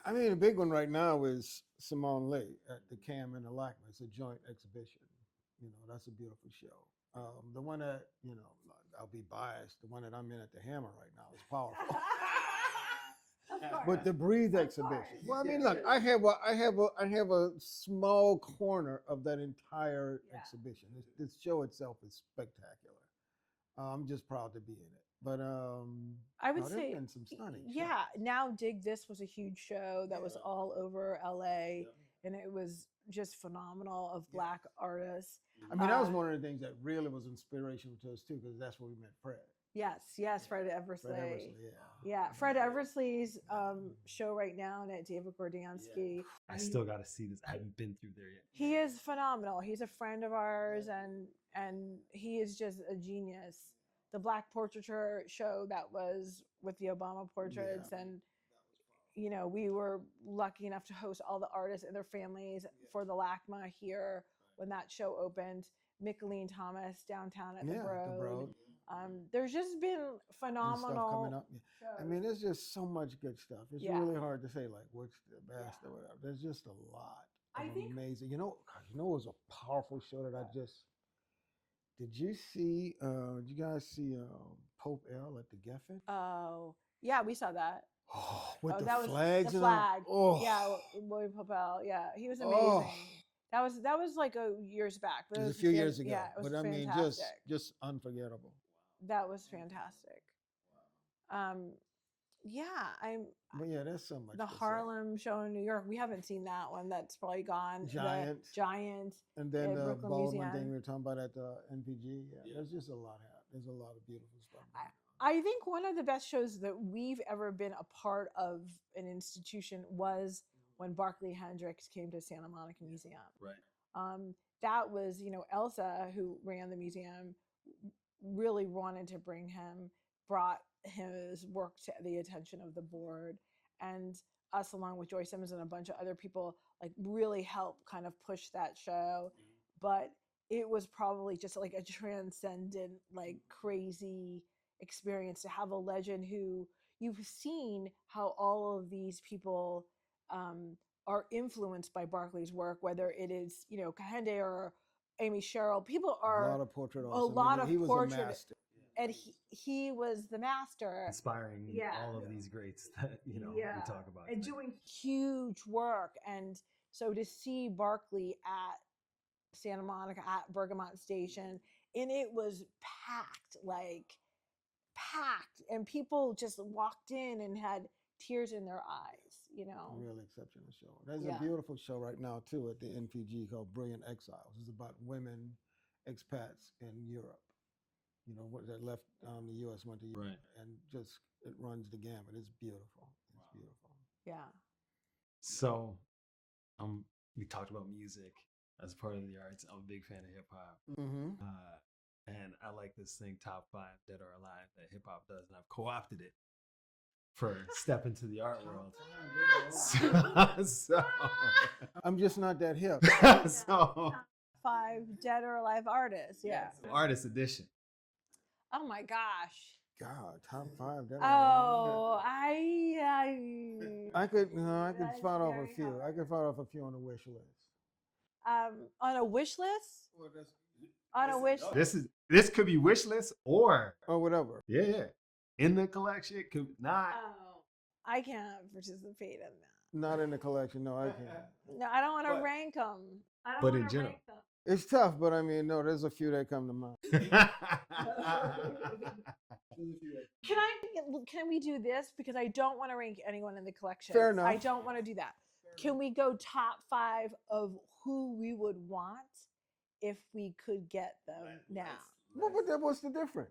I mean, the big one right now is Simone Lee at the Cam and the LACMA. It's a joint exhibition. That's a beautiful show. The one that, I'll be biased, the one that I'm in at the Hammer right now is powerful. But the Breathe exhibition. Well, I mean, look, I have a small corner of that entire exhibition. This show itself is spectacular. I'm just proud to be in it. But I would say, there's been some stunning. yeah. Now Dig This was a huge show that was all over LA, and it was just phenomenal, of black artists. I mean, that was one of the things that really was inspirational to us too, because that's where we met Fred. Yes, Fred Eversley. Fred Eversley, Yeah, Fred Eversley's show right now at David Gordiansky. I still got to see this. I haven't been through there yet. He is phenomenal. He's a friend of ours, and he is just a genius. The Black Portraiture show that was with the Obama portraits, and we were lucky enough to host all the artists and their families for the LACMA here when that show opened. Micheline Thomas downtown at the Broad. There's just been and stuff phenomenal coming up. Yeah. I shows. mean, there's just so much good stuff. It's Yeah. really hard to say like what's the best Yeah. or whatever. There's just a lot I of think amazing. You know, it was a powerful show that I just. Did you see? Did you guys see Pope L at the Geffen? oh yeah, we saw that. Oh, with the That was flags the and all. flag. Oh, Yeah, William Popel. Yeah, he was oh. amazing. That was like years back, but It it was a was few years ago, yeah, it was but I mean, fantastic. just unforgettable. That was fantastic. Um, yeah, I'm But yeah, there's so much. the to say. Harlem show in New York. We haven't seen that one. That's probably gone. Giant. The Giant. And then the Brooklyn Baldwin Museum. thing we were talking about at the NPG. Yeah, there's just a lot. There's a lot of beautiful stuff. I think one of the best shows that we've ever been a part of an institution was when Barclay Hendricks came to Santa Monica Museum. Right. That was, Elsa, who ran the museum, really wanted to bring him, brought his work to the attention of the board, and us, along with Joy Simmons and a bunch of other people, like really helped kind of push that show. But it was probably just like a transcendent, like crazy experience to have a legend who you've seen how all of these people are influenced by Barclay's work, whether it is, Kahende or Amy Sherrill. People are a lot of portrait a artists. lot I mean, of he was portrait, a master. and he was the master, Inspiring Yeah. all of these greats that we talk about. and tonight. doing huge work. And so to see Barclay at Santa Monica at Bergamot Station, and it was packed, and people just walked in and had tears in their eyes. Really exceptional show. There's Yeah. a beautiful show right now too at the NPG called Brilliant Exiles. It's about women expats in Europe. That left the U.S. went to Europe, Right. and just it runs the gamut. It's beautiful. It's beautiful. Yeah. So, we talked about music as part of the arts. I'm a big fan of hip hop. Mm-hmm. And I like this thing, Top 5 Dead or Alive, that hip hop does, and I've co-opted it for Step into the Art World. So I'm just not that hip. so 5 dead or alive artists. Yeah. Artist edition. Oh my gosh. God, top 5. Oh, I could That's fight off a very few. I hard. could fight off a few on the wish list. On a wish list. On a wish list. This could be wish list or whatever. yeah, in the collection. Could not. Oh, I can't participate in that. Not in the collection. No, I can't. No, I don't want to rank them. But in general. It's tough, but I mean, no, there's a few that come to mind. Can we do this, because I don't want to rank anyone in the collection. Fair enough. I don't want to do that. Can we go top 5 of who we would want if we could get them now? What's the difference?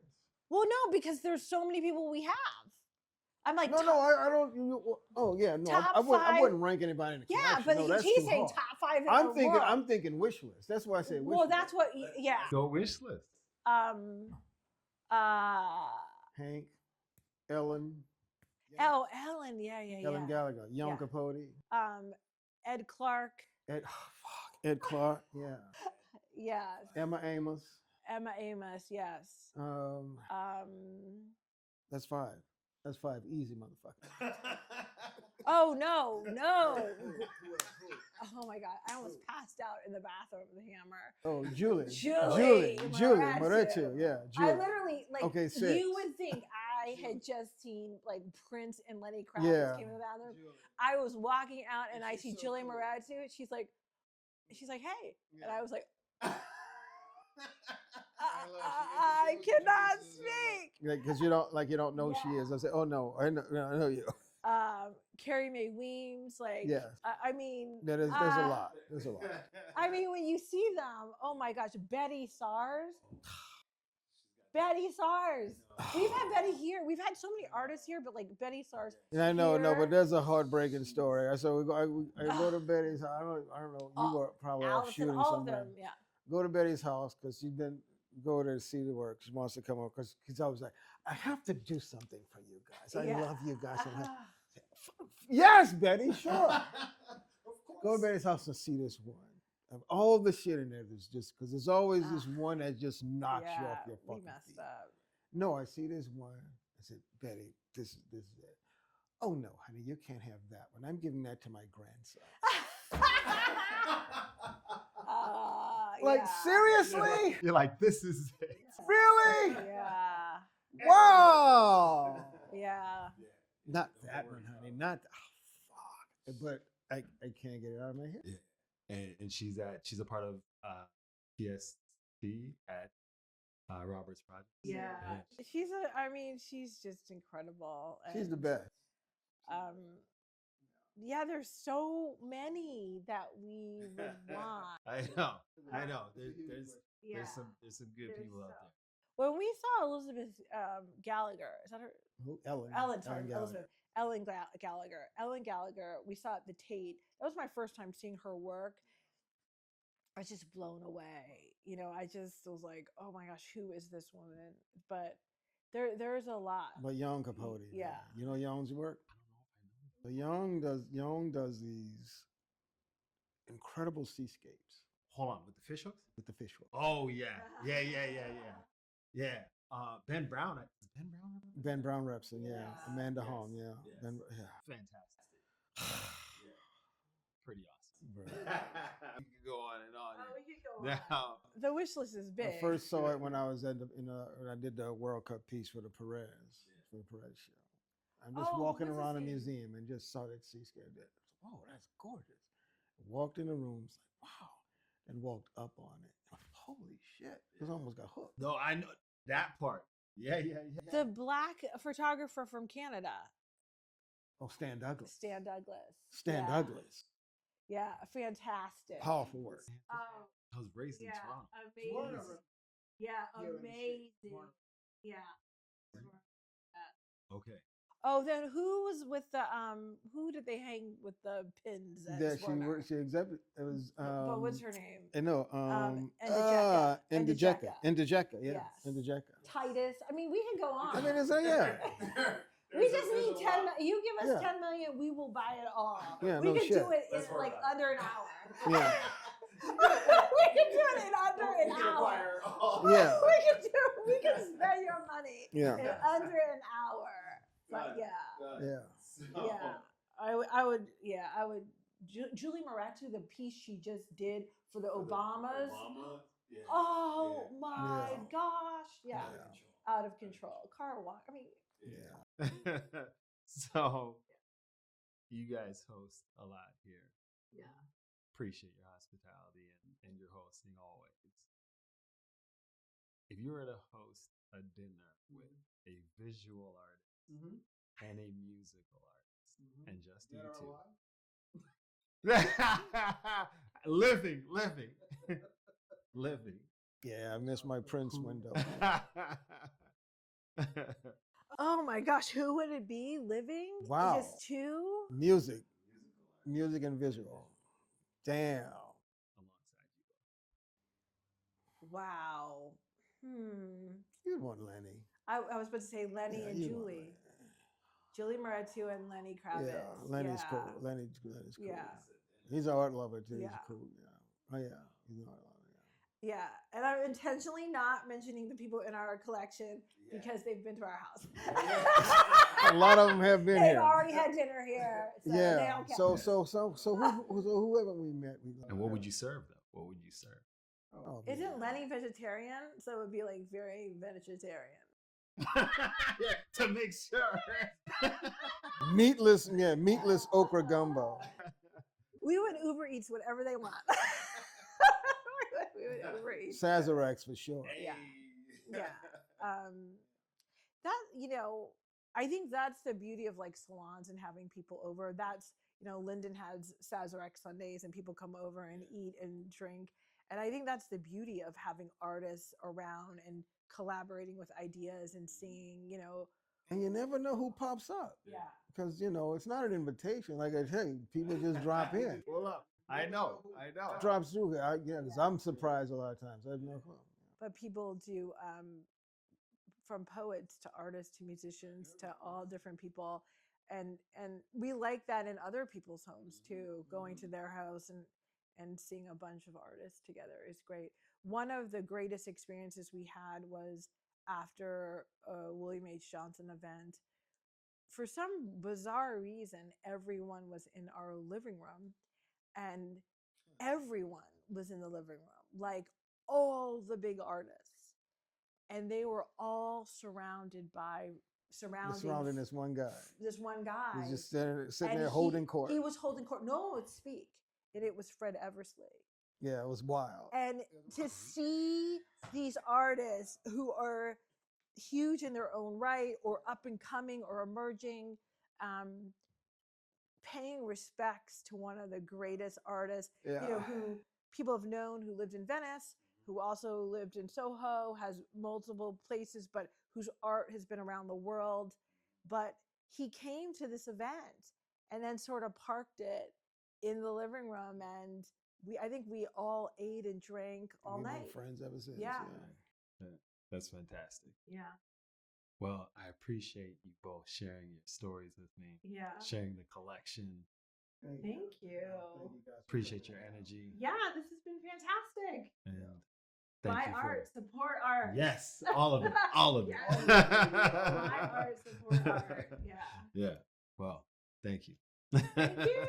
Well, no, because there's so many people we have. I'm like, No, I don't. Oh yeah, no, Top I wouldn't 5. rank anybody in the Yeah, collection. but No, that's he's too saying hard. top 5 in I'm the thinking. world. I'm thinking wish list. That's why I say wish Well, list. that's what. Yeah. Go wish list. Hank, Ellen, Oh, Ellen. Yeah. Ellen Gallagher, Young Yeah. Capote, Ed Clark. Ed Clark, yeah, Yes. Emma Amos. Emma Amos. Yes. That's 5. That's 5. Easy, motherfucker. Oh no. Oh my God! I almost passed out in the bathroom with the hammer. Oh, Julie Moretti. Moretti, yeah, Julie. I literally Okay, 6. You would think I had just seen like Prince and Lenny Kravitz Yeah. came in the bathroom. I was walking out and I see Julie Moretti. She's like, hey, and I was like, I cannot speak. Because you don't know she is. I say, oh no, I know you. Carrie Mae Weems, like, Yes. I mean, There's a lot. There's a lot. I mean, when you see them, oh my gosh, Betty Sars. Betty Sars. We've had Betty here. We've had so many artists here, but like Betty Sars. Yeah, I know, here. but there's a heartbreaking story. So I go to Betty's house. I don't know. You were probably off Allison, shooting all somewhere. of them, yeah. Go to Betty's house because she didn't go there to see the work. She wants to come over because I was like, I have to do something for you guys. I love you guys. Yes, Betty, sure. Go to Betty's house and see this one. Of all the shit in there, there's just because there's always this one that just knocks you off your fucking we messed feet. up. No, I see this one. I said, Betty, this is it. Oh no, honey, you can't have that one. I'm giving that to my grandson. Like Yeah. seriously? You're like, this is it. Really? Yeah. Wow. Yeah. Not that one, honey. Not fuck. But I can't get it out of my head. Yeah. And she's a part of PST at Robert's Project. Yeah. She's just incredible. She's the and, best. Yeah, there's so many that we would want. I know. There's some good people out there. When we saw Elizabeth Gallagher, is that her? Who? Ellen. Sorry, Gallagher. Elizabeth. Gallagher. Ellen Gallagher. We saw at the Tate. That was my first time seeing her work. I was just blown away. I just was like, oh my gosh, who is this woman? But there's a lot. But Young Capote. Yeah. Man. You know Young's work? So Young does these incredible seascapes Hold on, with the fish hooks? with the fish hook. Oh yeah. Yeah. Ben Brown. Is Ben Brown? Ben Brown reps it, yeah. Yes. Amanda Yes. Hong, yeah. Yes. Yeah. Fantastic. Pretty awesome. Bro. We could go on and on. Oh, we could go on. Now, The wish list is big. I first saw it when I was when I did the World Cup piece for the Perez show. I'm just walking what's around a his name? museum and just saw that seascape. Oh, that's gorgeous. Walked in the room, it's like, wow, and walked up on it. Holy shit! It almost got hooked. no, I know that part. Yeah. The black photographer from Canada, Oh, Stan Douglas. Stan Douglas. Stan Yeah. Douglas. Yeah, fantastic. Powerful work. Oh, I was raised in Toronto. amazing. Yeah, amazing. Yeah. Okay. Oh, then who was with the who did they hang with the pins at That his corner? she exhibited. It was. But what's her name? I know. Ndejeka. Ndejeka. Yeah. Yes. Ndejeka. Titus. I mean, we can go on. I mean, it's yeah. We just need 10. You give us Yeah. 10 million, we will buy it all. Yeah, we no can shit. do it in Let's work like on it. under an hour. Yeah. We can do it in under an hour. Yeah. We can spend your money Yeah. in under an hour. But yeah. Yeah. I would. Julie Moretu, the piece she just did for the Obamas. Oh my Yeah. gosh. Yeah. Yeah. Out of control. Car walk. I mean, Yeah. So, you guys host a lot here. yeah. Appreciate your hospitality and your hosting always. If you were to host a dinner with a visual artist and a musical artist, and just you two, living. Yeah. I missed my Prince window. Oh my gosh, who would it be living? Wow. Just two? Music and visual. Damn. Alongside you. Wow. You'd want Lenny. I was about to say Lenny Yeah, and you'd want Julie. Lenny. Julie Moretu and Lenny Kravitz. Yeah, Lenny's cool. Lenny's cool. Yeah. He's an art lover too. Yeah. He's cool. Yeah. Oh yeah. He's an art lover. Yeah. And I'm intentionally not mentioning the people in our collection because they've been to our house. Yeah. A lot of them have been They've here. already had dinner here. So they Yeah. don't count. So who haven't we met? And what would you serve though? What would you serve? Oh, Isn't man. Lenny vegetarian? So it would be like very vegetarian. To make sure. Meatless okra gumbo. We would Uber Eats whatever they want. we would Uber Eats. Sazeracs for sure. Yeah. Yeah. That, I think that's the beauty of like salons and having people over. That's, Lyndon has Sazerac Sundays and people come over and eat and drink. And I think that's the beauty of having artists around and collaborating with ideas and seeing, And you never know who pops up. Yeah. Because, it's not an invitation. Like I tell you, people just drop in. Pull up. I know. Drops through here. Because I'm surprised a lot of times. I have no clue. But people do, from poets to artists to musicians to all different people. And we like that in other people's homes too, going to their house and seeing a bunch of artists together is great. One of the greatest experiences we had was after a William H. Johnson event. For some bizarre reason, everyone was in our living room, and everyone was in the living room, like all the big artists, and they were all Surrounding this one guy. this one guy. He's just sitting And there holding court. He was holding court. No one would speak, and it was Fred Eversley. Yeah, it was wild. And to see these artists who are huge in their own right, or up and coming, or emerging, paying respects to one of the greatest artists, Yeah. you know, who people have known, who lived in Venice, who also lived in Soho, has multiple places, but whose art has been around the world. But he came to this event and then sort of parked it in the living room, and I think we all ate and drank all We've night. been friends ever since. Yeah. That's fantastic. Yeah. Well, I appreciate you both sharing your stories with me, Yeah. sharing the collection. Thank you. Appreciate your energy. Yeah, this has been fantastic. And thank Buy you art, support art. Yes, all of it. All of it. Yes. Buy art, support art. Yeah. Yeah. Well, thank you. Thank you.